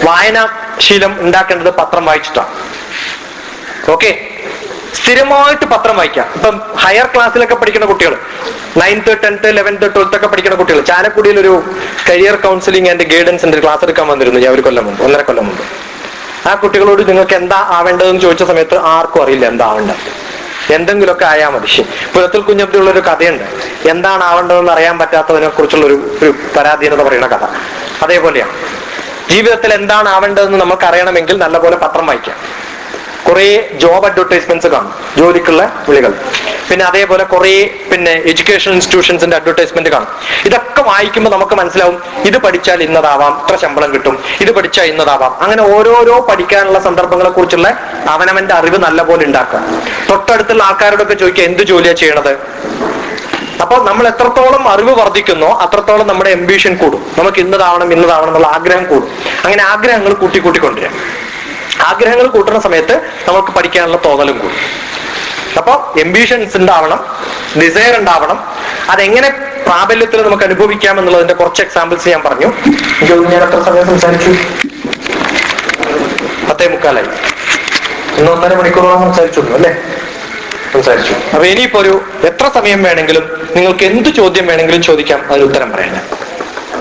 വായനാശീലം ഉണ്ടാക്കേണ്ടത് പത്രം വായിച്ചിട്ടാണ്. ഓക്കെ, സ്ഥിരമായിട്ട് പത്രം വായിക്കാം. ഇപ്പം ഹയർ ക്ലാസ്സിലൊക്കെ പഠിക്കുന്ന കുട്ടികൾ, 9th 10th 11th 12th ഒക്കെ പഠിക്കുന്ന കുട്ടികൾ, ചാലക്കുടിയിൽ ഒരു കരിയർ കൗൺസിലിംഗ് ആൻഡ് ഗൈഡൻസിന്റെ ഒരു ക്ലാസ് എടുക്കാൻ വന്നിരുന്നു ഞാൻ ഒരു കൊല്ലം മുമ്പ്, 1.5 കൊല്ലം മുമ്പ്. ആ കുട്ടികളോട് നിങ്ങൾക്ക് എന്താ ആവേണ്ടതെന്ന് ചോദിച്ച സമയത്ത് ആർക്കും അറിയില്ല എന്താ ആവേണ്ടത്. എന്തെങ്കിലുമൊക്കെ ആയാൽ മതി. പുരത്തിൽ കുഞ്ഞബ്ദിയുള്ള ഒരു കഥയുണ്ട്, എന്താണ് ആവേണ്ടതെന്ന് അറിയാൻ പറ്റാത്തതിനെ കുറിച്ചുള്ള ഒരു പരാധീനത പറയുന്ന കഥ. അതേപോലെയാണ് ജീവിതത്തിൽ എന്താണ് ആവേണ്ടതെന്ന് നമുക്ക് അറിയണമെങ്കിൽ നല്ലപോലെ പത്രം വായിക്കാം. കുറെ ജോബ് അഡ്വർടൈസ്മെന്റ്സ് കാണും, ജോലിക്കുള്ള വിളികൾ. പിന്നെ അതേപോലെ കുറെ എഡ്യൂക്കേഷൻ ഇൻസ്റ്റിറ്റ്യൂഷൻസിന്റെ അഡ്വർടൈസ്മെന്റ് കാണും. ഇതൊക്കെ വായിക്കുമ്പോൾ നമുക്ക് മനസ്സിലാവും, ഇത് പഠിച്ചാൽ ഇന്നതാവാം, ഇത്ര ശമ്പളം കിട്ടും, ഇത് പഠിച്ചാൽ ഇന്നതാവാം. അങ്ങനെ ഓരോരോ പഠിക്കാനുള്ള സന്ദർഭങ്ങളെ കുറിച്ചുള്ള അവനവന്റെ അറിവ് നല്ലപോലെ ഉണ്ടാക്കുക. തൊട്ടടുത്തുള്ള ആൾക്കാരോടൊക്കെ ചോദിക്കുക എന്ത് ജോലിയാണ് ചെയ്യണത്. അപ്പോൾ നമ്മൾ എത്രത്തോളം അറിവ് വർദ്ധിക്കുന്നോ അത്രത്തോളം നമ്മുടെ എംബിഷൻ കൂടും. നമുക്ക് ഇന്നതാവണം എന്നുള്ള ആഗ്രഹം കൂടും. അങ്ങനെ ആഗ്രഹങ്ങൾ കൂട്ടിക്കൊണ്ടുവരാം. ആഗ്രഹങ്ങൾ കൂട്ടുന്ന സമയത്ത് നമുക്ക് പഠിക്കാനുള്ള തോന്നലും കൂടും. അപ്പൊ എംബിഷൻസ് ഉണ്ടാവണം, ഡിസയർ ഉണ്ടാവണം. അതെങ്ങനെ പ്രാബല്യത്തിൽ നമുക്ക് അനുഭവിക്കാം എന്നുള്ളതിന്റെ കുറച്ച് എക്സാമ്പിൾസ് ഞാൻ പറഞ്ഞു. ഞാൻ എത്ര സമയം സംസാരിച്ചു? 10:45. 1.5 മണിക്കൂറോളം സംസാരിച്ചുള്ളൂ അല്ലേ? സംസാരിച്ചു. അപ്പൊ ഇനിയിപ്പോ എത്ര സമയം വേണമെങ്കിലും നിങ്ങൾക്ക് എന്ത് ചോദ്യം വേണമെങ്കിലും ചോദിക്കാം, അതിന് ഉത്തരം പറയാൻ.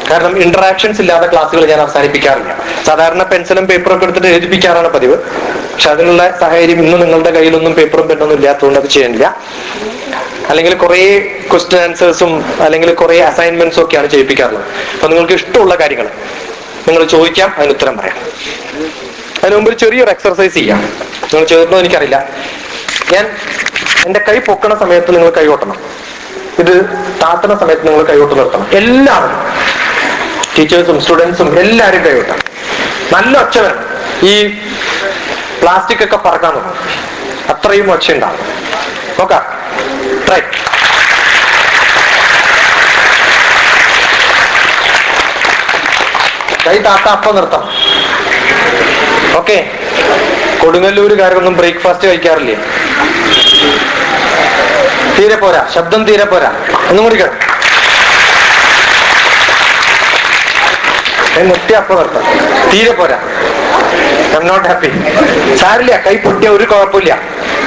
കാരണം ഇന്ററാക്ഷൻസ് ഇല്ലാതെ ക്ലാസ്സുകൾ ഞാൻ അവസാനിപ്പിക്കാറില്ല. സാധാരണ പെൻസിലും പേപ്പറും ഒക്കെ എടുത്തിട്ട് എഴുതിപ്പിക്കാറാണ് പതിവ്. പക്ഷെ അതിനുള്ള സാഹചര്യം ഇന്ന് നിങ്ങളുടെ കയ്യിലൊന്നും പേപ്പറും പെണ്ണൊന്നും ഇല്ലാത്തതുകൊണ്ട് അത് ചെയ്യുന്നില്ല. അല്ലെങ്കിൽ കുറെ ക്വസ്റ്റ്യൻ ആൻസേഴ്സും അല്ലെങ്കിൽ കുറെ അസൈൻമെന്റ്സും ഒക്കെയാണ് ചെയ്യിപ്പിക്കാറുള്ളത്. അപ്പൊ നിങ്ങൾക്ക് ഇഷ്ടമുള്ള കാര്യങ്ങൾ നിങ്ങൾ ചോദിക്കാം, അതിന് ഉത്തരം പറയാം. അതിന് മുമ്പ് ചെറിയൊരു എക്സർസൈസ് ചെയ്യാം. നിങ്ങൾ ചെയ്തിട്ടുണ്ടോ എനിക്കറിയില്ല. ഞാൻ എന്റെ കൈ പൊക്കണ സമയത്ത് നിങ്ങൾ കൈ കൊട്ടണം, ഇത് താത്തണ സമയത്ത് നിങ്ങൾ കൈ കൊട്ട് നിർത്തണം. എല്ലാവരും, ടീച്ചേഴ്സും സ്റ്റുഡൻസും എല്ലാവരും കൈ കൊട്ടണം. നല്ല ഒച്ച വേണം. ഈ പ്ലാസ്റ്റിക് ഒക്കെ പറക്കാൻ തുടങ്ങും, അത്രയും ഒച്ച ഉണ്ടാവും. നോക്കാം, ട്രൈ. കൈ താത്ത അപ്പം നിർത്തണം. ഓക്കെ. കൊടുങ്ങല്ലൂരുകാരൊന്നും ബ്രേക്ക്ഫാസ്റ്റ് കഴിക്കാറില്ലേ? തീരെ പോരാ, ശബ്ദം തീരെ പോരാ. ഒന്നും കൂടി കേട്ടോ. മുട്ടിയ അപ്പം നിർത്താം. തീരെ പോരാ. I am not happy. സാരില്ല, കൈ പൊട്ടിയ ഒരു കുഴപ്പമില്ല.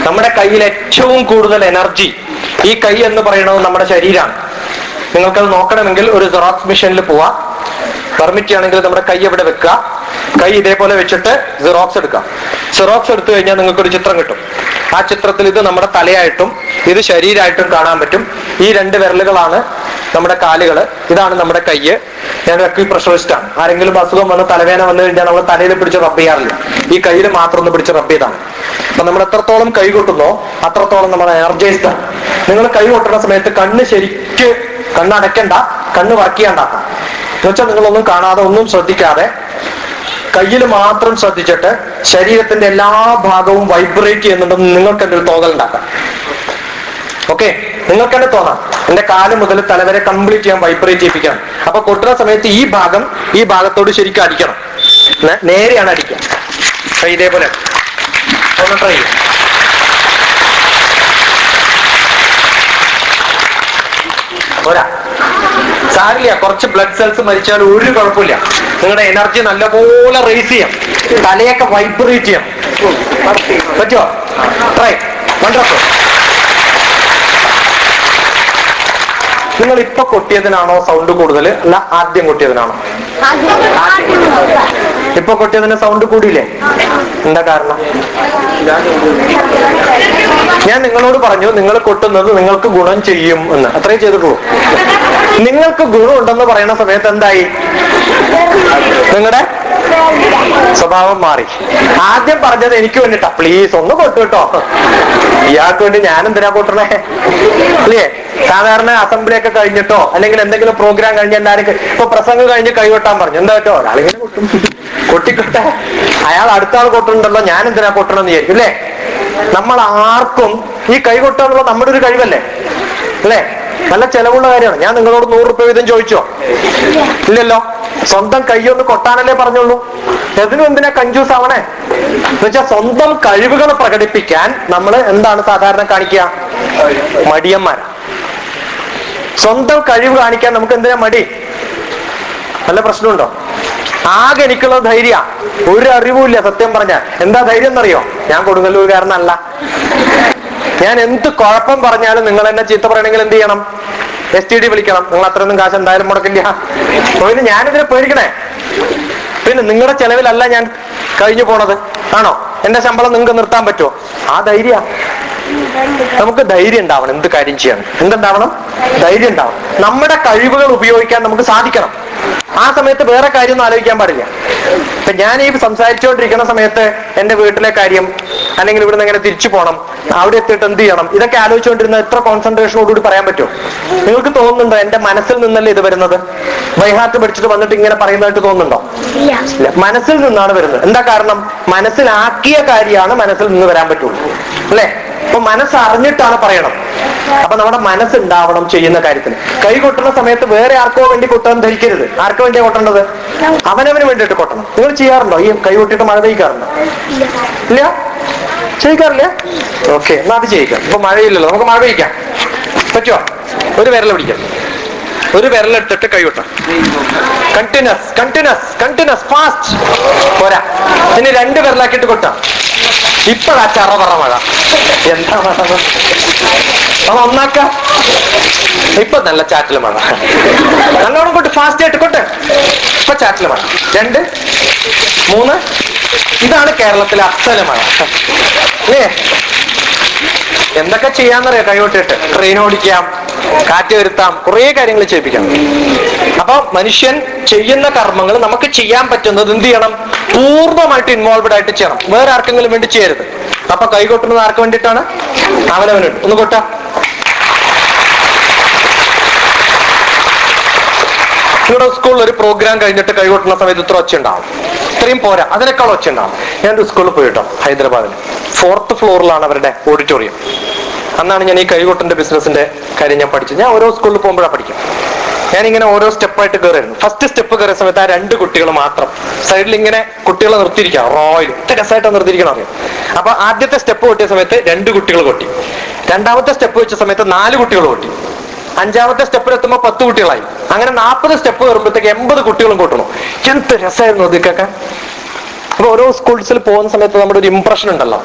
നമ്മുടെ കയ്യിൽ ഏറ്റവും കൂടുതൽ എനർജി ഈ കൈ എന്ന് പറയുന്നത് നമ്മുടെ ശരീരമാണ്. നിങ്ങൾക്കത് നോക്കണമെങ്കിൽ ഒരു സെറോക്സ് മെഷീനിൽ പോവാ. പെർമിറ്റ് ചെയ്യണമെങ്കിൽ നമ്മുടെ കൈ എവിടെ വെക്കുക, കൈ ഇതേപോലെ വെച്ചിട്ട് സെറോക്സ് എടുക്കാം. സെറോക്സ് എടുത്തു കഴിഞ്ഞാൽ നിങ്ങൾക്കൊരു ചിത്രം കിട്ടും. ആ ചിത്രത്തിൽ ഇത് നമ്മുടെ തലയായിട്ടും ഇത് ശരീരമായിട്ടും കാണാൻ പറ്റും. ഈ 2 വിരലുകളാണ് നമ്മുടെ കാലുകൾ, ഇതാണ് നമ്മുടെ കയ്യ്. ഞാൻ അക്യുപ്രഷറിസ്റ്റ് ആണ്. ആരെങ്കിലും അസുഖം വന്ന് തലവേദന വന്നു കഴിഞ്ഞാൽ നമ്മൾ തലയിൽ പിടിച്ച് റബ്ബ് ചെയ്യാറില്ല, ഈ കയ്യിൽ മാത്രം ഒന്ന് പിടിച്ച് റബ്ബ് ചെയ്താണ്. അപ്പൊ നമ്മൾ എത്രത്തോളം കൈ കൊട്ടുന്നോ അത്രത്തോളം നമ്മൾ എനർജൈസ്ഡ് ആണ്. നിങ്ങൾ കൈ കൊട്ടുന്ന സമയത്ത് കണ്ണ് അടയ്ക്കണ്ട, കണ്ണ് വർക്ക് ചെയ്യാണ്ടാക്കാം. എന്നുവെച്ചാൽ നിങ്ങളൊന്നും കാണാതെ ഒന്നും ശ്രദ്ധിക്കാതെ കയ്യിൽ മാത്രം ശ്രദ്ധിച്ചിട്ട് ശരീരത്തിന്റെ എല്ലാ ഭാഗവും വൈബ്രേറ്റ് ചെയ്യുന്നുണ്ടെന്ന് നിങ്ങൾക്ക് എന്റെ ഒരു തോന്നൽ ഉണ്ടാക്കാം. ഓക്കെ, നിങ്ങൾക്ക് തന്നെ തോന്നാം എന്റെ കാല് മുതൽ തലവരെ കംപ്ലീറ്റ് ചെയ്യാൻ വൈബ്രേറ്റ് ചെയ്യിപ്പിക്കണം. അപ്പൊ കൊട്ടുന്ന സമയത്ത് ഈ ഭാഗത്തോട് ശരിക്കും അടിക്കണം, നേരെയാണ് അടിക്കുക. ഇതേപോലെ ഒന്ന് ട്രൈ ചെയ്യും. പോരാ, സാരില്ല, കുറച്ച് ബ്ലഡ് സെൽസ് മരിച്ചാൽ ഒരു കുഴപ്പമില്ല. നിങ്ങളുടെ എനർജി നല്ലപോലെ റേസ് ചെയ്യാം, തലയൊക്കെ വൈബ്രേറ്റ് ചെയ്യാം. പറ്റുമോ? ട്രൈ. വണ്ടർഫുൾ. നിങ്ങൾ ഇപ്പൊ കൊട്ടിയതിനാണോ സൗണ്ട് കൂടുതൽ, അല്ല ആദ്യം കൊട്ടിയതിനാണോ? ഇപ്പൊ കൊട്ടിയതിന് സൗണ്ട് കൂടിയില്ലേ? എന്താ കാരണം? ഞാൻ നിങ്ങളോട് പറഞ്ഞു നിങ്ങൾ കൊട്ടുന്നത് നിങ്ങൾക്ക് ഗുണം ചെയ്യും എന്ന്, അത്രയും ചെയ്തിട്ടുള്ളൂ. നിങ്ങൾക്ക് ഗുണം ഉണ്ടെന്ന് പറയുന്ന സമയത്ത് എന്തായി? നിങ്ങളുടെ സ്വഭാവം മാറി. ആദ്യം പറഞ്ഞത് എനിക്ക് വേണ്ടിട്ടാ, പ്ലീസ് ഒന്ന് കൊട്ടു കേട്ടോ. ഇയാൾക്ക് വേണ്ടി ഞാൻ എന്തിനാ കൊട്ടണേ അല്ലേ? സാധാരണ അസംബ്ലി ഒക്കെ കഴിഞ്ഞിട്ടോ അല്ലെങ്കിൽ എന്തെങ്കിലും പ്രോഗ്രാം കഴിഞ്ഞ് എല്ലാവരും ഇപ്പൊ പ്രസംഗം കഴിഞ്ഞ് കൈകൊട്ടാൻ പറഞ്ഞു, എന്താ കേട്ടോ ഒരാളിങ്ങനെ കൊട്ടും, കൊട്ടിക്കൊട്ടെ, അയാൾ അടുത്ത ആൾ കൊട്ടുന്നുണ്ടല്ലോ, ഞാൻ എന്തിനാ കൊട്ടണമെന്ന് വിചാരിക്കും അല്ലേ? നമ്മൾ ആർക്കും ഈ കൈകൊട്ടാനുള്ള നമ്മുടെ ഒരു കഴിവല്ലേ അല്ലേ? നല്ല ചെലവുള്ള കാര്യമാണ്. ഞാൻ നിങ്ങളോട് 100 രൂപ വീതം ചോദിച്ചോ? ഇല്ലല്ലോ. സ്വന്തം കൈയൊന്ന് കൊട്ടാനല്ലേ പറഞ്ഞുള്ളൂ. എതിനും എന്തിനാ കഞ്ചൂസ് ആവണേ? എന്നുവെച്ചാൽ സ്വന്തം കഴിവുകൾ പ്രകടിപ്പിക്കാൻ നമ്മൾ എന്താണ് സാധാരണ കാണിക്കുക? മടിയന്മാരാ. സ്വന്തം കഴിവ് കാണിക്കാൻ നമുക്ക് എന്തിനാ മടി? നല്ല പ്രശ്നമുണ്ടോ? ആകെ എനിക്കുള്ള ധൈര്യ, ഒരു അറിവുമില്ല സത്യം പറഞ്ഞാൽ. എന്താ ധൈര്യം എന്നറിയോ? ഞാൻ കൊടുങ്ങല്ലൂർകാരനല്ല. ഞാൻ എന്ത് കുഴപ്പം പറഞ്ഞാലും നിങ്ങൾ എന്നെ ചീത്ത പറയണമെങ്കിൽ എന്ത് ചെയ്യണം? STD വിളിക്കണം. നിങ്ങൾ അത്രയൊന്നും കാശ് എന്തായാലും മുടക്കില്ല. പിന്നെ ഞാനിതിനെ പേടിക്കണേ? പിന്നെ നിങ്ങളുടെ ചെലവിലല്ല ഞാൻ കഴിഞ്ഞു പോണത്, ആണോ? എന്റെ ശമ്പളം നിങ്ങൾക്ക് നിർത്താൻ പറ്റുമോ? ആ ധൈര്യ. നമുക്ക് ധൈര്യം ഉണ്ടാവണം. എന്ത് കാര്യം ചെയ്യണം? എന്തുണ്ടാവണം? ധൈര്യം ഉണ്ടാവണം. നമ്മുടെ കഴിവുകൾ ഉപയോഗിക്കാൻ നമുക്ക് സാധിക്കണം. ആ സമയത്ത് വേറെ കാര്യമൊന്നും ആലോചിക്കാൻ പാടില്ല. ഇപ്പൊ ഞാൻ ഈ സംസാരിച്ചുകൊണ്ടിരിക്കുന്ന സമയത്ത് എന്റെ വീട്ടിലെ കാര്യം, അല്ലെങ്കിൽ ഇവിടുന്ന് എങ്ങനെ തിരിച്ചു പോകണം, അവിടെ എത്തിയിട്ട് എന്ത് ചെയ്യണം, ഇതൊക്കെ ആലോചിച്ചുകൊണ്ടിരുന്ന എത്ര കോൺസെൻട്രേഷനോടുകൂടി പറയാൻ പറ്റുമോ? നിങ്ങൾക്ക് തോന്നുന്നുണ്ടോ എന്റെ മനസ്സിൽ നിന്നല്ലേ ഇത് വരുന്നത്? ബൈഹാർട്ട് പഠിച്ചിട്ട് വന്നിട്ട് ഇങ്ങനെ പറയുന്നതായിട്ട് തോന്നുന്നുണ്ടോ? ഇല്ല, മനസ്സിൽ നിന്നാണ് വരുന്നത്. എന്താ കാരണം? മനസ്സിലാക്കിയ കാര്യമാണ് മനസ്സിൽ നിന്ന് വരാൻ പറ്റുള്ളൂ അല്ലെ? അപ്പൊ മനസ്സറിഞ്ഞിട്ടാണ് പറയണം. അപ്പൊ നമ്മുടെ മനസ്സുണ്ടാവണം ചെയ്യുന്ന കാര്യത്തിന്. കൈ കൊട്ടുന്ന സമയത്ത് വേറെ ആർക്കോ വേണ്ടി കൊട്ടാൻ ധരിക്കരുത്. ആർക്കോ വേണ്ടിയാ കൊട്ടേണ്ടത്? അവനവന് വേണ്ടിയിട്ട് കൊട്ടണം. നിങ്ങൾ ചെയ്യാറുണ്ടോ? ഈ കൈ കൊട്ടിട്ട് മഴ പെയ്ക്കാറുണ്ടോ? ഇല്ല, ചെയ്യിക്കാറില്ല. ഓക്കെ, എന്നാ അത് ചെയ്യിക്കാം. ഇപ്പൊ മഴയില്ലല്ലോ, നമുക്ക് മഴ പെയ്ക്കാം. പറ്റുമോ? ഒരു വിരൽ പിടിക്കാം, ഒരു വിരലെടുത്തിട്ട് കൈ കൊട്ടാം. Continuous continuous continuous fast. പോരാ, ഇനി 2 വിരലാക്കിയിട്ട് കൊട്ടാം. ഇപ്പഴാ ചറപറ മഴ. എന്താ മഴ? അത് ഒന്നാക്ക. ഇപ്പൊ നല്ല ചാറ്റില് മഴ. നല്ലോണം കൊട്ട്, ഫാസ്റ്റ് ആയിട്ട് കൊട്ട്. ഇപ്പൊ ചാറ്റില് മഴ. 2, 3. ഇതാണ് കേരളത്തിലെ അസല് മഴ അല്ലേ? എന്തൊക്കെ ചെയ്യാന്നറിയാം കൈകൊട്ടിട്ട്? ട്രെയിൻ ഓടിക്കാം, കാറ്റ് വരുത്താം, കുറെ കാര്യങ്ങൾ ചെയ്യിപ്പിക്കാം. അപ്പൊ മനുഷ്യൻ ചെയ്യുന്ന കർമ്മങ്ങൾ നമുക്ക് ചെയ്യാൻ പറ്റുന്നത് എന്ത് ചെയ്യണം? പൂർണ്ണമായിട്ട് ഇൻവോൾവ്ഡ് ആയിട്ട് ചെയ്യണം. വേറെ ആർക്കെങ്കിലും വേണ്ടി ചെയ്യരുത്. അപ്പൊ കൈ കൊട്ടുന്നത് ആർക്ക് വേണ്ടിയിട്ടാണ്? അവനവനുണ്ട്. ഒന്ന് കൊട്ട. നിങ്ങളുടെ സ്കൂളിൽ ഒരു പ്രോഗ്രാം കഴിഞ്ഞിട്ട് കൈ കൊട്ടുന്ന സമയത്ത് ഇത്ര ഒച്ച ഉണ്ടാവും. ഇത്രയും പോരാ, അതിനേക്കാൾ ഒച്ച ഉണ്ടാവും. ഞാനൊരു സ്കൂളിൽ പോയിട്ടോ, ഹൈദരാബാദിൽ 4th ഫ്ലോറിലാണ് അവരുടെ ഓഡിറ്റോറിയം. അന്നാണ് ഞാൻ ഈ കൈകൊട്ടിന്റെ ബിസിനസിന്റെ കാര്യം ഞാൻ പഠിച്ചത്. ഞാൻ ഓരോ സ്കൂളിൽ പോകുമ്പോഴാണ് പഠിക്കും. ഞാനിങ്ങനെ ഓരോ സ്റ്റെപ്പായിട്ട് കയറായിരുന്നു. ഫസ്റ്റ് സ്റ്റെപ്പ് കയറിയ സമയത്ത് ആ 2 കുട്ടികൾ മാത്രം സൈഡിൽ ഇങ്ങനെ കുട്ടികളെ നിർത്തിയിരിക്കാം. റോയിൽ ഇത്ര രസമായിട്ടാണ് നിർത്തിയിരിക്കണം അറിയാം. അപ്പൊ ആദ്യത്തെ സ്റ്റെപ്പ് കൊട്ടിയ സമയത്ത് 2 കുട്ടികൾ കൊട്ടി. രണ്ടാമത്തെ സ്റ്റെപ്പ് വെച്ച സമയത്ത് 4 കുട്ടികൾ കൊട്ടി. 5ാമത്തെ സ്റ്റെപ്പിലെത്തുമ്പോൾ 10 കുട്ടികളായി. അങ്ങനെ 40 സ്റ്റെപ്പ് കയറുമ്പോഴത്തേക്ക് 80 കുട്ടികളും കൊട്ടണം. എന്ത് രസമായിരുന്നു അതൊക്കെ. അപ്പൊ ഓരോ സ്കൂൾസിൽ പോകുന്ന സമയത്ത് നമ്മുടെ ഒരു ഇംപ്രഷൻ ഉണ്ടല്ലോ,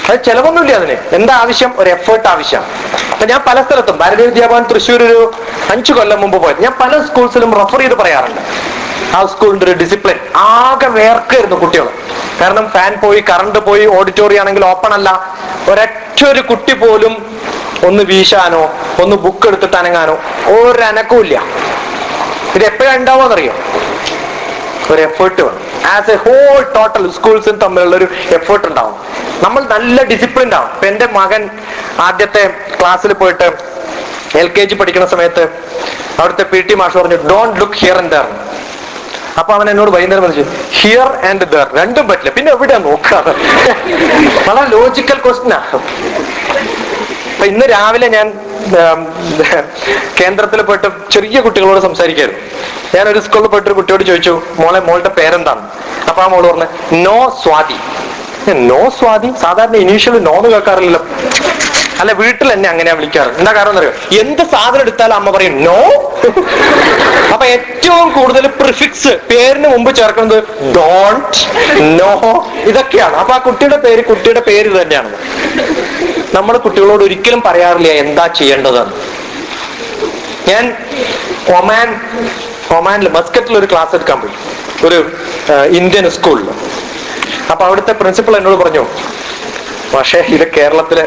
അത് ചെലവൊന്നുമില്ല. അതിന് എന്താ ആവശ്യം? ഒരു എഫേർട്ട് ആവശ്യമാണ്. അപ്പൊ ഞാൻ പല സ്ഥലത്തും, ഭാരതീയ വിദ്യാഭവൻ തൃശ്ശൂർ ഒരു 5 കൊല്ലം മുമ്പ് പോയത്, ഞാൻ പല സ്കൂൾസിലും റെഫർ ചെയ്ത് പറയാറുണ്ട്. ആ സ്കൂളിന്റെ ഒരു ഡിസിപ്ലിൻ ആകെ വേർക്കായിരുന്നു കുട്ടികൾ. കാരണം ഫാൻ പോയി, കറണ്ട് പോയി, ഓഡിറ്റോറിയം ആണെങ്കിൽ ഓപ്പൺ അല്ല. ഒരൊറ്റ ഒരു കുട്ടി പോലും ഒന്ന് വീശാനോ ഒന്ന് ബുക്ക് എടുത്തിട്ട് അനങ്ങാനോ ഒരനക്കവും ഇല്ല. ഇത് എപ്പോഴാണ് ഉണ്ടാവുമെന്നറിയോ? ഒരു എഫേർട്ട് വേണം. ആസ് എ ഹോൾ ടോട്ടൽ സ്കൂൾസും തമ്മിലുള്ള ഒരു എഫേർട്ട് ഉണ്ടാവും. നമ്മൾ നല്ല ഡിസിപ്ലിൻഡ് ആവും. ഇപ്പൊ എന്റെ മകൻ ആദ്യത്തെ ക്ലാസ്സിൽ പോയിട്ട് LKG പഠിക്കുന്ന സമയത്ത് അവിടുത്തെ PT മാഷ് പറഞ്ഞു, don't look here and there. അപ്പൊ അവൻ എന്നോട് വൈകുന്നേരം പറഞ്ഞു, ഹിയർ ആൻഡ് ദർ രണ്ടും പറ്റില്ല, പിന്നെ എവിടെയാ നോക്കാറ്? വളരെ ലോജിക്കൽ ക്വസ്റ്റ്യനാ. അപ്പൊ ഇന്ന് രാവിലെ ഞാൻ കേന്ദ്രത്തിൽ പോയിട്ട് ചെറിയ കുട്ടികളോട് സംസാരിക്കായിരുന്നു. ഞാൻ ഒരു സ്കൂളിൽ പോയിട്ട് ഒരു കുട്ടിയോട് ചോദിച്ചു, മോളുടെ പേരെന്താണ്? അപ്പൊ ആ മോള് പറഞ്ഞു, നോ സ്വാതി. നോ സ്വാതി? സാധാരണ ഇനീഷ്യൽ നോന്ന് കേൾക്കാറില്ലല്ലോ. അല്ല, വീട്ടിൽ എന്നെ അങ്ങനെയാ വിളിക്കാറ്. എന്താ കാരണം എന്നറിയോ? എന്ത് സാധനം എടുത്താലും അമ്മ പറയും നോ. അപ്പൊ ഏറ്റവും കൂടുതൽ പ്രിഫിക്സ് പേരിന് മുമ്പ് ചേർക്കുന്നത് ഡോണ്ട്, നോ, ഇതൊക്കെയാണ്. അപ്പൊ ആ കുട്ടിയുടെ പേര് തന്നെയാണ്. നമ്മൾ കുട്ടികളോട് ഒരിക്കലും പറയാറില്ല എന്താ ചെയ്യേണ്ടതെന്ന്. ഞാൻ ഒമാനിൽ മസ്കറ്റിൽ ഒരു ക്ലാസ് എടുക്കാൻ പോയി, ഒരു ഇന്ത്യൻ സ്കൂളിൽ. അപ്പൊ അവിടുത്തെ പ്രിൻസിപ്പൾ എന്നോട് പറഞ്ഞു, പക്ഷേ ഇത് കേരളത്തിലെ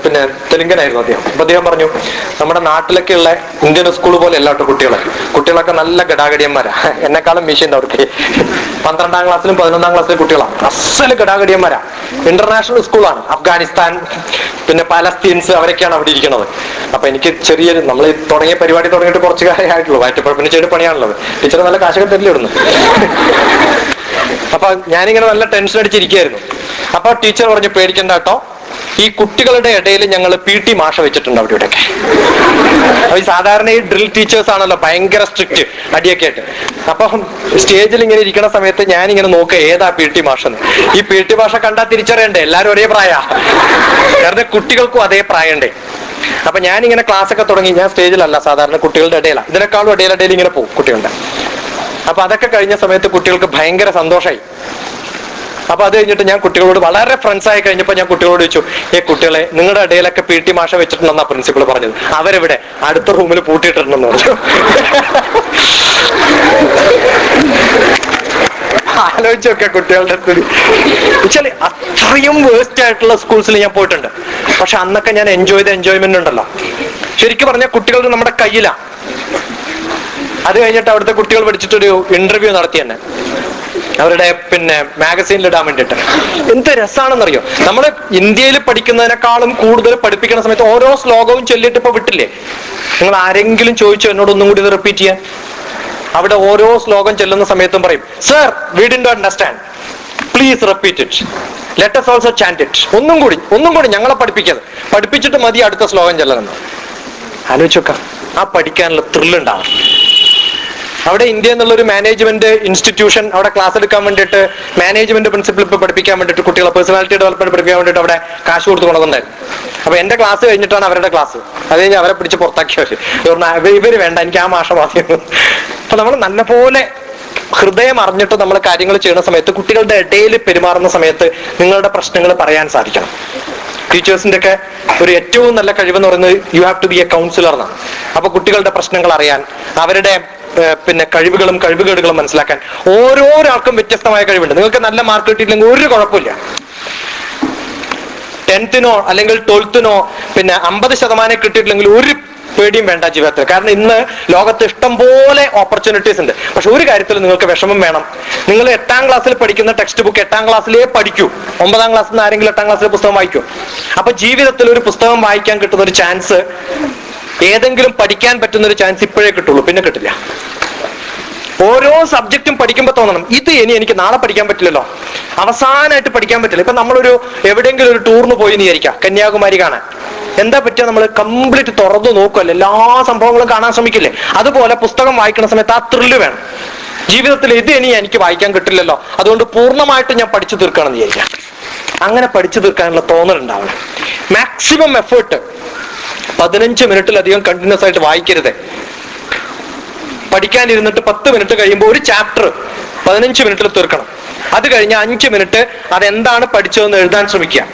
പിന്നെ തെലുങ്കനായിരുന്നു അദ്ദേഹം. അപ്പൊ അദ്ദേഹം പറഞ്ഞു, നമ്മുടെ നാട്ടിലൊക്കെ ഉള്ള ഇന്ത്യൻ സ്കൂൾ പോലെ അല്ല കേട്ടോ കുട്ടികളൊക്കെ നല്ല ഗടാഗടിയന്മാരാ. എന്നെക്കാളും മീശയുണ്ട് അവർക്ക്. 12ാം ക്ലാസ്സിലും 11ാം ക്ലാസ്സിലും കുട്ടികളാണ്, അസല് ഗടാഗടിയന്മാരാ. ഇന്റർനാഷണൽ സ്കൂളാണ്. അഫ്ഗാനിസ്ഥാൻ, പിന്നെ പാലസ്തീൻസ്, അവരൊക്കെയാണ് അവിടെ ഇരിക്കുന്നത്. അപ്പൊ എനിക്ക് ചെറിയൊരു, നമ്മൾ തുടങ്ങിയ പരിപാടി തുടങ്ങിയിട്ട് കുറച്ച് കാര്യമായിട്ടുള്ളൂ, വയറ്റപ്പഴപ്പിന് ചെയ്ത് പണിയാണുള്ളത്. ടീച്ചർ നല്ല കാശൊക്കെ തരില്ല ഇവിടുന്ന്. അപ്പൊ ഞാനിങ്ങനെ നല്ല ടെൻഷൻ അടിച്ചിരിക്കുകയായിരുന്നു. അപ്പൊ ടീച്ചർ പറഞ്ഞു, പേടിക്കണ്ട കേട്ടോ, ഈ കുട്ടികളുടെ ഇടയിൽ ഞങ്ങൾ PT മാഷ വെച്ചിട്ടുണ്ട് അവിടെ ഇവിടെയൊക്കെ. അപ്പൊ ഈ സാധാരണ ഈ ഡ്രിൽ ടീച്ചേഴ്സ് ആണല്ലോ ഭയങ്കര സ്ട്രിക്റ്റ്, അടിയൊക്കെ ആയിട്ട്. അപ്പൊ സ്റ്റേജിൽ ഇങ്ങനെ ഇരിക്കുന്ന സമയത്ത് ഞാനിങ്ങനെ നോക്കുക ഏതാ PT മാഷെന്ന്. ഈ PT മാഷ കണ്ടാൽ തിരിച്ചറിയണ്ടേ, എല്ലാരും ഒരേ പ്രായ, കാരണം കുട്ടികൾക്കും അതേ പ്രായണ്ടേ. അപ്പൊ ഞാനിങ്ങനെ ക്ലാസ് ഒക്കെ തുടങ്ങി. ഞാൻ സ്റ്റേജിലല്ല, സാധാരണ കുട്ടികളുടെ ഇടയിലാണ്, ഇതിനേക്കാളും ഇടയിലിടയിൽ ഇങ്ങനെ പോകും കുട്ടികളുടെ. അപ്പൊ അതൊക്കെ കഴിഞ്ഞ സമയത്ത് കുട്ടികൾക്ക് ഭയങ്കര സന്തോഷമായി. അപ്പൊ അത് കഴിഞ്ഞിട്ട് ഞാൻ കുട്ടികളോട് വളരെ ഫ്രണ്ട്സ് ആയി കഴിഞ്ഞപ്പോ ഞാൻ കുട്ടികളോട് ചോദിച്ചു, കുട്ടികളെ, നിങ്ങളുടെ ഇടയിലൊക്കെ PT മാഷ വെച്ചിട്ടുണ്ടെന്നാ പ്രിൻസിപ്പൾ പറഞ്ഞത്. അവരെവിടെ? അടുത്ത റൂമിൽ പൂട്ടിയിട്ടിട്ടുണ്ടെന്ന് പറഞ്ഞു. ആലോചിച്ചൊക്കെ കുട്ടികളുടെ സ്ഥിതി വെച്ചാല് അത്രയും വേസ്റ്റ് ആയിട്ടുള്ള സ്കൂൾസിൽ ഞാൻ പോയിട്ടുണ്ട്. പക്ഷെ അന്നൊക്കെ ഞാൻ എൻജോയ്മെന്റ് ഉണ്ടല്ലോ. ശരിക്കും പറഞ്ഞാൽ കുട്ടികൾക്ക് നമ്മുടെ കയ്യിലാ. അത് കഴിഞ്ഞിട്ട് അവിടുത്തെ കുട്ടികൾ പഠിച്ചിട്ടൊരു ഇന്റർവ്യൂ നടത്തി തന്നെ, അവരുടെ പിന്നെ മാഗസീനിൽ ഇടാൻ വേണ്ടിയിട്ട്. എന്ത് രസാണെന്നറിയോ, നമ്മൾ ഇന്ത്യയിൽ പഠിക്കുന്നതിനേക്കാളും കൂടുതൽ പഠിപ്പിക്കുന്ന സമയത്ത് ഓരോ ശ്ലോകവും ചൊല്ലിയിട്ട് ഇപ്പൊ വിട്ടില്ലേ? നിങ്ങൾ ആരെങ്കിലും ചോദിച്ചോ എന്നോട് ഒന്നും കൂടി ഇത് റിപ്പീറ്റ് ചെയ്യാൻ? അവിടെ ഓരോ ശ്ലോകം ചെല്ലുന്ന സമയത്തും പറയും, sir we didn't understand, please repeat it, let us also chant it. ഒന്നും കൂടി ഞങ്ങളെ പഠിപ്പിച്ചിട്ട് മതി അടുത്ത ശ്ലോകം ചെല്ലണം. ആലോചിച്ചോക്ക, ആ പഠിക്കാനുള്ള ത്രില്ലുണ്ടാവും. അവിടെ ഇന്ത്യ എന്നുള്ളൊരു മാനേജ്മെന്റ് ഇൻസ്റ്റിറ്റ്യൂഷൻ അവിടെ ക്ലാസ് എടുക്കാൻ വേണ്ടിയിട്ട്, മാനേജ്മെന്റ് പ്രിൻസിപ്പിൾ ഇപ്പൊ പഠിപ്പിക്കാൻ വേണ്ടിയിട്ട്, കുട്ടികളെ പേഴ്സണാലിറ്റി ഡെവലപ്മെന്റ് പഠിപ്പിക്കാൻ വേണ്ടിയിട്ട് അവിടെ കാശ് കൊടുത്ത് കൊണ്ടുവന്നുണ്ടായിരുന്നു. അപ്പൊ എന്റെ ക്ലാസ് കഴിഞ്ഞിട്ടാണ് അവരുടെ ക്ലാസ്. അത് കഴിഞ്ഞ് അവരെ പിടിച്ച് പുറത്താക്കിയവര്. ഇവര് വേണ്ട, എനിക്ക് ആ മാഷ മതി. അപ്പൊ നമ്മൾ നല്ലപോലെ ഹൃദയം അറിഞ്ഞിട്ട് നമ്മൾ കാര്യങ്ങൾ ചെയ്യുന്ന സമയത്ത്, കുട്ടികളുടെ ഇടയിൽ പെരുമാറുന്ന സമയത്ത് നിങ്ങളുടെ പ്രശ്നങ്ങൾ പറയാൻ സാധിക്കണം. ടീച്ചേഴ്സിന്റെ ഒക്കെ ഒരു ഏറ്റവും നല്ല കഴിവെന്ന് പറയുന്നത് you have to be a counsellor എന്നാണ്. അപ്പൊ കുട്ടികളുടെ പ്രശ്നങ്ങൾ അറിയാൻ, അവരുടെ പിന്നെ കഴിവുകളും കഴിവുകേടുകളും മനസ്സിലാക്കാൻ. ഓരോരാൾക്കും വ്യത്യസ്തമായ കഴിവുണ്ട്. നിങ്ങൾക്ക് നല്ല മാർക്ക് കിട്ടിയില്ലെങ്കിൽ ഒരു കുഴപ്പമില്ല. 10th അല്ലെങ്കിൽ 12th പിന്നെ 50% കിട്ടിയിട്ടില്ലെങ്കിൽ ഒരു പേടിയും വേണ്ട ജീവിതത്തിൽ. കാരണം ഇന്ന് ലോകത്ത് ഇഷ്ടം പോലെ ഓപ്പർച്യൂണിറ്റീസ് ഉണ്ട്. പക്ഷെ ഒരു കാര്യത്തിൽ നിങ്ങൾക്ക് വിഷമം വേണം. നിങ്ങൾ 8ാം ക്ലാസ്സിൽ പഠിക്കുന്ന ടെക്സ്റ്റ് ബുക്ക് 8ാം ക്ലാസ്സിലേ പഠിക്കൂ. 9ാം ക്ലാസ്സിൽ നിന്ന് ആരെങ്കിലും 8ാം ക്ലാസ്സിലെ പുസ്തകം വായിക്കൂ. അപ്പൊ ജീവിതത്തിൽ ഒരു പുസ്തകം വായിക്കാൻ കിട്ടുന്ന ഒരു ചാൻസ്, ഏതെങ്കിലും പഠിക്കാൻ പറ്റുന്ന ഒരു ചാൻസ് ഇപ്പോഴേ കിട്ടുള്ളൂ, പിന്നെ കിട്ടില്ല. ഓരോ സബ്ജക്റ്റും പഠിക്കുമ്പോൾ തോന്നണം, ഇത് ഇനി എനിക്ക് നാളെ പഠിക്കാൻ പറ്റില്ലല്ലോ, അവസാനമായിട്ട് പഠിക്കാൻ പറ്റില്ല. ഇപ്പൊ നമ്മളൊരു എവിടെയെങ്കിലും ഒരു ടൂറിന് പോയി എന്ന് വിചാരിക്കാം, കന്യാകുമാരി കാണാൻ. എന്താ പറ്റുക? നമ്മൾ കംപ്ലീറ്റ് തുറന്നു നോക്കുമല്ലോ, എല്ലാ സംഭവങ്ങളും കാണാൻ ശ്രമിക്കില്ലേ? അതുപോലെ പുസ്തകം വായിക്കുന്ന സമയത്ത് ആ ത്രില്ല് വേണം. ജീവിതത്തിൽ ഇത് ഇനി എനിക്ക് വായിക്കാൻ കിട്ടില്ലല്ലോ, അതുകൊണ്ട് പൂർണ്ണമായിട്ട് ഞാൻ പഠിച്ചു തീർക്കുകയാണെന്ന് വിചാരിക്കാം. അങ്ങനെ പഠിച്ചു തീർക്കാനുള്ള തോന്നലുണ്ടാവണം. Maximum effort. 15 മിനിറ്റിലധികം കണ്ടിന്യൂസ് ആയിട്ട് വായിക്കരുത്. പഠിക്കാനിരുന്നിട്ട് 10 മിനിറ്റ് കഴിയുമ്പോൾ ഒരു ചാപ്റ്റർ 15 മിനിറ്റിൽ തീർക്കണം. അത് കഴിഞ്ഞ് 5 മിനിറ്റ് അതെന്താണ് പഠിച്ചതെന്ന് എഴുതാൻ ശ്രമിക്കുക.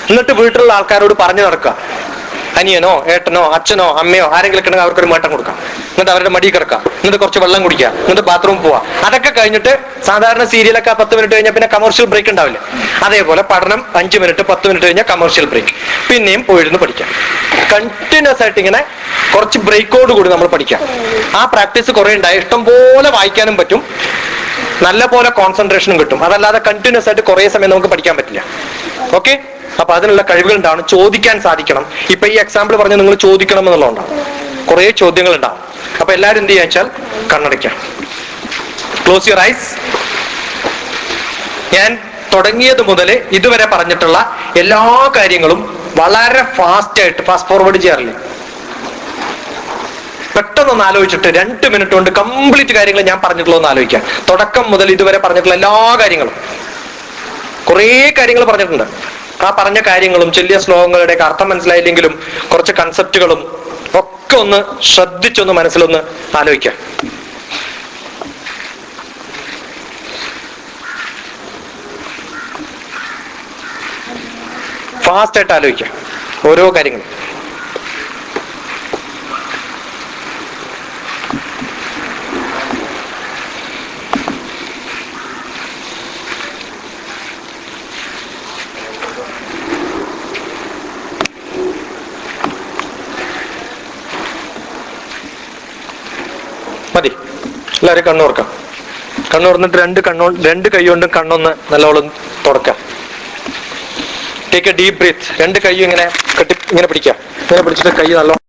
എന്നിട്ട് വീട്ടിലുള്ള ആൾക്കാരോട് പറഞ്ഞു നടക്കുക. അനിയനോ ഏട്ടനോ അച്ഛനോ അമ്മയോ ആരെങ്കിലും ഉണ്ടെങ്കിൽ അവർക്കൊരു മേട്ടം കൊടുക്കാം. എന്നിട്ട് അവരുടെ മടി കിടക്കുക, എന്നിട്ട് കുറച്ച് വെള്ളം കുടിക്കുക, എന്നിട്ട് ബാത്റൂമിൽ പോവാ. അതൊക്കെ കഴിഞ്ഞിട്ട് സാധാരണ സീരിയലൊക്കെ 10 മിനിറ്റ് കഴിഞ്ഞാൽ പിന്നെ കമേഴ്ഷ്യൽ ബ്രേക്ക് ഉണ്ടാവില്ലേ? അതേപോലെ പഠനം 5 മിനിറ്റ് 10 മിനിറ്റ് കഴിഞ്ഞാൽ കമേഴ്ഷ്യൽ ബ്രേക്ക്, പിന്നെയും പോയിരുന്ന് പഠിക്കാം. കണ്ടിന്യൂസ് ആയിട്ട് ഇങ്ങനെ കുറച്ച് ബ്രേക്കോട് കൂടി നമ്മൾ പഠിക്കാം. ആ പ്രാക്ടീസ് കുറെ ഉണ്ടായി ഇഷ്ടം പോലെ വായിക്കാനും പറ്റും, നല്ല പോലെ കോൺസെൻട്രേഷനും കിട്ടും. അതല്ലാതെ കണ്ടിന്യൂസ് ആയിട്ട് കുറെ സമയം നമുക്ക് പഠിക്കാൻ പറ്റില്ല. ഓക്കെ, അപ്പൊ അതിനുള്ള കഴിവുകൾ ഉണ്ടാവണം, ചോദിക്കാൻ സാധിക്കണം. ഇപ്പൊ ഈ എക്സാമ്പിൾ പറഞ്ഞ നിങ്ങൾ ചോദിക്കണം എന്നുള്ളതുണ്ടാവും, കുറെ ചോദ്യങ്ങൾ ഉണ്ടാവും. അപ്പൊ എല്ലാവരും എന്ത് ചെയ്യാന്ന് വെച്ചാൽ കണ്ണടയ്ക്കാം, ക്ലോസ് യുവർ ഐസ്. ഞാൻ തുടങ്ങിയത് മുതൽ ഇതുവരെ പറഞ്ഞിട്ടുള്ള എല്ലാ കാര്യങ്ങളും വളരെ ഫാസ്റ്റ് ഫോർവേഡ് ചെയ്യാറില്ല. പെട്ടെന്നൊന്ന് ആലോചിച്ചിട്ട് 2 മിനിറ്റ് കൊണ്ട് കംപ്ലീറ്റ് കാര്യങ്ങൾ ഞാൻ പറഞ്ഞിട്ടുള്ളൂ എന്ന് ആലോചിക്കാം. തുടക്കം മുതൽ ഇതുവരെ പറഞ്ഞിട്ടുള്ള എല്ലാ കാര്യങ്ങളും, കുറേ കാര്യങ്ങൾ പറഞ്ഞിട്ടുണ്ട്. ആ പറഞ്ഞ കാര്യങ്ങളും ചെല്ലിയ ശ്ലോകങ്ങളുടെ അർത്ഥം മനസ്സിലായില്ലെങ്കിലും കുറച്ച് കൺസെപ്റ്റുകളും ഒക്കെ ഒന്ന് ശ്രദ്ധിച്ചൊന്ന് മനസ്സിലൊന്ന് ആലോചിക്കാം. ഫാസ്റ്റ് ആയിട്ട് ആലോചിക്കാം ഓരോ കാര്യങ്ങളും. മതി. എല്ലാവരും കണ്ണുറക്കാം. കണ്ണുറന്നിട്ട് രണ്ട് കൈ കൊണ്ടും കണ്ണൊന്ന് നല്ലോണം തുടക്കാം. Take a deep breath. രണ്ട് കൈ ഇങ്ങനെ ഇങ്ങനെ പിടിക്കാം. ഇങ്ങനെ പിടിച്ചിട്ട് കൈ നല്ലോണം